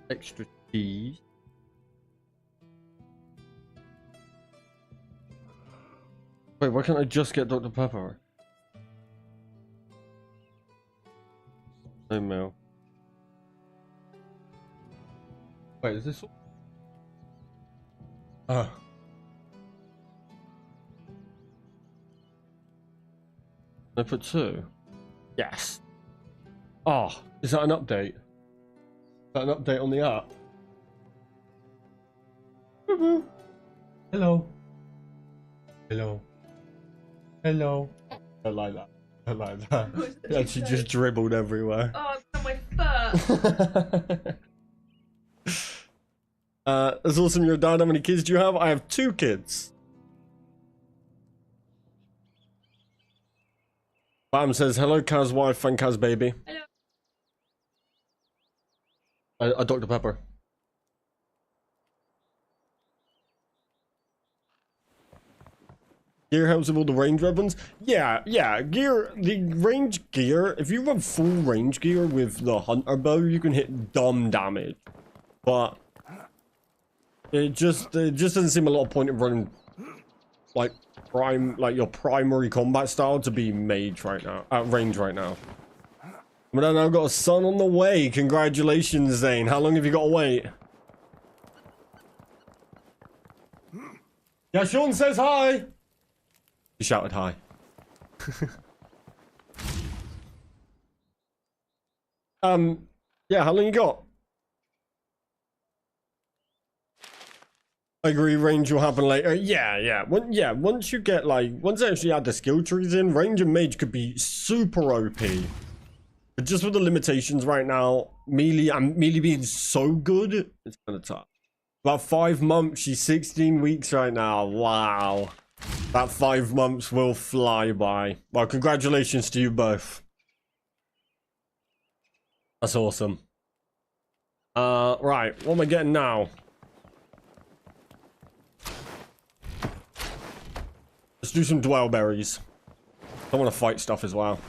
Extra cheese. Wait, why can't I just get Dr. Pepper? No milk. Wait, is this... I put 2. Yes. Oh, is that an update? Is that an update on the app? Hello. Hello. Hello. I like that. I like that. Yeah, she just dribbled everywhere. Oh, it's on my fur. That's awesome. You're a dad. How many kids do you have? I have 2 kids. Bam says, hello, Kaz wife and Kaz baby. Hello. Dr. Pepper. Gear helps with all the range weapons. Yeah, gear, the range gear, if you run full range gear with the hunter bow, you can hit dumb damage. But it just doesn't seem a lot of point in running like your primary combat style to be mage right now, at range right now. But I now got a son on the way. Congratulations, Zane. How long have you got to wait? Yeah, Sean says hi. He shouted hi. Yeah, how long you got? I agree, range will happen later. Yeah. Once you get once they actually add the skill trees in, range and mage could be super OP. But just with the limitations right now, melee being so good, it's kind of tough. About 5 months, she's 16 weeks right now. Wow. That 5 months will fly by. Well, congratulations to you both. That's awesome. Right, what am I getting now? Let's do some dwell berries. I want to fight stuff as well.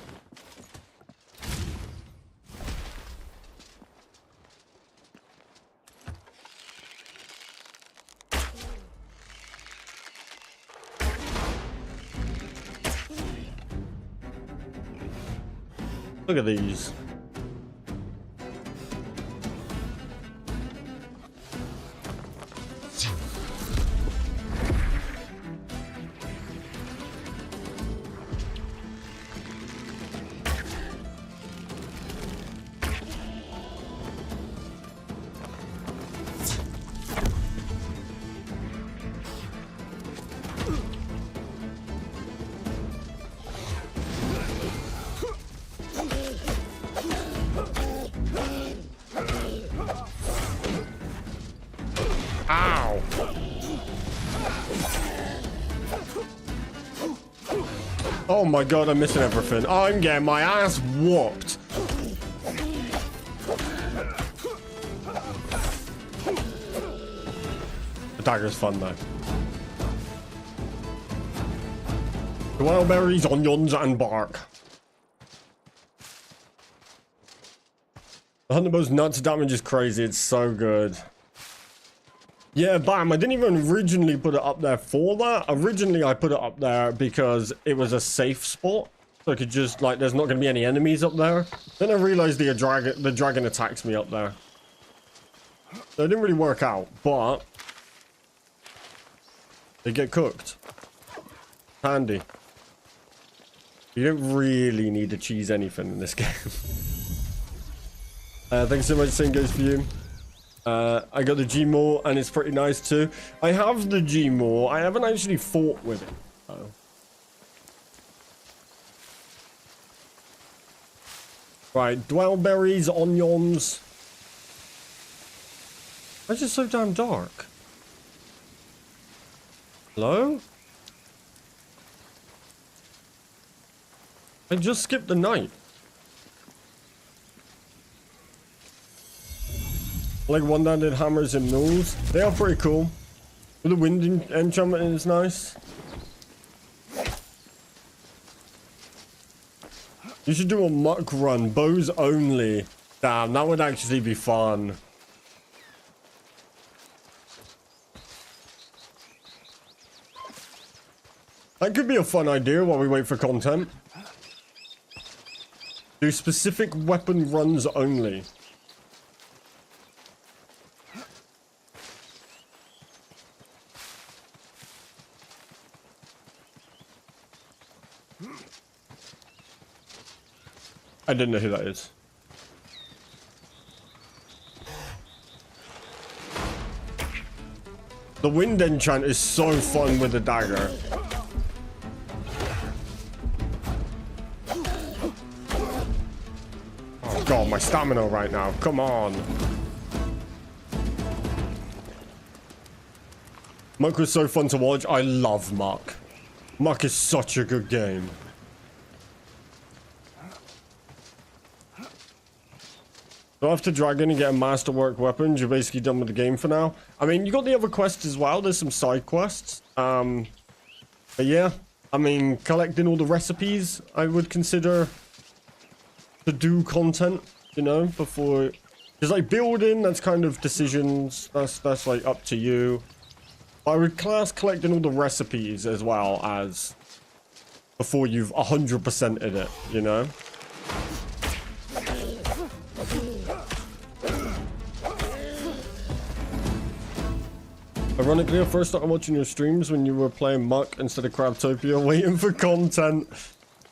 Look at these. Ow! Oh my god, I'm missing everything. I'm getting my ass whooped. The dagger's fun though. Dwell berries, onions, and bark. The hunter bow's nuts damage is crazy. It's so good. Yeah, bam. I didn't even originally put it up there for that. Originally, I put it up there because it was a safe spot. So I could just, there's not going to be any enemies up there. Then I realized the dragon attacks me up there. So it didn't really work out, but they get cooked. Handy. You don't really need to cheese anything in this game. Thanks so much, same goes for you. I got the Gmaul and it's pretty nice too. I have the Gmaul. I haven't actually fought with it. Oh. Right, dwellberries, onions. Why is it so damn dark? Hello? I just skipped the night. Like one-handed hammers and mills. They are pretty cool. The wind enchantment is nice. You should do a muck run. Bows only. Damn, that would actually be fun. That could be a fun idea while we wait for content. Do specific weapon runs only. I didn't know who that is. The wind enchant is so fun with the dagger. Oh god, my stamina right now. Come on. Muck was so fun to watch. I love Muck. Muck is such a good game. Go after dragon and get a masterwork weapons. You're basically done with the game for now. I mean, you got the other quests as well. There's some side quests. But yeah, I mean, collecting all the recipes, I would consider to do content, you know, before. Because like building, that's kind of decisions. That's like up to you. I would class collecting all the recipes as well as before you've 100%ed it, you know. Ironically, I first started watching your streams when you were playing Muck instead of Crabtopia, waiting for content.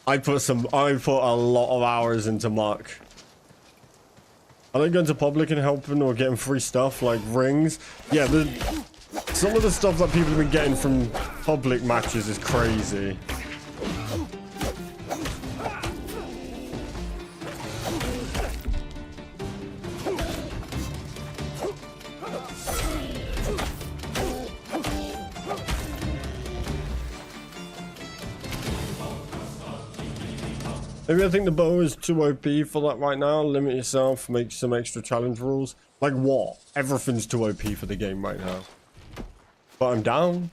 I put a lot of hours into Muck. I like going to public and helping or getting free stuff like rings. Yeah, some of the stuff that people have been getting from public matches is crazy. Maybe I think the bow is too OP for that right now. Limit yourself, make some extra challenge rules. Like what? Everything's too OP for the game right now. But I'm down.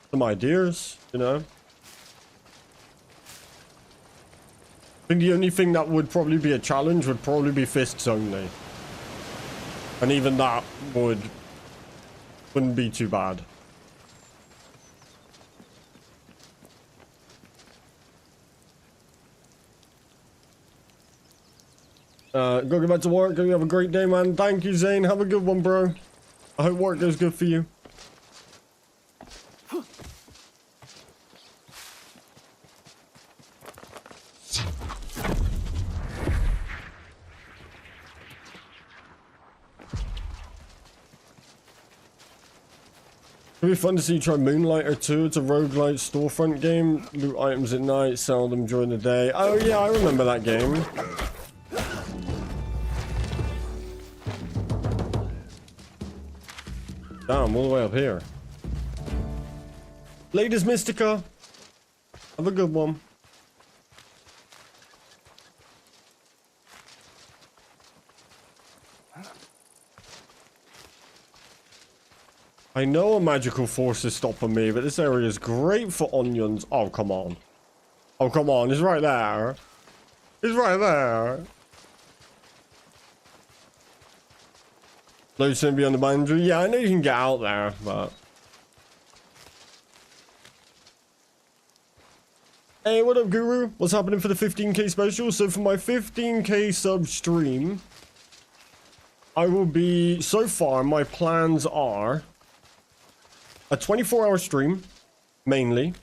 Some ideas, you know. I think the only thing that would probably be a challenge would probably be fists only. And even that wouldn't be too bad. Go get back to work. Go have a great day, man. Thank you, Zane. Have a good one, bro. I hope work goes good for you. It'd be fun to see you try Moonlighter 2. It's a roguelite storefront game. Loot items at night, sell them during the day. Oh yeah, I remember that game. Damn, all the way up here. Ladies Mystica. Have a good one. I know a magical force is stopping me, but this area is great for onions. Oh, come on. Oh, come on. It's right there. It's right there. Loads to be on the boundary. Yeah, I know you can get out there, but... Hey, what up, Guru? What's happening for the 15k special? So for my 15k sub stream, I will be... So far, my plans are... a 24-hour stream, mainly.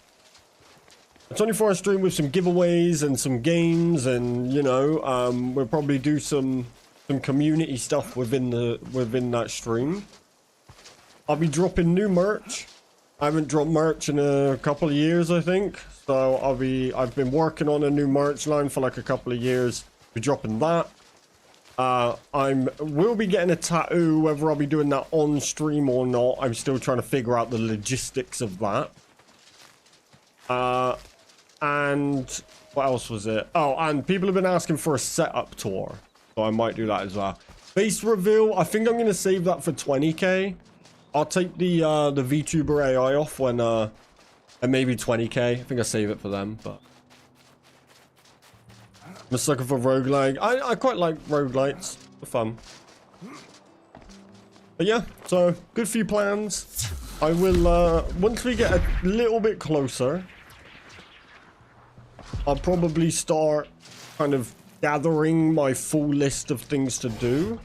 a 24-hour stream with some giveaways and some games, and you know, we'll probably do some community stuff within that stream. I'll be dropping new merch. I haven't dropped merch in a couple of years, I think. So I've been working on a new merch line for like a couple of years. Be dropping that. Will be getting a tattoo, whether I'll be doing that on stream or not. I'm still trying to figure out the logistics of that. And what else was it? Oh, and people have been asking for a setup tour, so I might do that as well. Base reveal, I think I'm gonna save that for 20k. I'll take the VTuber AI off when and maybe 20k. I think I'll save it for them, but I'm a sucker for roguelike. I quite like roguelites. They're fun. But yeah, so good few plans. I will once we get a little bit closer, I'll probably start kind of gathering my full list of things to do.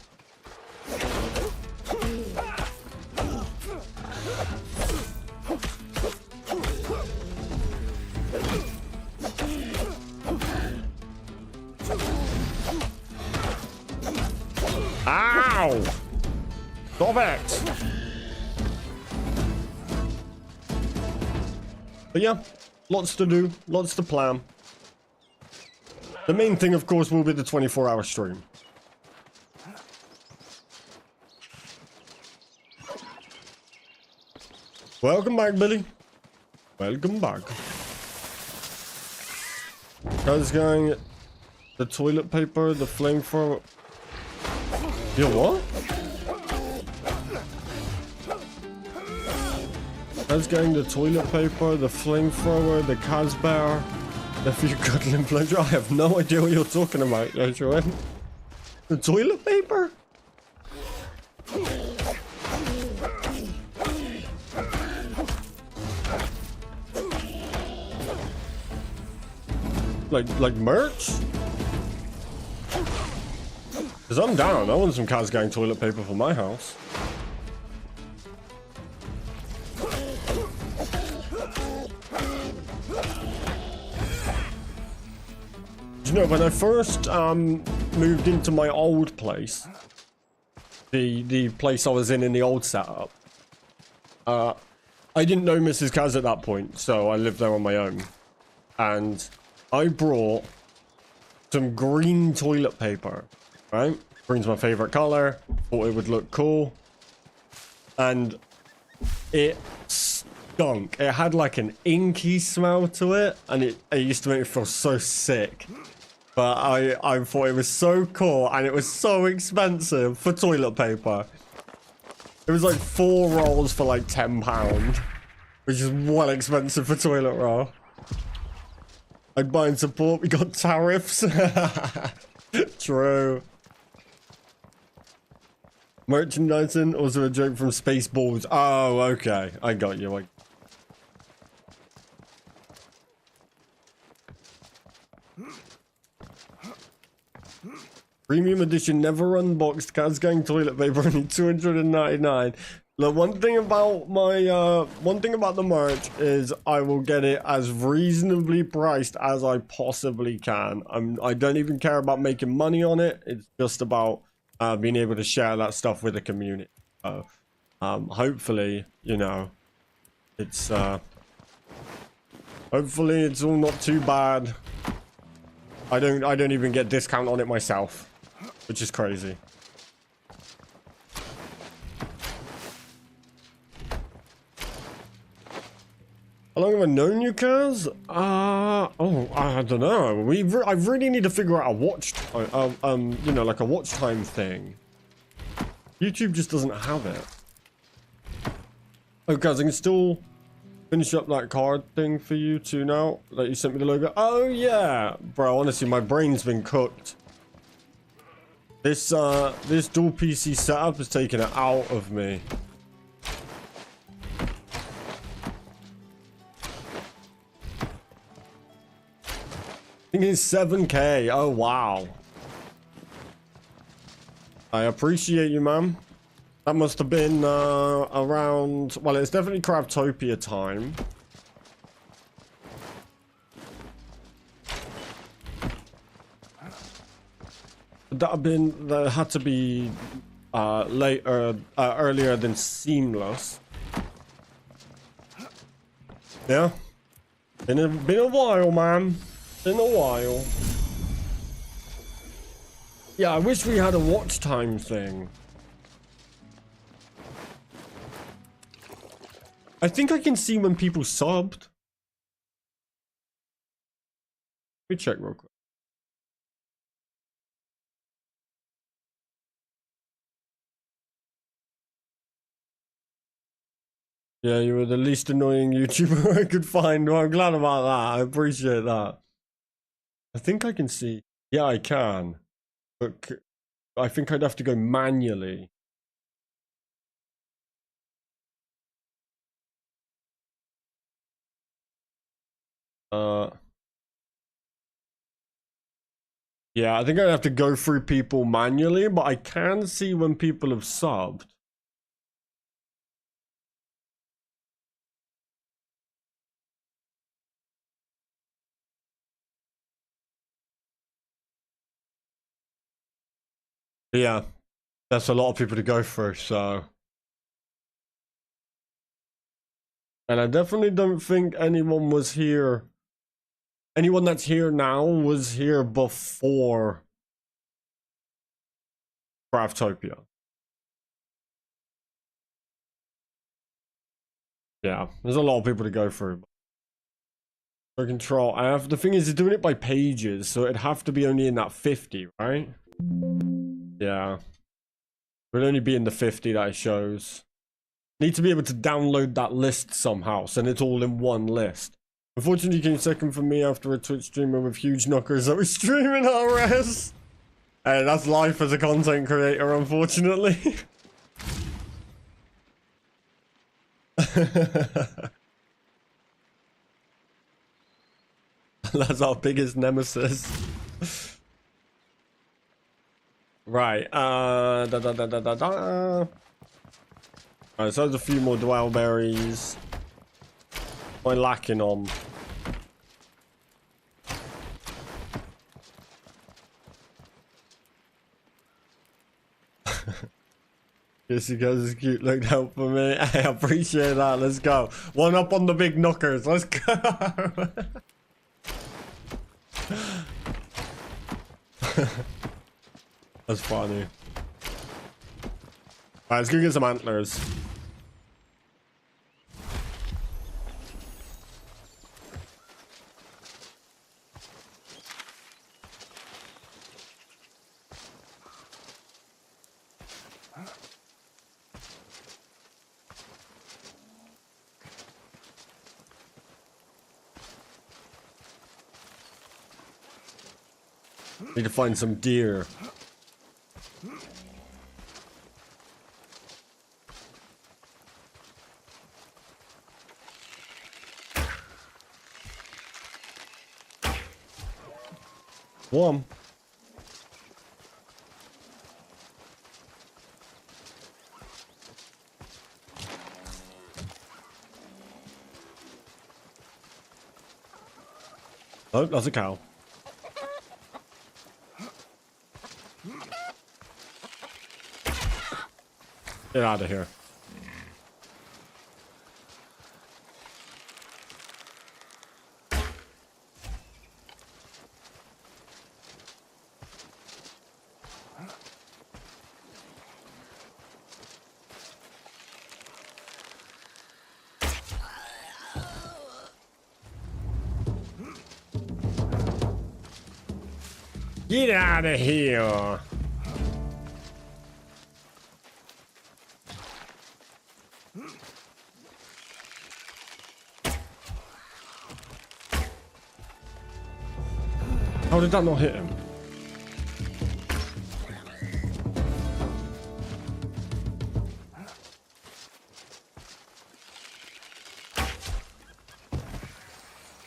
Ow! Stop it! But yeah, lots to do, lots to plan. The main thing, of course, will be the 24-hour stream. Welcome back, Billy. Welcome back. How's it going? The toilet paper, the flamethrower. Yo, what? How's going? The toilet paper, the flamethrower, the Caztecx. If you cuddling pleasure, I have no idea what you're talking about, Joshua. The toilet paper? Like merch? Cause I'm down. I want some Caztecx toilet paper for my house. You know, when I first moved into my old place, the place I was in the old setup, I didn't know Mrs. Kaz at that point, so I lived there on my own. And I brought some green toilet paper, right? Green's my favorite color, thought it would look cool. And it stunk. It had like an inky smell to it, and it used to make me feel so sick. But I thought it was so cool, and it was so expensive for toilet paper. It was like 4 rolls for like £10, which is well expensive for toilet roll. I'd buy and support, we got tariffs. True. Merchandising, also a joke from Spaceballs. Oh, okay. I got you. Premium edition, never unboxed. Caztecx toilet paper, only 299. Look, one thing about the merch is I will get it as reasonably priced as I possibly can. I don't even care about making money on it. It's just about being able to share that stuff with the community. So, hopefully, you know, it's hopefully it's all not too bad. I don't even get discount on it myself, which is crazy. How long have I known you, Kaz? Oh, I don't know. I really need to figure out a watch, you know, like a watch time thing. YouTube just doesn't have it. Oh, Kaz, I can still finish up that card thing for you too now. That you sent me the logo. Oh yeah, bro. Honestly, my brain's been cooked. This dual PC setup has taken it out of me. I think it's 7K. Oh, wow. I appreciate you, man. That must have been around... Well, it's definitely Craftopia time. That had to be earlier than seamless. Yeah. Been a while, man. Been a while. Yeah, I wish we had a watch time thing. I think I can see when people subbed. Let me check real quick. Yeah, you were the least annoying YouTuber I could find. Well, I'm glad about that. I appreciate that. I think I can see. Yeah, I can. But I think I'd have to go manually. Yeah, I think I'd have to go through people manually, but I can see when people have subbed. Yeah, that's a lot of people to go through, so. And I definitely don't think anyone was here. Anyone that's here now was here before Craftopia. Yeah, there's a lot of people to go through. For control, the thing is, doing it by pages, so it'd have to be only in that 50, right? Yeah. It would only be in the 50 that it shows. Need to be able to download that list somehow, so it's all in one list. Unfortunately, you came second for me after a Twitch streamer with huge knockers that was streaming RS. Hey, that's life as a content creator, unfortunately. That's our biggest nemesis. Right, Alright, so there's a few more dwell berries. What am I lacking on? Yes, you guys is cute. Looked out for me. I appreciate that. Let's go. One up on the big knockers. Let's go. That's funny. Alright, let's go get some antlers. Need to find some deer. One. Oh, that's a cow. Get out of here. Get out of here. How did that not hit him?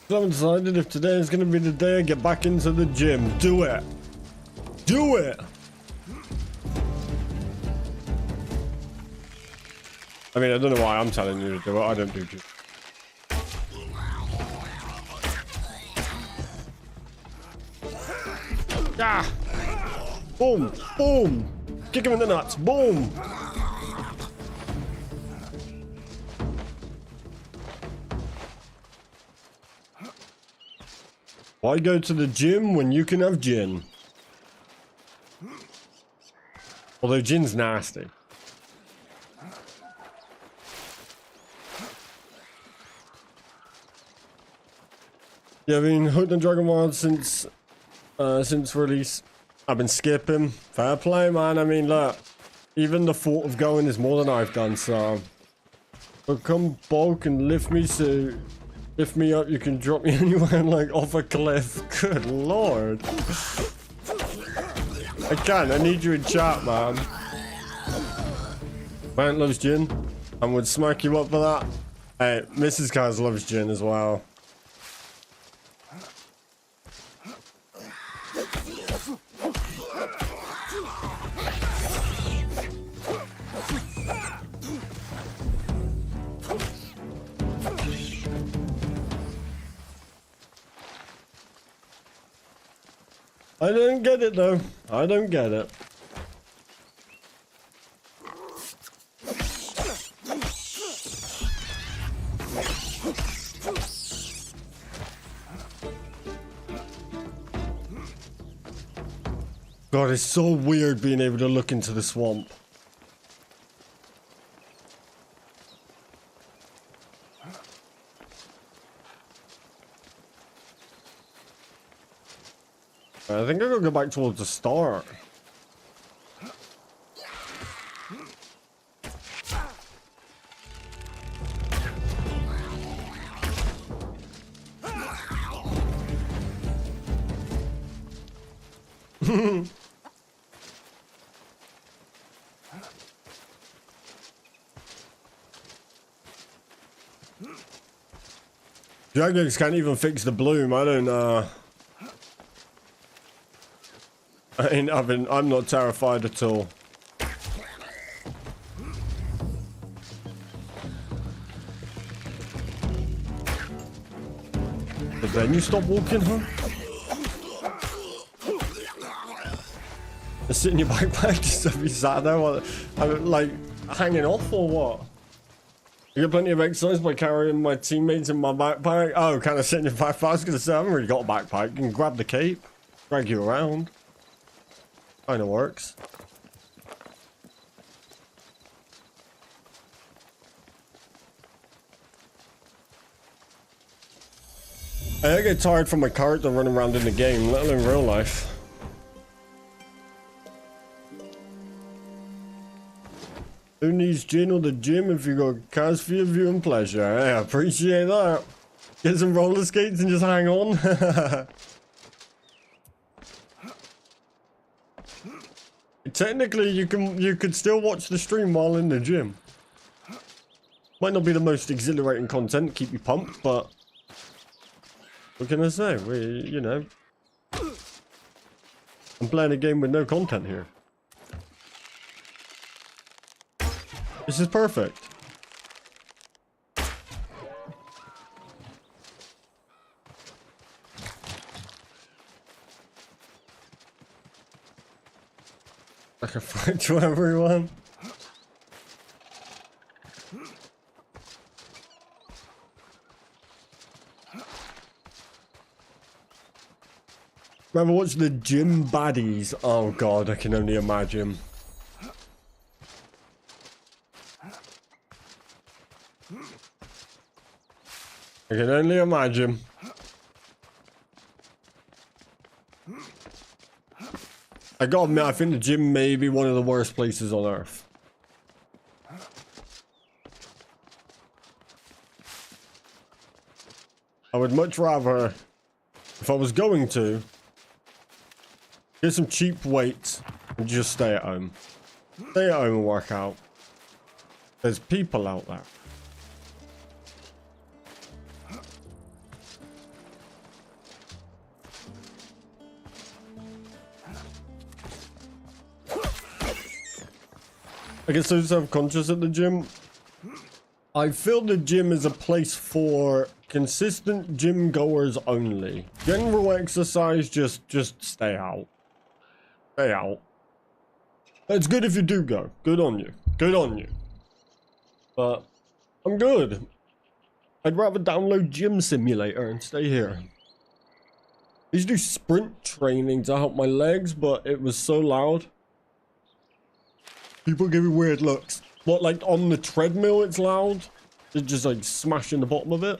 I haven't decided if today is going to be the day I get back into the gym. Do it. Do it. I mean, I don't know why I'm telling you to do it. I don't do it. Ah! Boom, boom. Kick him in the nuts. Boom. Why go to the gym when you can have gin? Although gin's nasty. Yeah, I've been hooked on Dragonwilds since release. I've been skipping. Fair play, man. I mean, look, even the thought of going is more than I've done, so. But come bulk and lift me, so lift me up, you can drop me anywhere like off a cliff. Good lord. I can't, I need you in chat, man. Man loves gin and would smack you up for that. Hey, Mrs. Kaz loves gin as well. I don't get it though. I don't get it. God, it's so weird being able to look into the swamp. I think I gotta go back towards the start. Caztecx can't even fix the bloom. I don't I'm not terrified at all. But then you stop walking, huh? Just sit in your backpack, just be sat there while I'm like hanging off or what? I get plenty of exercise by carrying my teammates in my backpack. Oh, kind of sitting in your backpack. I was gonna say I haven't really got a backpack. You can grab the cape, drag you around. Kinda works. I get tired from my character running around in the game, let alone real life. Who needs gin or the gym if you got Kaz for your viewing pleasure? I appreciate that. Get some roller skates and just hang on. Technically, you could still watch the stream while in the gym. Might not be the most exhilarating content, keep you pumped, but what can I say? You know, I'm playing a game with no content here. This is perfect. I can fight to everyone. Remember, watch the gym baddies. Oh god, I can only imagine. I can only imagine. I gotta admit, I think the gym may be one of the worst places on earth. I would much rather, if I was going to, get some cheap weights and just stay at home. Stay at home and work out. There's people out there. I get so self-conscious at the gym. I feel the gym is a place for consistent gym goers only. General exercise, just stay out. Stay out. It's good if you do go. Good on you. Good on you. But I'm good. I'd rather download Gym Simulator and stay here. I used to do sprint training to help my legs, but it was so loud. People give me weird looks. What, like on the treadmill it's loud? It's just like smashing the bottom of it.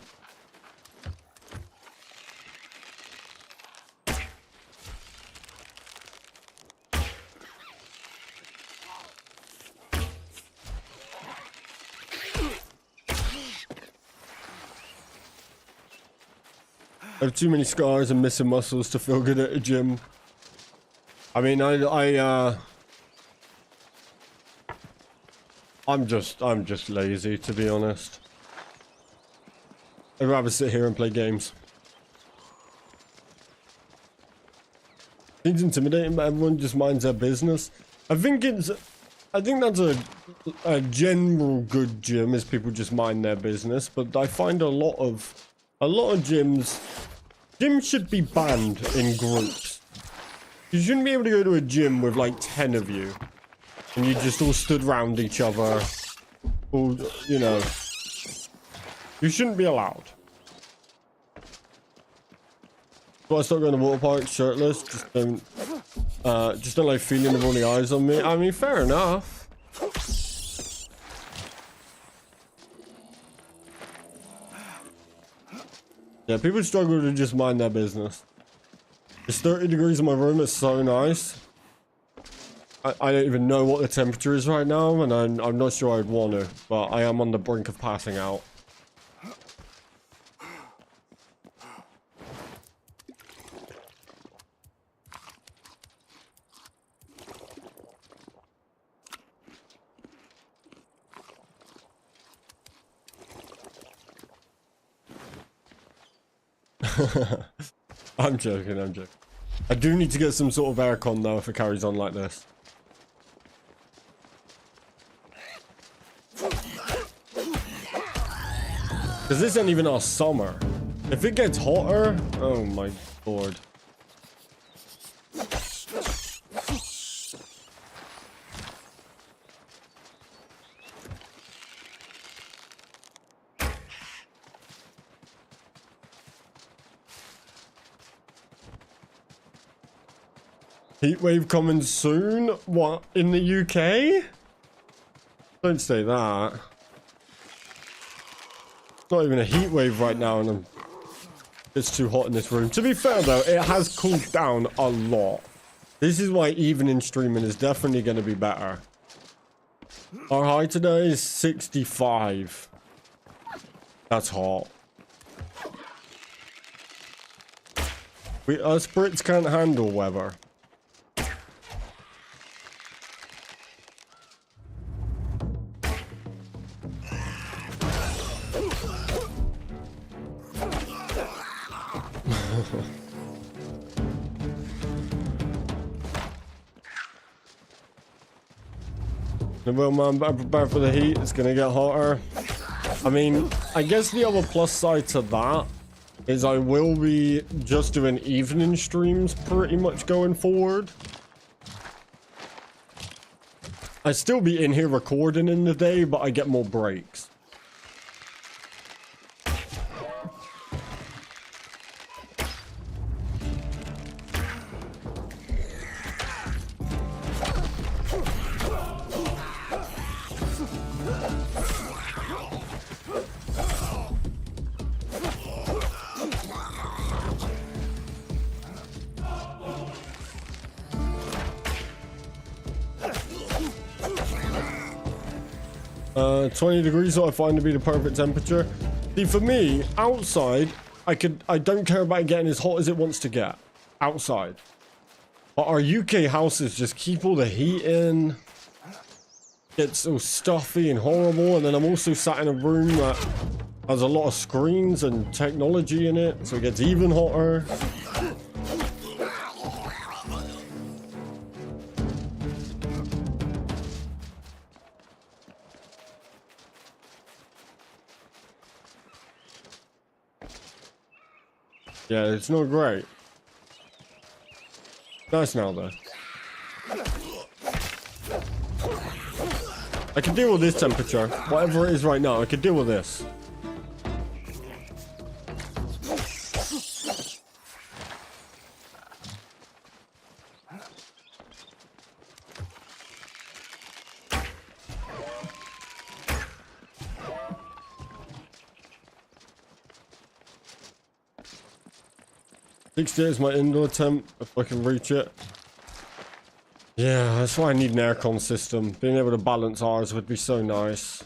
I have too many scars and missing muscles to feel good at a gym. I mean, I'm just lazy, to be honest. I'd rather sit here and play games. Seems intimidating, but everyone just minds their business. I think that's a general good gym is people just mind their business, but I find a lot of gyms should be banned in groups. You shouldn't be able to go to a gym with like 10 of you and you just all stood around each other. All, you know, you shouldn't be allowed. So I start going to water parks shirtless. Just don't like feeling of all the eyes on me. I mean, fair enough. Yeah, people struggle to just mind their business. It's 30 degrees in my room. It's so nice. I don't even know what the temperature is right now, and I'm not sure I'd want to, but I am on the brink of passing out. I'm joking. I do need to get some sort of aircon though if it carries on like this. Because this ain't even our summer. If it gets hotter, oh my lord. Heatwave coming soon? What, in the UK? Don't say that. It's not even a heatwave right now and it's too hot in this room. To be fair though, it has cooled down a lot. This is why evening streaming is definitely going to be better. Our high today is 65. That's hot. Us Brits can't handle weather. Well, man, I'm prepared for the heat. It's gonna get hotter. I mean, I guess the other plus side to that is I will be just doing evening streams pretty much going forward. I still be in here recording in the day, but I get more breaks. Uh, 20 degrees is what I find to be the perfect temperature. See, for me, outside, I don't care about it getting as hot as it wants to get. Outside. But our UK houses just keep all the heat in. It's so stuffy and horrible, and then I'm also sat in a room that has a lot of screens and technology in it, so it gets even hotter. Yeah, it's not great. Nice now, though. I can deal with this temperature. Whatever it is right now, I can deal with this. Is my indoor temp, if I can reach it. Yeah, that's why I need an aircon system. Being able to balance ours would be so nice.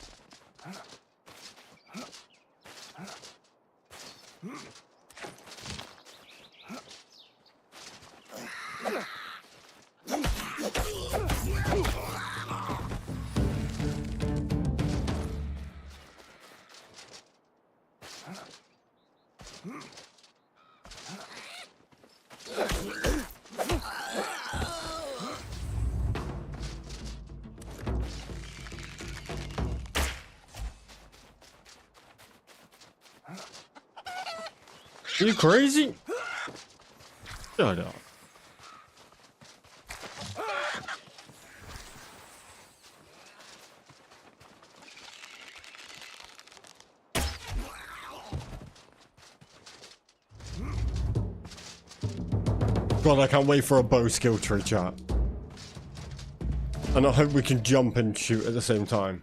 Are you crazy? Shut up. God, I can't wait for a bow skill tree, chat. And I hope we can jump and shoot at the same time.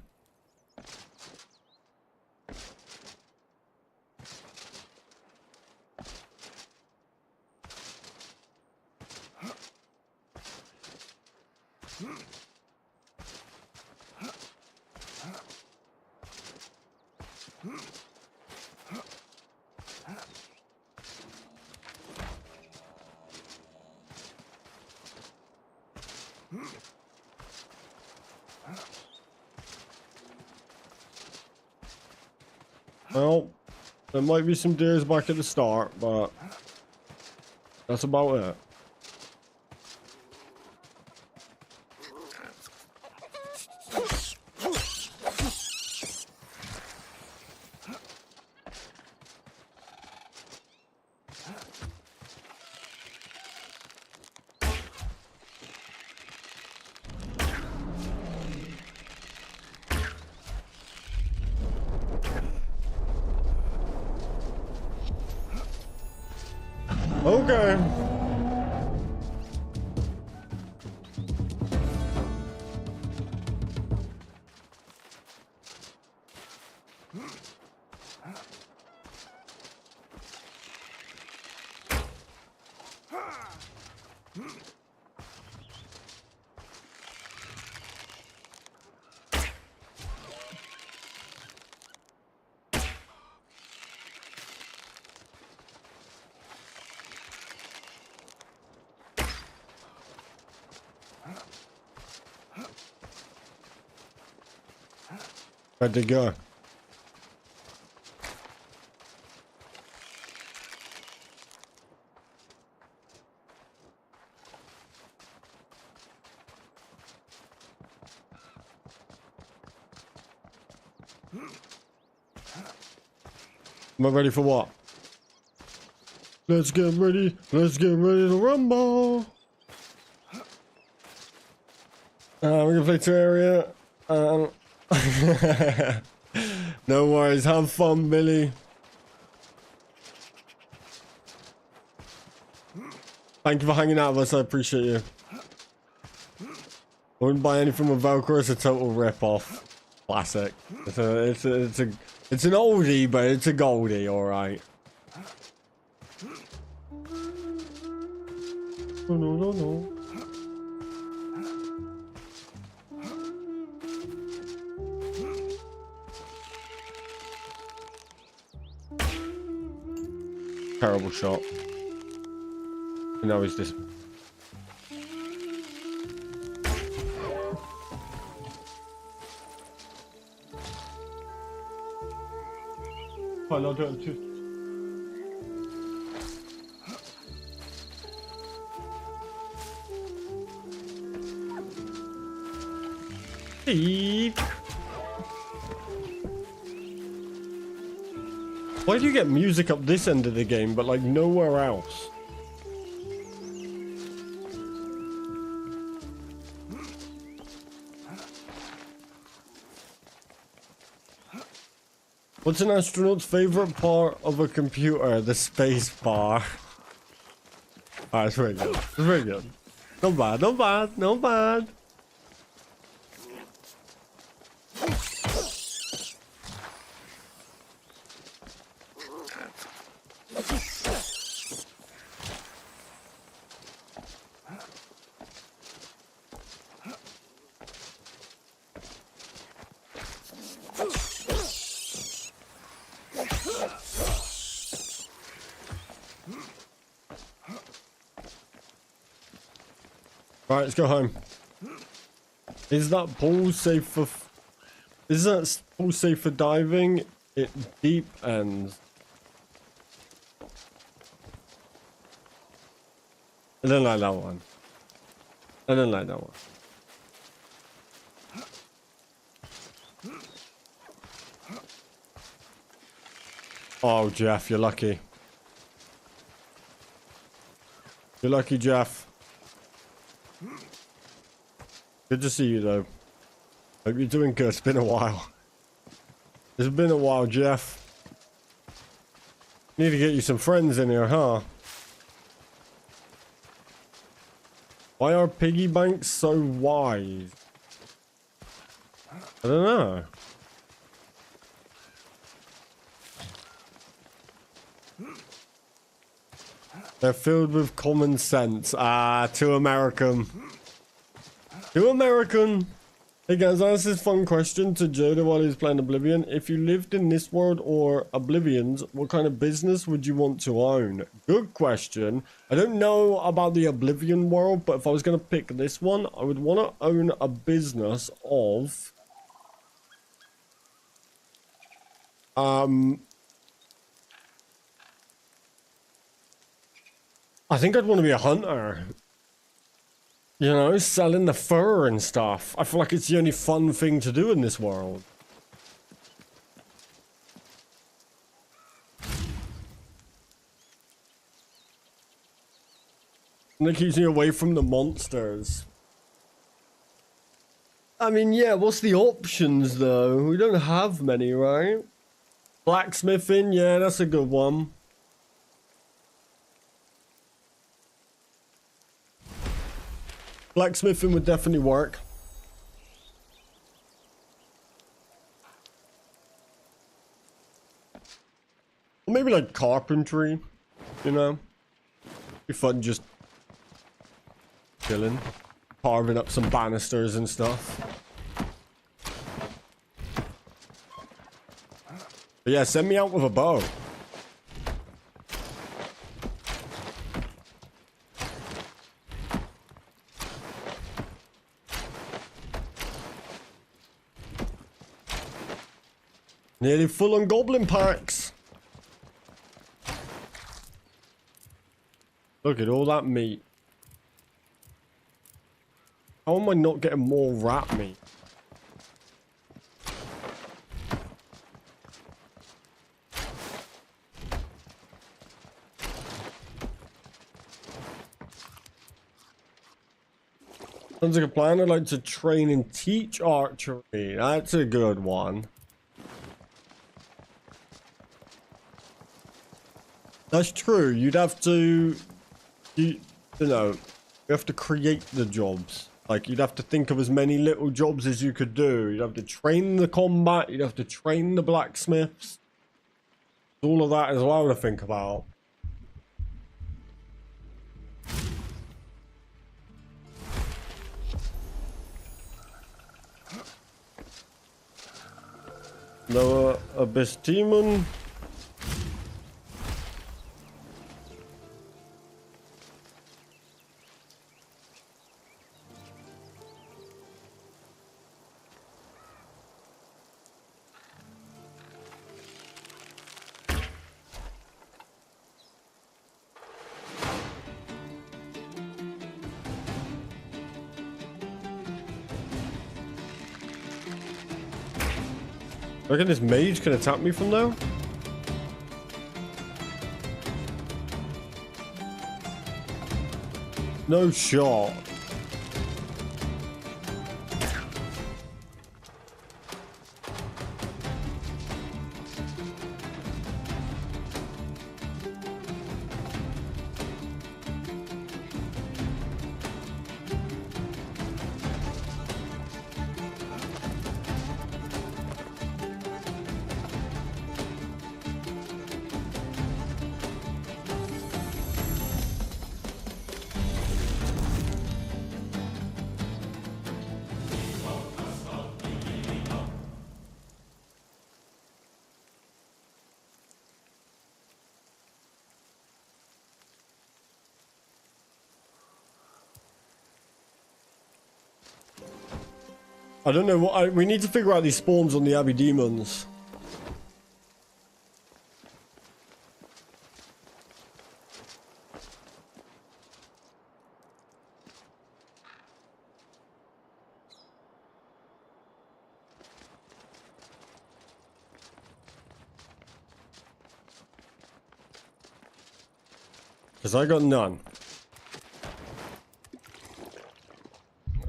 Well, there might be some deers back at the start, but that's about it. Okay. Where'd they go? Am I ready for what? Let's get ready to rumble. We're gonna play Terraria. No worries, have fun, Billy. Thank you for hanging out with us, I appreciate you. I wouldn't buy anything with Velcro, it's a total rip-off. Classic. It's an oldie, but it's a goldie, alright. Oh, no. Terrible shot. And now he's just... Fine, I'll do it too. Steve! Why do you get music up this end of the game, but like nowhere else? What's an astronaut's favorite part of a computer? The space bar. Alright, it's very good. It's very good. Not bad, not bad, not bad. Alright, let's go home. Is that pool safe for... Is that pool safe for diving? It deep ends. I don't like that one. I don't like that one. Oh, Jeff, you're lucky. You're lucky, Jeff. Good to see you, though. Hope you're doing good. It's been a while. It's been a while, Jeff. Need to get you some friends in here, huh? Why are piggy banks so wide? I don't know. They're filled with common sense. Ah, too American. Too American. Hey guys, I asked this fun question to Joda while he was playing Oblivion. If you lived in this world or Oblivion's, what kind of business would you want to own? Good question. I don't know about the Oblivion world, but if I was going to pick this one, I would want to own a business of... I think I'd want to be a hunter. You know, selling the fur and stuff. I feel like it's the only fun thing to do in this world. And it keeps me away from the monsters. I mean, yeah, what's the options though? We don't have many, right? Blacksmithing, yeah, that's a good one. Blacksmithing would definitely work. Or maybe like carpentry, you know? Be fun just chilling, carving up some banisters and stuff. But yeah, send me out with a bow. Nearly full on goblin packs. Look at all that meat. How am I not getting more rat meat? Sounds like a plan. I'd like to train and teach archery. That's a good one. That's true. You'd have to, you know, you have to create the jobs. Like, you'd have to think of as many little jobs as you could do. You'd have to train the combat. You'd have to train the blacksmiths. All of that as well to think about. Lower Abyss Demon. I reckon this mage can attack me from there? No shot. I don't know what we need to figure out these spawns on the Abbey Demons. Because I got none.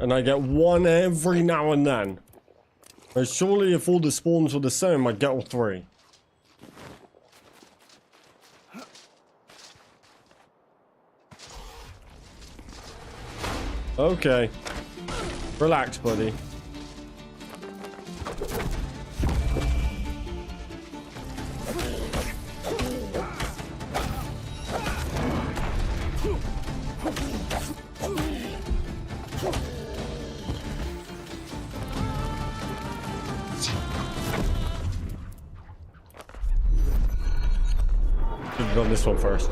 And I get one every now and then. But surely if all the spawns were the same, I'd get all three. Okay. Relax, buddy. Should have done this one first.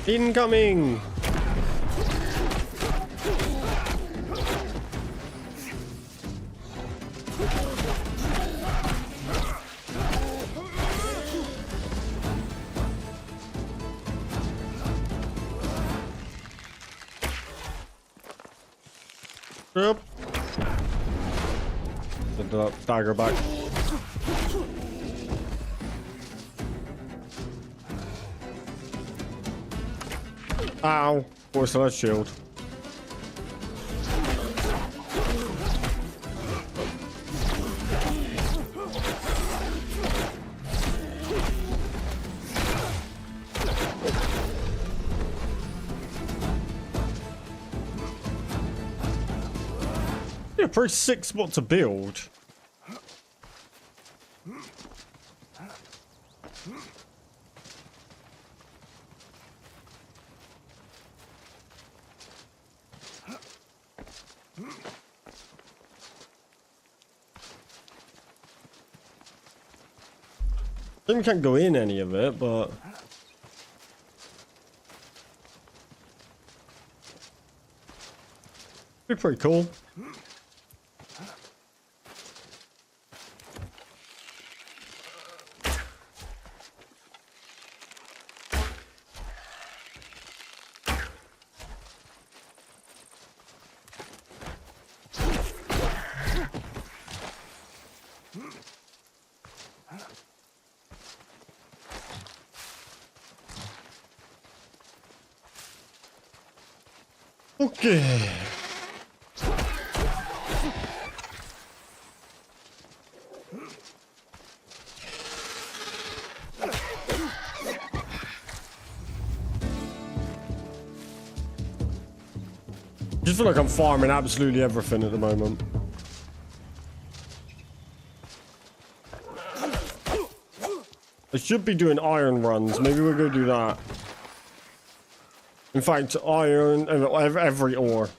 Incoming! Yep. Put the dagger back. Ow. Force that shield. Yeah, pretty sick spot to build. We can't go in any of it, but be pretty cool. Okay. Just feel like I'm farming absolutely everything at the moment. I should be doing iron runs. Maybe we'll go do that. In fact, iron, every ore.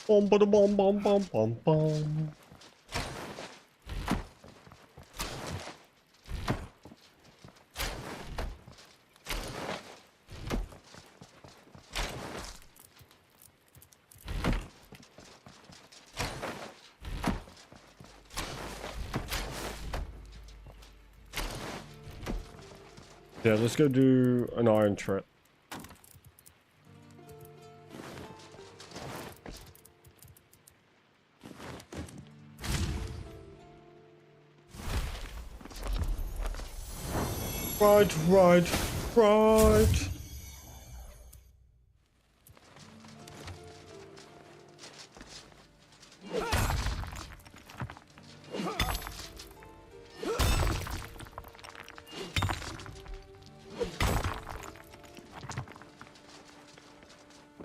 Bom, bada, bom, bom, bom, bom, bom. Yeah, let's go do an iron trip. Right.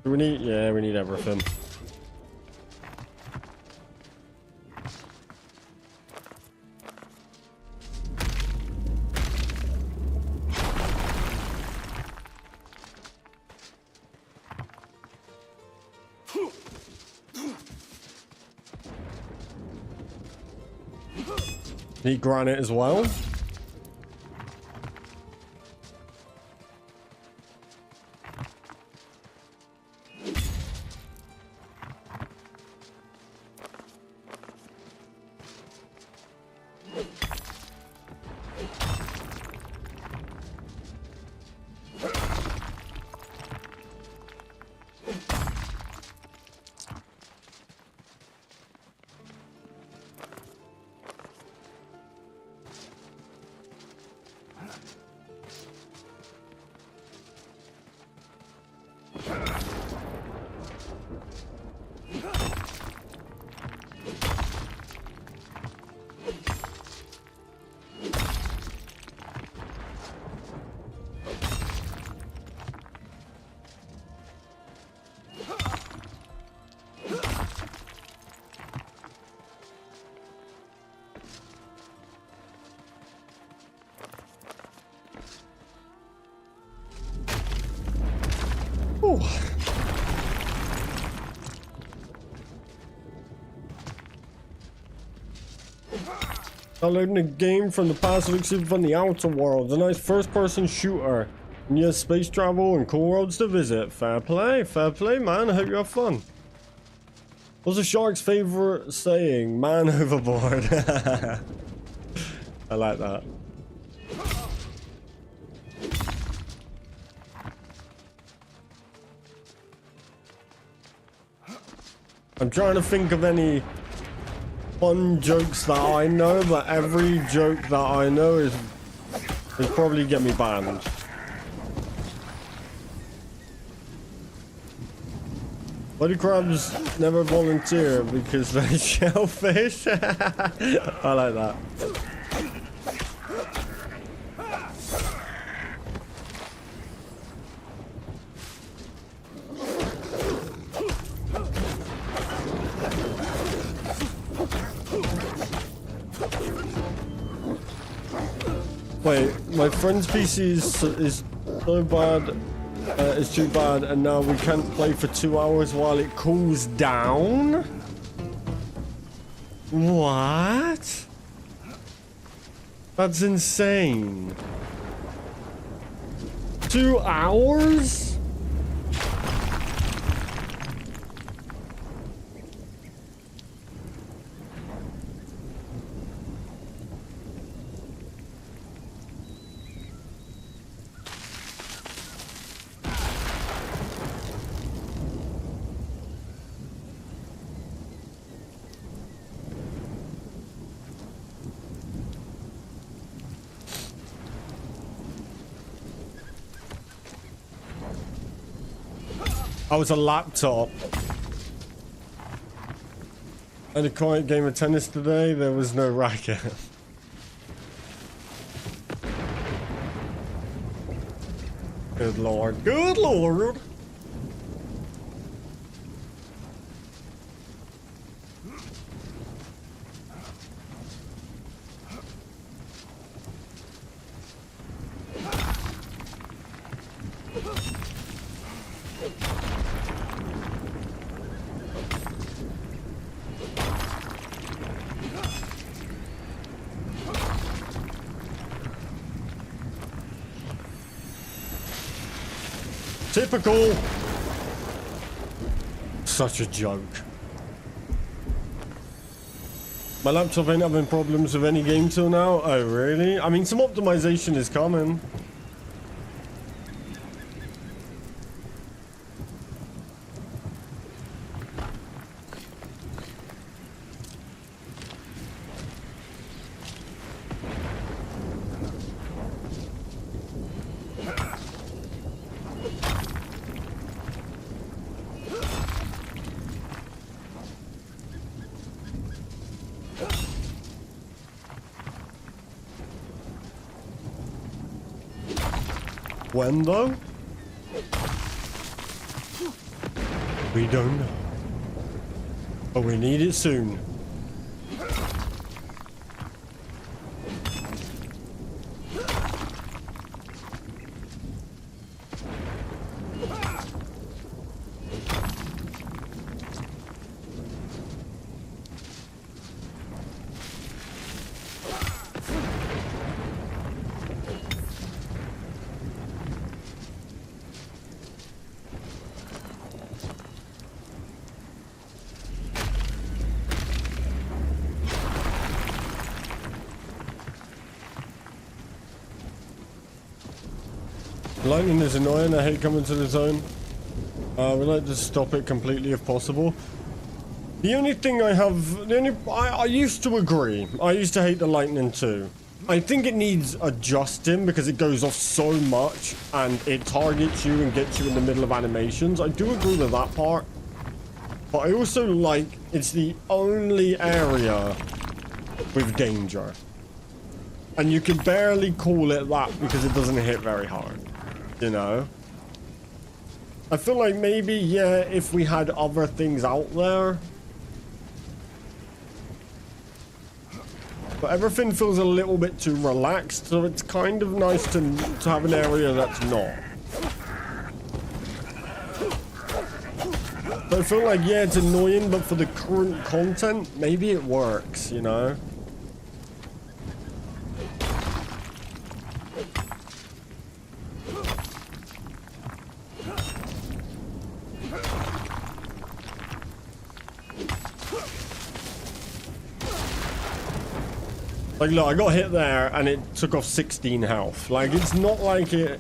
Do we need? Yeah, we need everything. Need granite as well. Ooh. Downloading a game from the past looks even from the outer world. A nice first-person shooter. And yes, space travel and cool worlds to visit. Fair play, man. I hope you have fun. What's a shark's favorite saying? Man overboard. I like that. I'm trying to think of any fun jokes that I know, but every joke that I know is probably get me banned. Bloody crabs never volunteer because they're shellfish. I like that. Wait, my friend's PC is so bad, it's too bad, and now we can't play for 2 hours while it cools down? What? That's insane. 2 hours? I was a laptop. I had a quiet game of tennis today. There was no racket. Good lord. Good lord. Typical. Such a joke. My laptop ain't having problems with any game till now. Oh, really? I mean, some optimization is coming. When though? We don't know. But we need it soon. Lightning is annoying. I hate coming to the zone. We like to stop it completely if possible. The only thing I have, I used to agree. I used to hate the lightning too. I think it needs adjusting because it goes off so much and it targets you and gets you in the middle of animations. I do agree with that part. But I also like it's the only area with danger. And you can barely call it that because it doesn't hit very hard. You know? I feel like maybe, yeah, if we had other things out there. But everything feels a little bit too relaxed, so it's kind of nice to have an area that's not. But I feel like, yeah, it's annoying, but for the current content, maybe it works, you know? Like, look, I got hit there and it took off 16 health. Like, it's not like it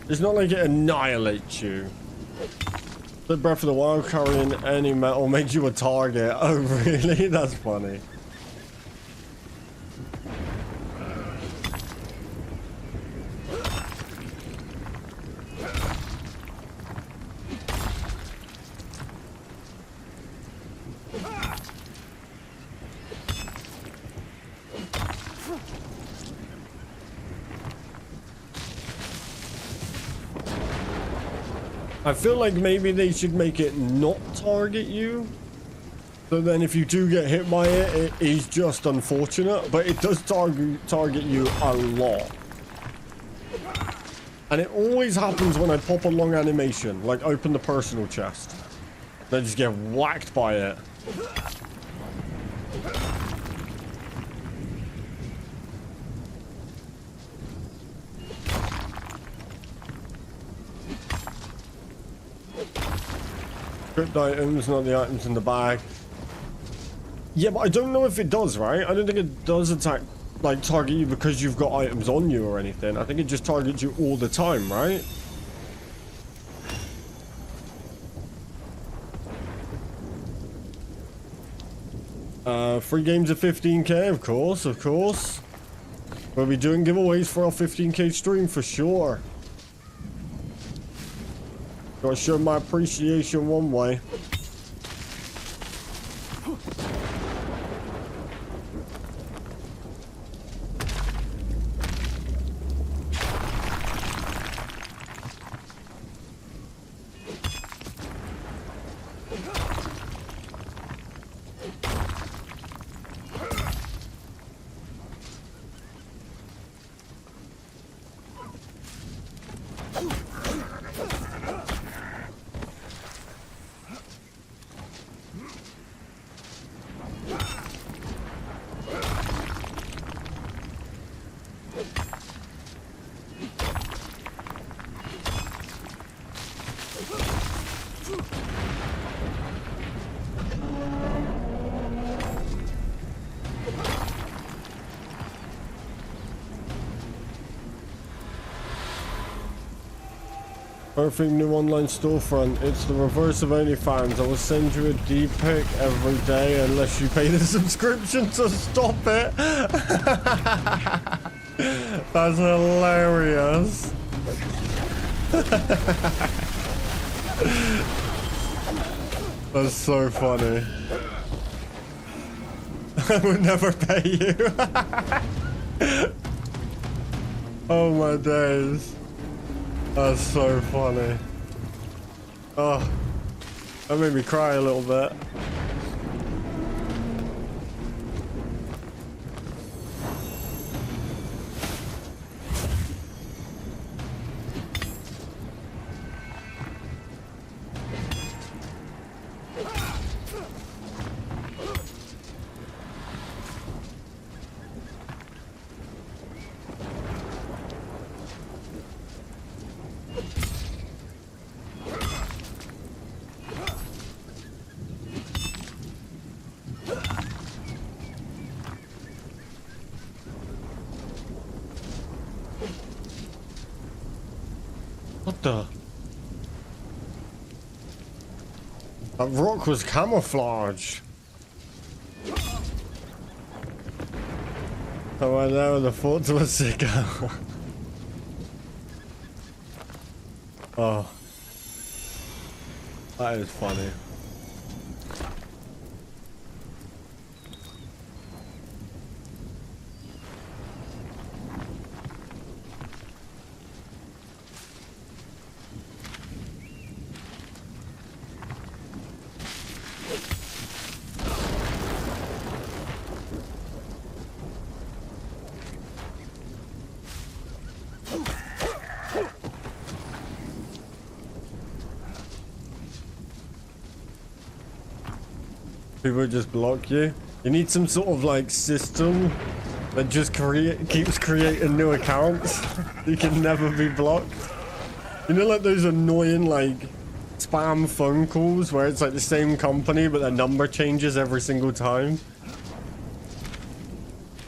annihilates you. The Breath of the Wild carrying any metal makes you a target. Oh, really? That's funny. I feel like maybe they should make it not target you. So then if you do get hit by it, it is just unfortunate. But it does target you a lot. And it always happens when I pop a long animation. Like open the personal chest. They just get whacked by it. Script items, not the items in the bag. Yeah, but I don't know if it does, right? I don't think it does attack, like, target you because you've got items on you or anything. I think it just targets you all the time, right? Free games of 15k, of course, of course. We'll be doing giveaways for our 15k stream for sure. Gotta show my appreciation one way. Perfect new online storefront. It's the reverse of OnlyFans. I will send you a D-pic every day unless you pay the subscription to stop it. That's hilarious. That's so funny. I would never pay you. Oh my days. That's so funny. Oh, that made me cry a little bit. What the? That rock was camouflaged. Oh, I know, the thought to a sicko. Oh. That is funny. People just block you. You need some sort of like system that just keeps creating new accounts. You can never be blocked. You know, like those annoying like spam phone calls where it's like the same company but their number changes every single time.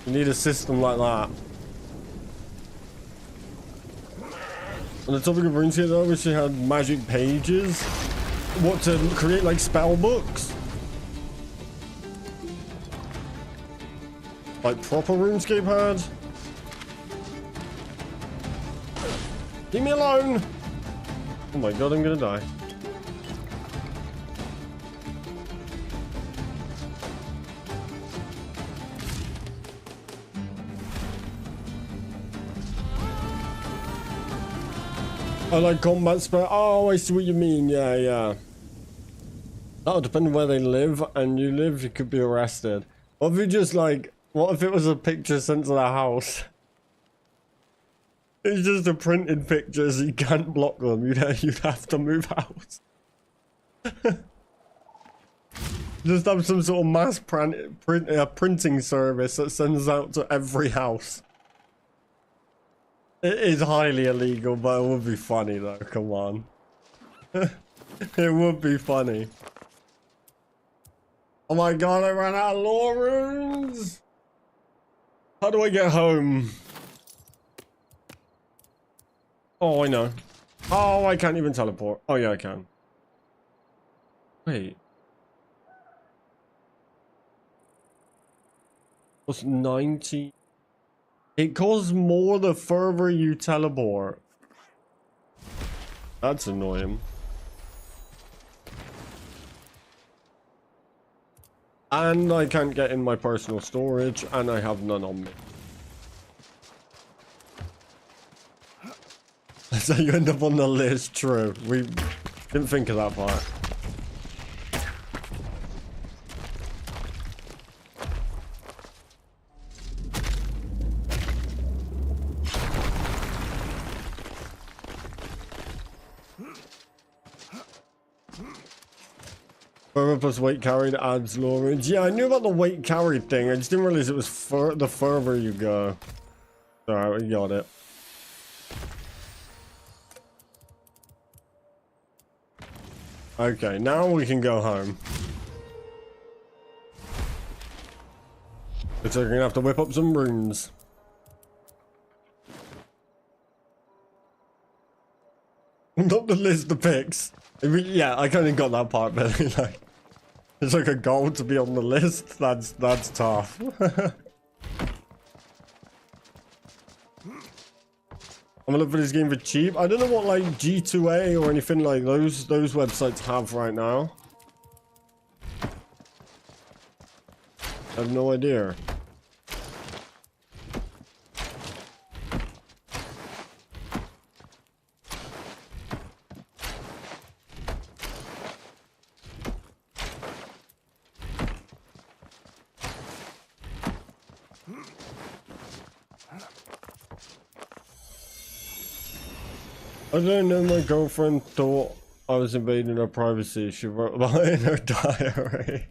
You need a system like that. On the topic of Runescape though, I wish they had magic pages. What, to create like spell books? Like proper RuneScape had? Leave me alone! Oh my god, I'm gonna die. I like combat spell. Oh, I see what you mean. Yeah, yeah. That'll depend on where they live, and you live, you could be arrested. What if you just like, what if it was a picture sent to the house? It's just a printed picture, so you can't block them. You'd have to move house. Just have some sort of mass printing service that sends out to every house. It is highly illegal, but it would be funny though, come on. It would be funny. Oh my god, I ran out of lore runes! How do I get home? Oh, I know. Oh, I can't even teleport. Oh yeah, I can. Wait. What's 90? It costs more the further you teleport. That's annoying. And I can't get in my personal storage, and I have none on me. So you end up on the list, true. We didn't think of that part. Further plus weight carried adds lore. Yeah, I knew about the weight carried thing. I just didn't realize it was the further you go. Alright, we got it. Okay, now we can go home. Looks like we're gonna have to whip up some runes. Not the list of picks. Yeah, I kind of got that part, but like, it's like a goal to be on the list. That's tough. I'm gonna look for this game for cheap. I don't know what like G2A or anything like those websites have right now. I have no idea. I don't know, my girlfriend thought I was invading her privacy. She wrote about it in her diary.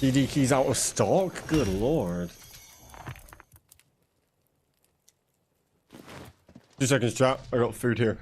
DD keys out of stock? Good lord. 2 seconds, chat. I got food here.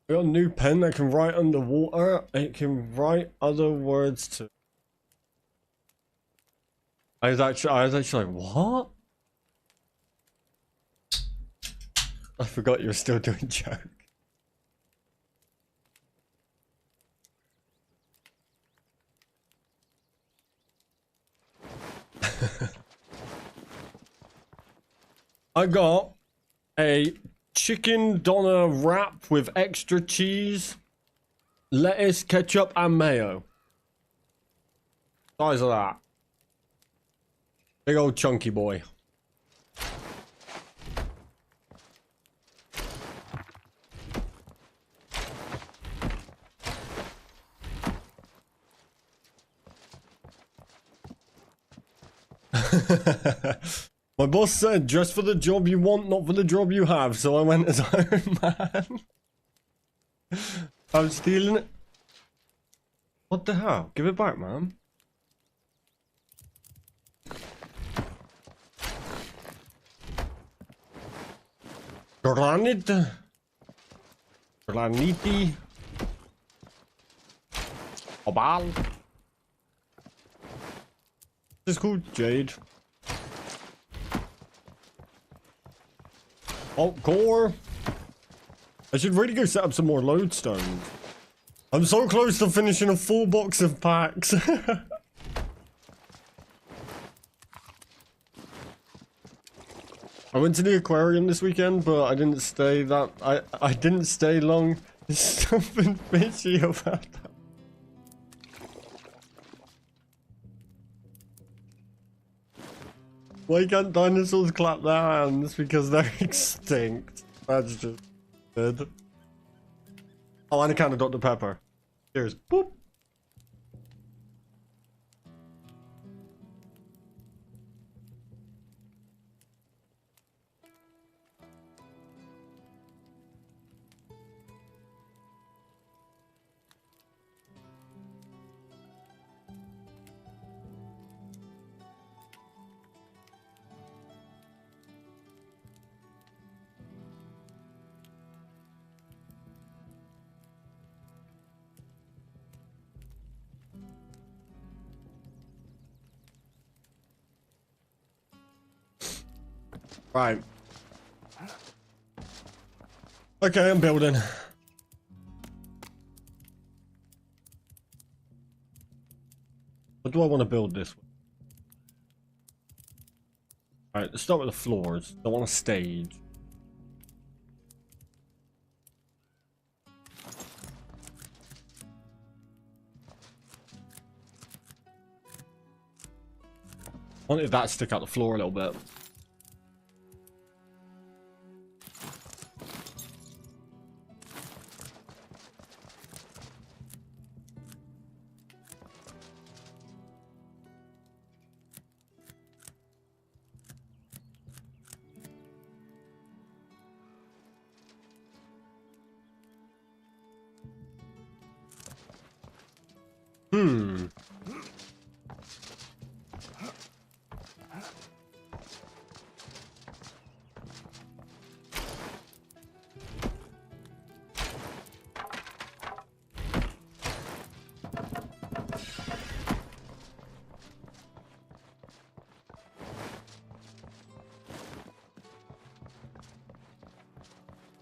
I got a new pen that can write underwater. It can write other words too. I was actually like, what? I forgot you were still doing joke. I got a chicken doner wrap with extra cheese, lettuce, ketchup, and mayo. Size of that. Big old chunky boy. My boss said, dress for the job you want, not for the job you have, so I went as Iron Man. I'm stealing it. What the hell? Give it back, man. Granite. Graniti. Obal. This is cool, Jade. Oh, core. I should really go set up some more lodestones. I'm so close to finishing a full box of packs. I went to the aquarium this weekend, but I didn't stay that. I didn't stay long. There's something fishy about that. Why can't dinosaurs clap their hands? Because they're extinct. That's just good. Oh, and a can of Dr. Pepper. Cheers. Boop. Right. Okay, I'm building. What do I want to build this with? Alright, let's start with the floors. I want a stage. I wanted that to stick out the floor a little bit.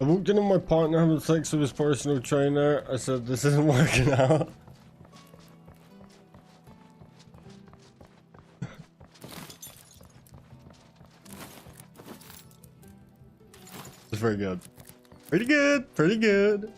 I walked in on my partner having sex with his personal trainer. I said, this isn't working out. It's very good. Pretty good. Pretty good.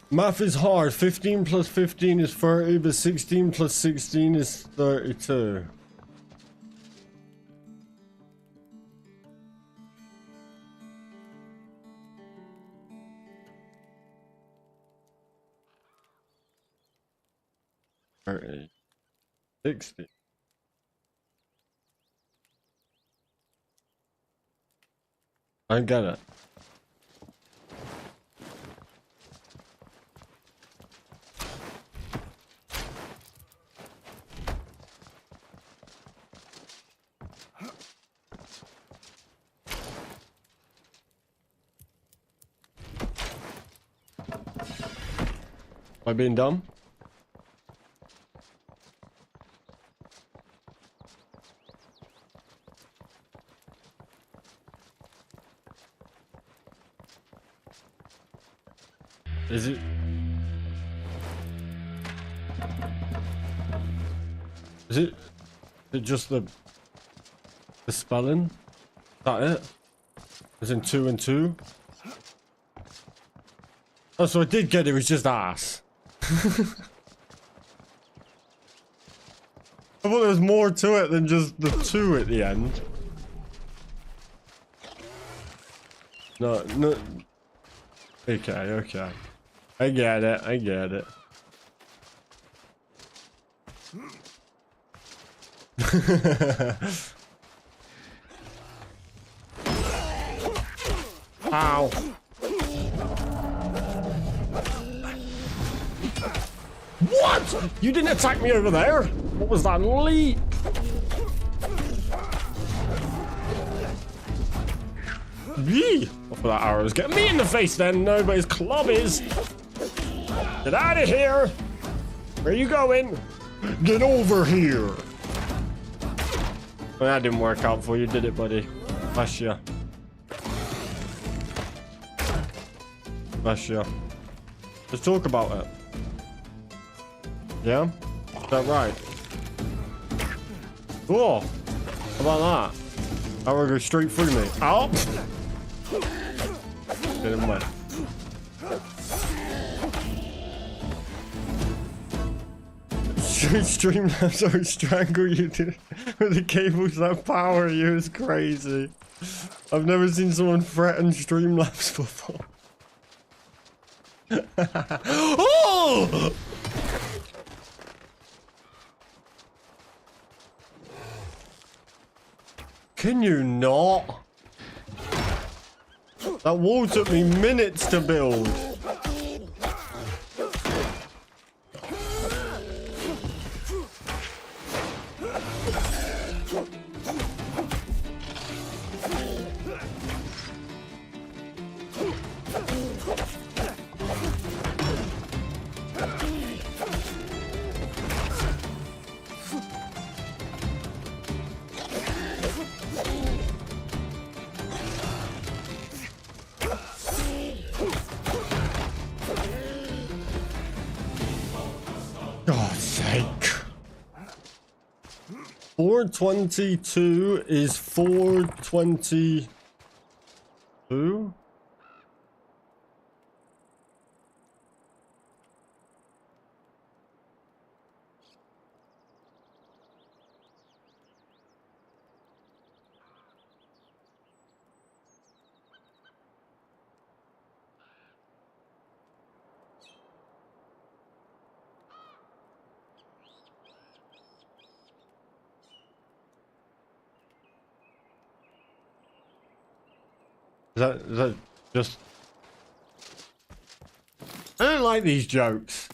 Math is hard. 15 plus 15 is 30, but 16 plus 16 is 32. $30. 60. I don't get it. Am I being dumb? Is it? Is it just the spelling? Is that it? As in 2 and 2? Oh, so I did get it, it was just ass. I thought there was more to it than just the 2 at the end. No. Okay, okay. I get it. I get it. Ow. What? You didn't attack me over there? What was that leap? Yee! Off of that arrows. Get me in the face then. Nobody's club is. Get out of here. Where are you going? Get over here. Well, that didn't work out for you, did it, buddy? Bless you. Bless you. Let's talk about it. Yeah? Is that right? Cool. How about that? That will go straight through me. Ow! Get him wet. Streamlabs or strangle you with the cables that power you is crazy. I've never seen someone threaten Streamlabs before. Oh! Can you not? That wall took me minutes to build. God's sake. 422 is 422? Is that just... I don't like these jokes.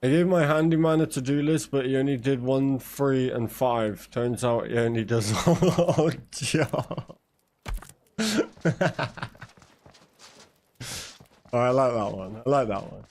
I gave my handyman a to-do list, but he only did 1, 3, and 5. Turns out he only does all job. Oh, I like that one. I like that one.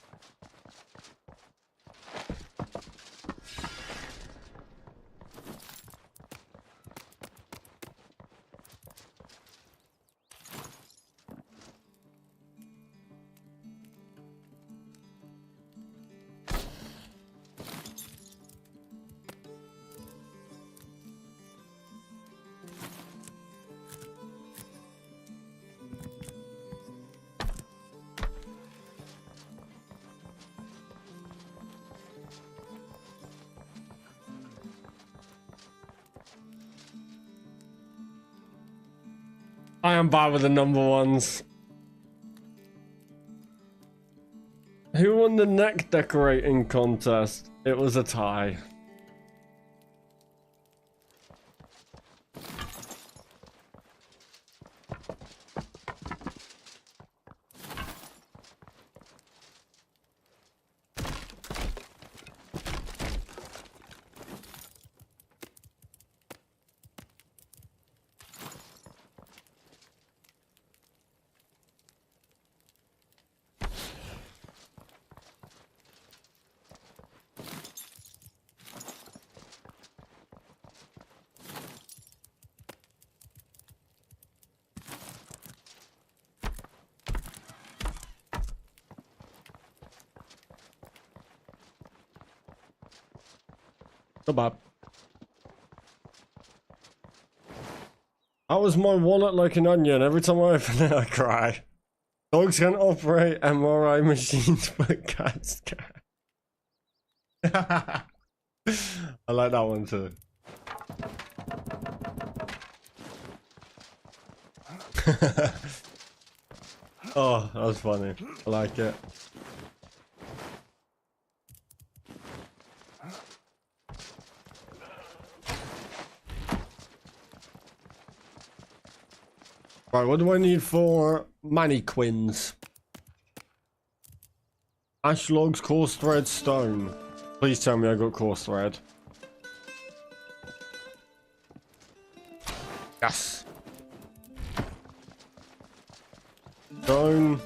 I am bad with the number ones. Who won the neck decorating contest? It was a tie. Kebab. How was my wallet like an onion? Every time I open it, I cry. Dogs can operate MRI machines, but cats can't. I like that one too. Oh, that was funny. I like it. Right, what do I need for mannequins? Ash logs, coarse thread, stone. Please tell me I got coarse thread. Yes. Stone.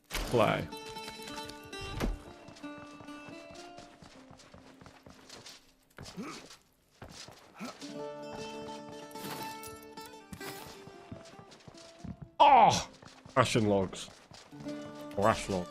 Clay. Oh! Ashen logs. Or ash log.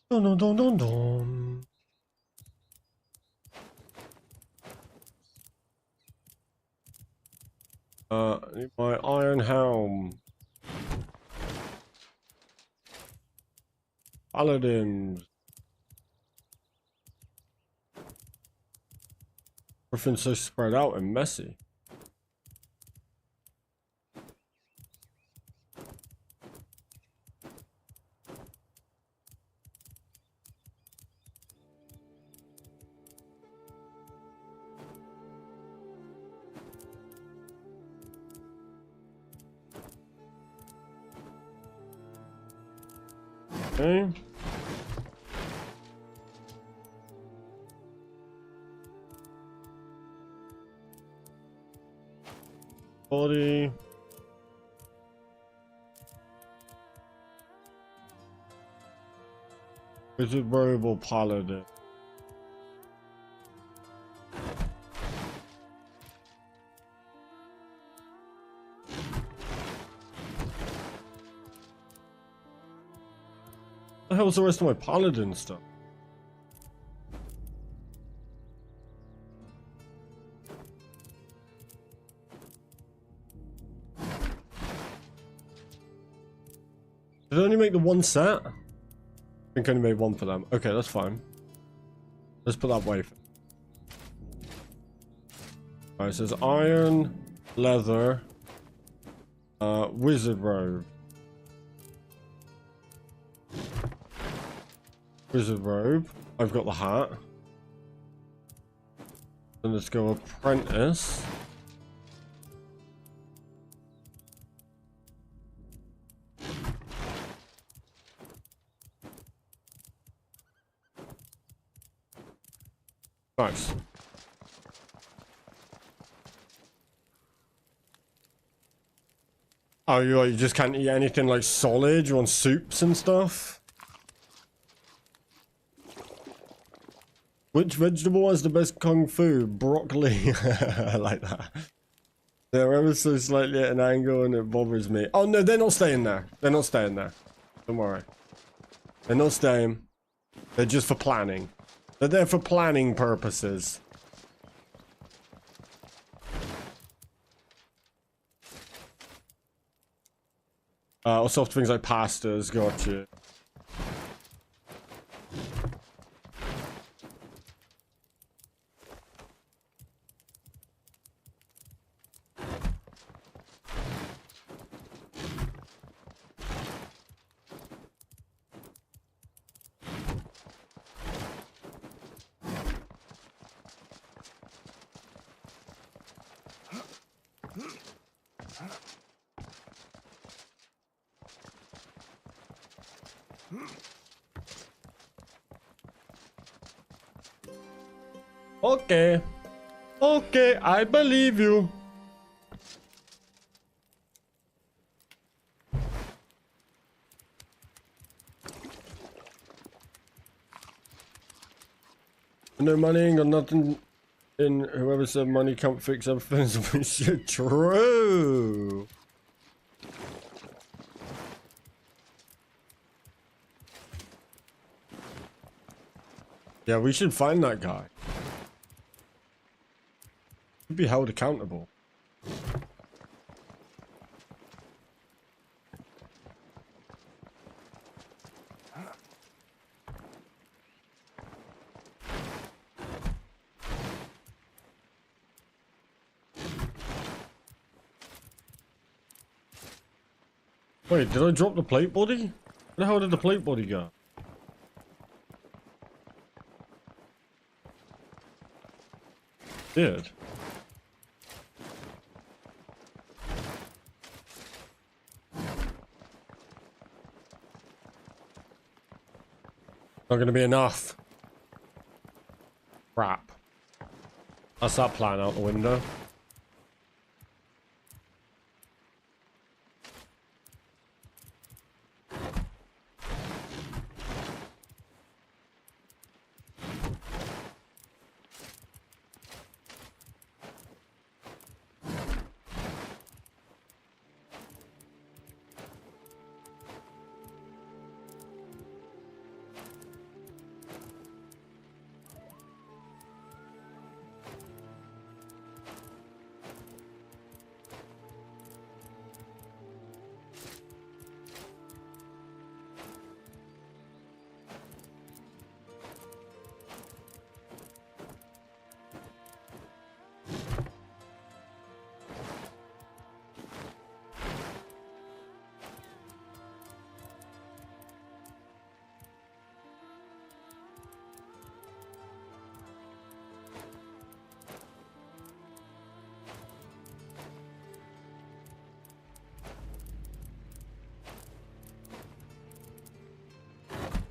Dun, dun, dun, dun, dun. I need my iron helm. Paladins. Everything's so spread out and messy. Okay. Body. Is it variable paladin? What the hell's the rest of my paladin stuff? Did I only make the one set? I think I only made one for them. Okay, that's fine. Let's put that way. Alright, it says iron, leather, wizard robe. Wizard robe. I've got the hat. Then let's go apprentice. Nice. Oh, you just can't eat anything like solid? You want soups and stuff? Which vegetable has the best kung fu? Broccoli. I like that. They're ever so slightly at an angle and it bothers me. Oh no, they're not staying there. They're not staying there. Don't worry. They're not staying. They're just for planning. They're there for planning purposes. Also things like pastas, gotcha. Okay. Okay, I believe you. No money, ain't got nothing in whoever said money can't fix everything. True. Yeah, we should find that guy. Should be held accountable. Wait, did I drop the plate body? Where the hell did the plate body go? Did. Not gonna be enough. Crap. That's that plan out the window.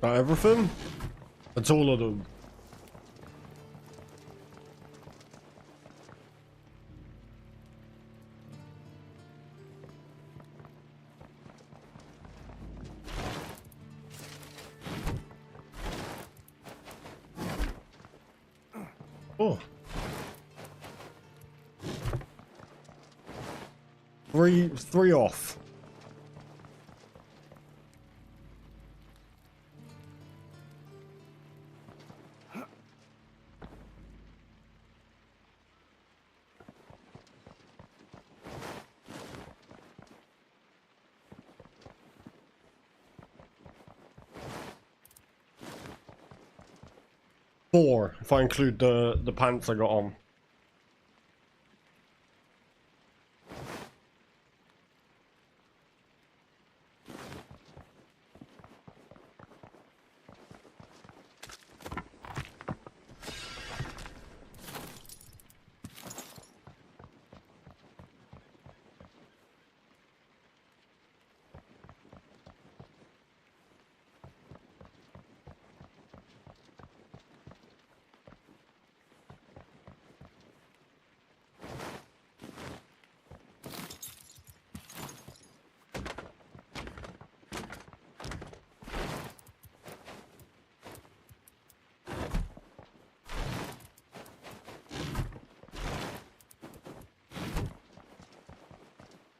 Everything? That's all of them. Oh. Three off. Four, if I include the pants I got on.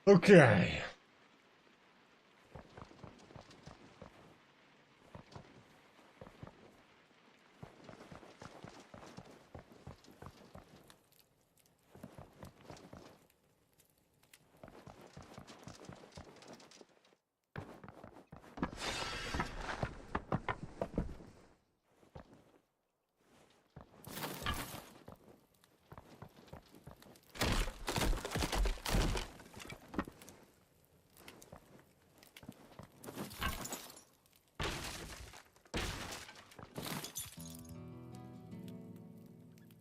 Okay.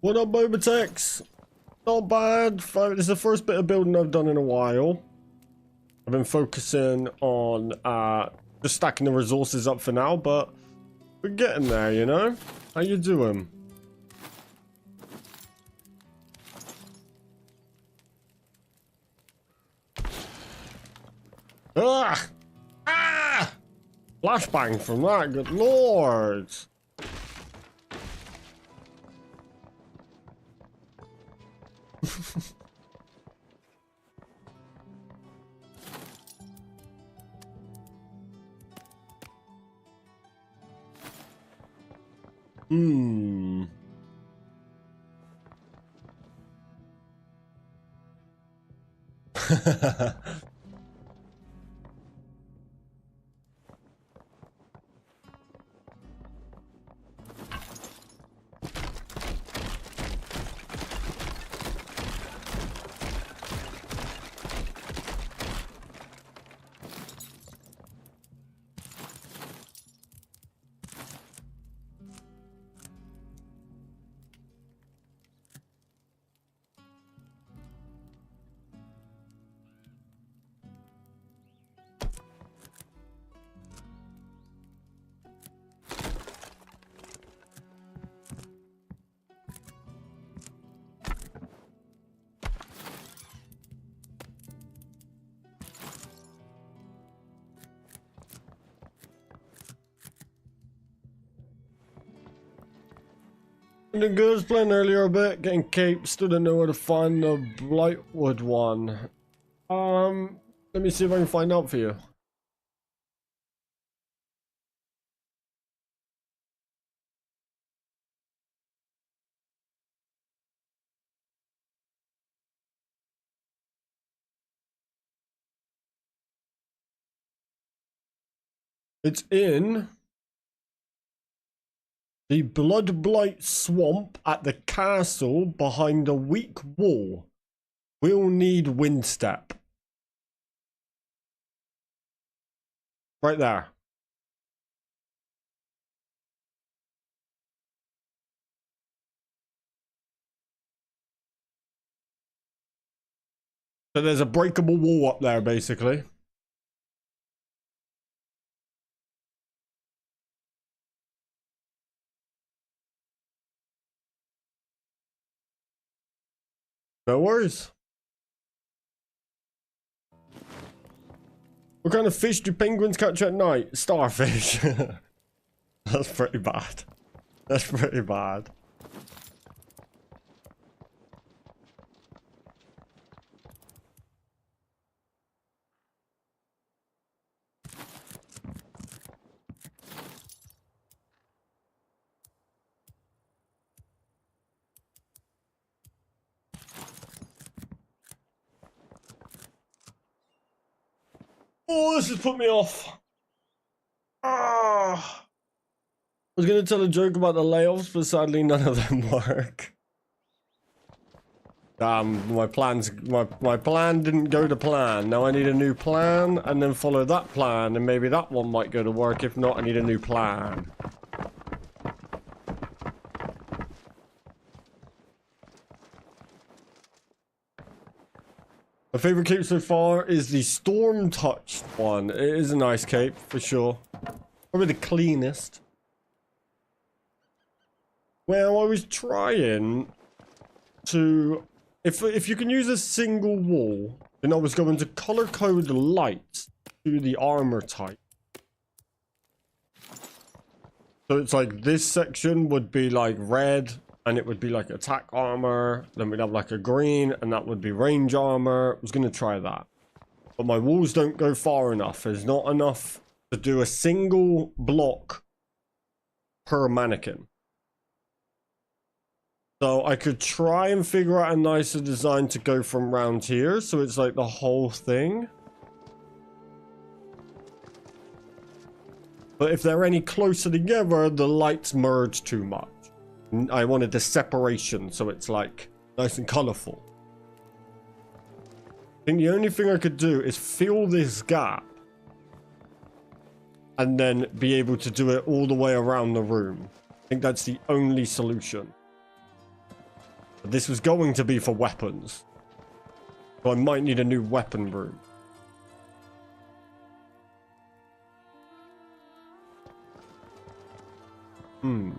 What up, Caztecx? Not bad. This is the first bit of building I've done in a while. I've been focusing on just stacking the resources up for now, but we're getting there, you know? How you doing? Ah! Ah! Flashbang from that, good lord! Hmm. The girls playing earlier a bit, getting capes, still don't know where to find the Blightwood one. Let me see if I can find out for you. It's in the Blood Blight Swamp at the castle behind a weak wall. We'll need Windstep. Right there. So there's a breakable wall up there, basically. No worries. What kind of fish do penguins catch at night? Starfish. That's pretty bad. That's pretty bad. Oh, this has put me off. Ah. I was going to tell a joke about the layoffs, but sadly none of them work. My plan didn't go to plan. Now I need a new plan and then follow that plan, and maybe that one might go to work. If not, I need a new plan. My favorite cape so far is the Storm Touched one. It is a nice cape for sure. Probably the cleanest. Well, I was trying to... If you can use a single wall, then I was going to color code lights to the armor type. So it's like this section would be like red, and it would be like attack armor. Then we'd have like a green, and that would be range armor. I was going to try that. but my walls don't go far enough. There's not enough to do a single block per mannequin. So I could try and figure out a nicer design to go from round here, so it's like the whole thing. But if they're any closer together, the lights merge too much. I wanted the separation, so it's like nice and colorful. I think the only thing I could do is fill this gap and then be able to do it all the way around the room. I think that's the only solution. But this was going to be for weapons, so I might need a new weapon room. You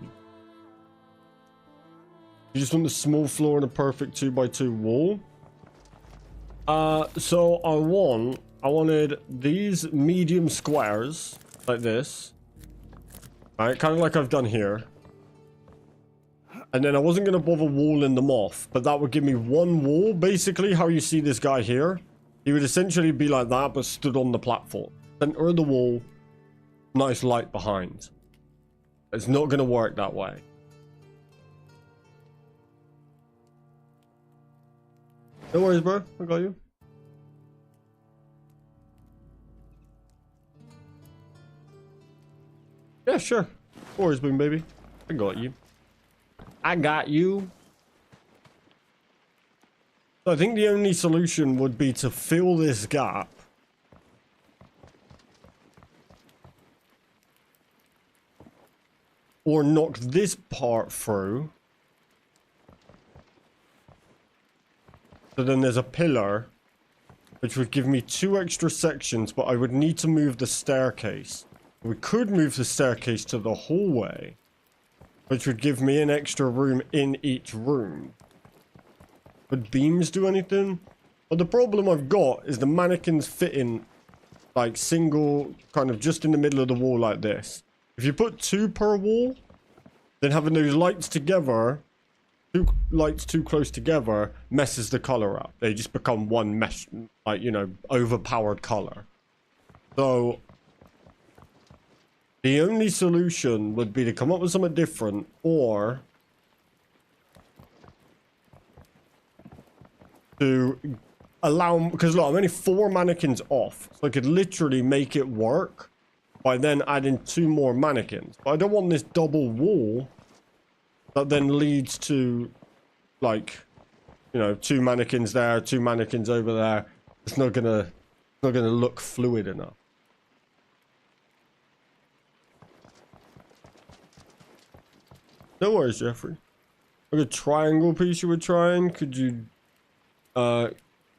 just want the small floor and a perfect 2x2 wall. So I wanted these medium squares like this. Alright, kind of like I've done here. And then I wasn't going to bother walling them off, but that would give me one wall. Basically, how you see this guy here, he would essentially be like that, but stood on the platform. Center of the wall, nice light behind. It's not going to work that way. No worries, bro. I got you. Yeah, sure. No worries, boom, baby. I got you. I got you. So I think the only solution would be to fill this gap. Or knock this part through. So then there's a pillar, which would give me 2 extra sections, but I would need to move the staircase. We could move the staircase to the hallway, which would give me an extra room in each room. Would beams do anything? But the problem I've got is the mannequins fit in like single, kind of just in the middle of the wall like this. If you put 2 per wall, then having those lights together, 2 lights too close together, messes the color up. They just become one mesh, like, you know, overpowered color. So the only solution would be to come up with something different, or to allow, because look, I'm only 4 mannequins off, so I could literally make it work by then adding 2 more mannequins. But I don't want this double wall that then leads to, like, you know, 2 mannequins there, 2 mannequins over there. It's not gonna look fluid enough. No worries, Jeffrey. Like a triangle piece you were trying? Could you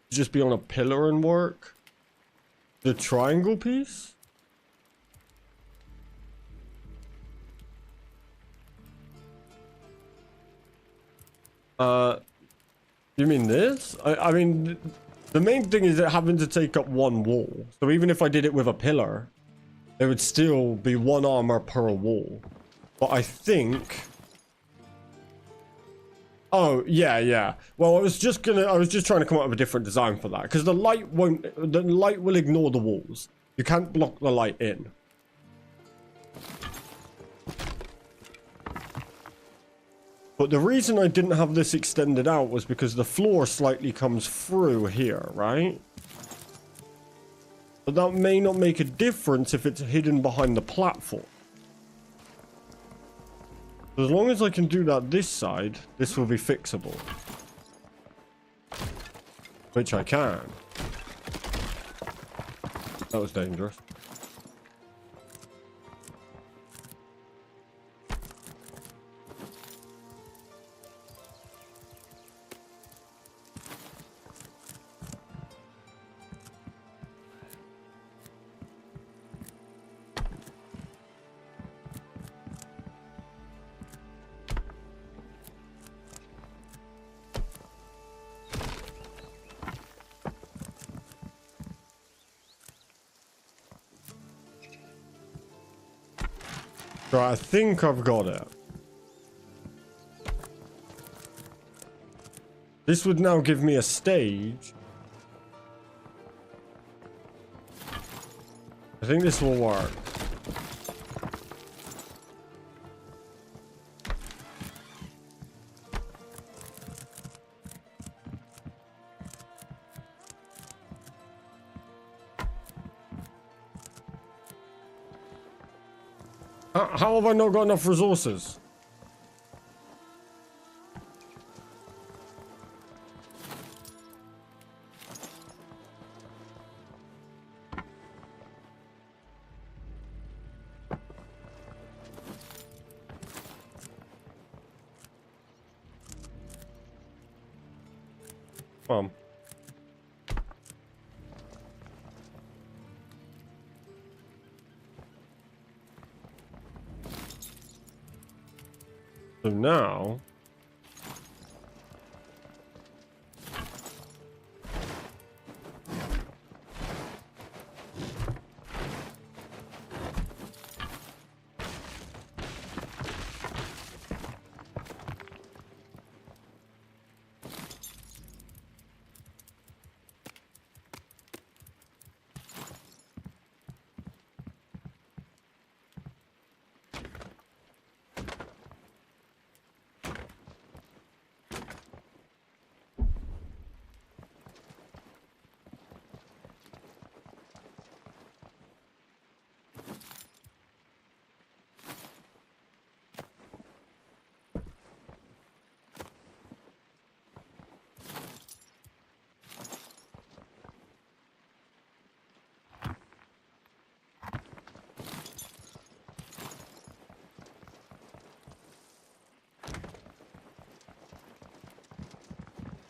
just be on a pillar and work? The triangle piece? You mean this? I mean, the main thing is it having to take up 1 wall. So even if I did it with a pillar, there would still be 1 armor per wall. But I think... Oh, yeah. Well, I was just trying to come up with a different design for that. Because the light will ignore the walls. You can't block the light in. But the reason I didn't have this extended out was because the floor slightly comes through here, right? But that may not make a difference if it's hidden behind the platform. As long as I can do that this side, this will be fixable. Which I can. That was dangerous. Right, I think I've got it. This would now give me a stage I think this will work. How have I not got enough resources? Come on. So now...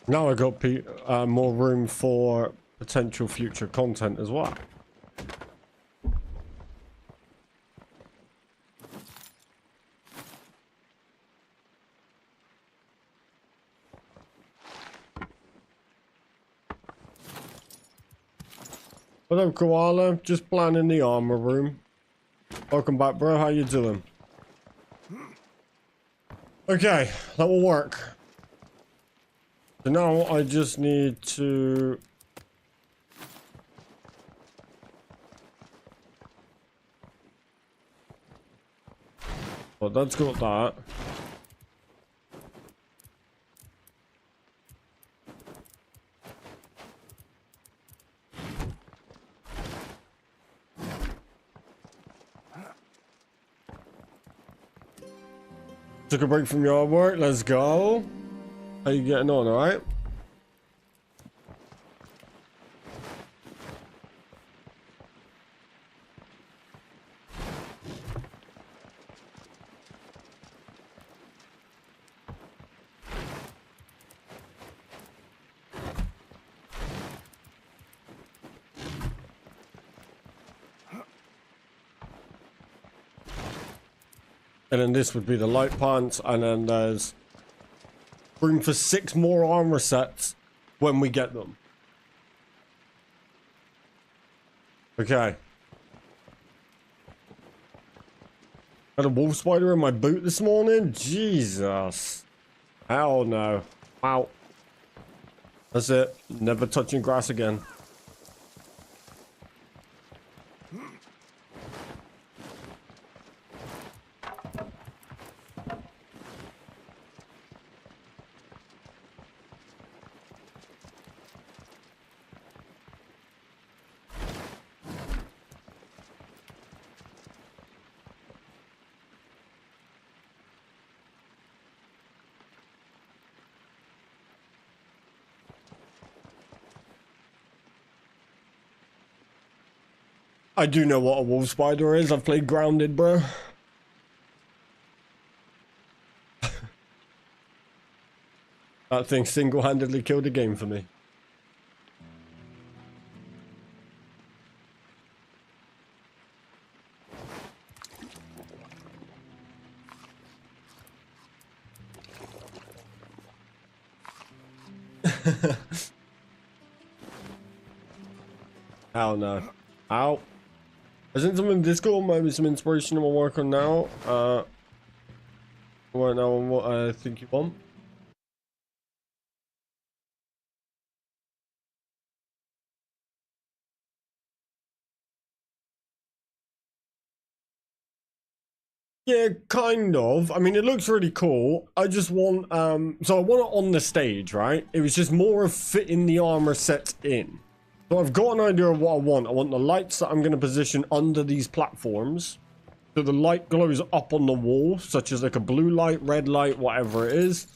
Now I got more room for potential future content as well. Hello, Koala. Just planning the armor room. Welcome back, bro. How you doing? Okay, that will work. So now I just need to... Well, that's got that. Took a break from your work. Let's go. How you getting on, alright? And then this would be the light pants, and then there's room for 6 more armor sets when we get them. Okay. Had a wolf spider in my boot this morning? Jesus. Hell no. Wow. That's it. Never touching grass again. I do know what a wolf spider is. I've played Grounded, bro. That thing single-handedly killed the game for me. Hell no. Ow. I sent some in Discord, maybe some inspiration I'm working on now. Right now on what I think you want. Yeah, kind of. I mean, it looks really cool. I just want, so I want it on the stage, right? It was just more of fitting the armor set in. So I've got an idea of what I want. I want the lights that I'm going to position under these platforms. So the light glows up on the wall, such as like a blue light, red light, whatever it is.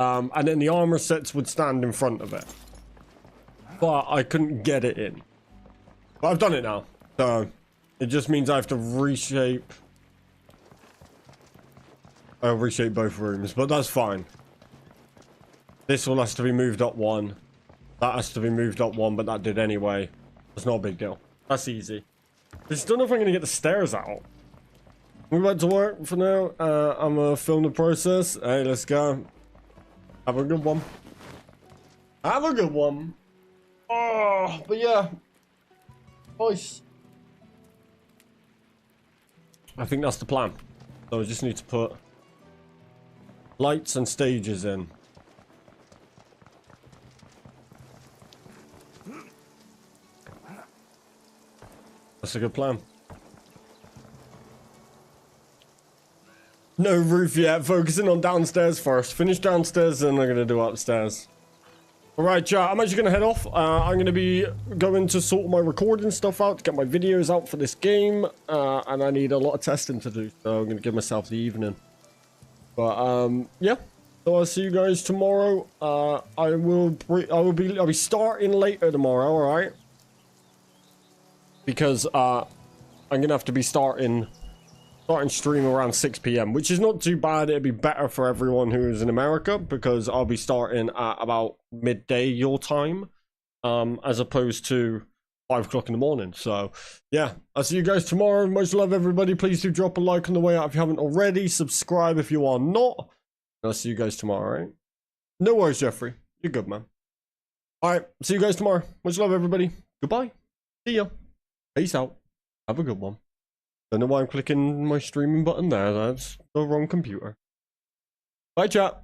And then the armor sets would stand in front of it. But I couldn't get it in. But I've done it now. So it just means I have to reshape. I'll reshape both rooms, but that's fine. This one has to be moved up one. That has to be moved up one, but that did anyway. That's not a big deal. That's easy. I just don't know if I'm going to get the stairs out. We're about to work for now. I'm going to film the process. Hey, let's go. Have a good one. Have a good one. Oh, but yeah. Nice. I think that's the plan. So I just need to put lights and stages in. That's a good plan. No roof yet. Focusing on downstairs first. Finish downstairs, and I'm going to do upstairs. Alright, chat. I'm actually going to head off. I'm going to be going to sort my recording stuff out to get my videos out for this game. And I need a lot of testing to do. So I'm going to give myself the evening. But, yeah. So I'll see you guys tomorrow. I'll be starting later tomorrow, alright? Because, I'm going to have to be starting stream around 6 p.m, which is not too bad. It'd be better for everyone who's in America because I'll be starting at about midday your time, as opposed to 5 o'clock in the morning. So yeah, I'll see you guys tomorrow. Much love, everybody. Please do drop a like on the way out if you haven't already. Subscribe if you are not. I'll see you guys tomorrow, right? No worries, Jeffrey. You're good, man. All right, see you guys tomorrow. Much love, everybody. Goodbye. See ya. Peace out. Have a good one. Don't know why I'm clicking my streaming button there. That's the wrong computer. Bye, chat.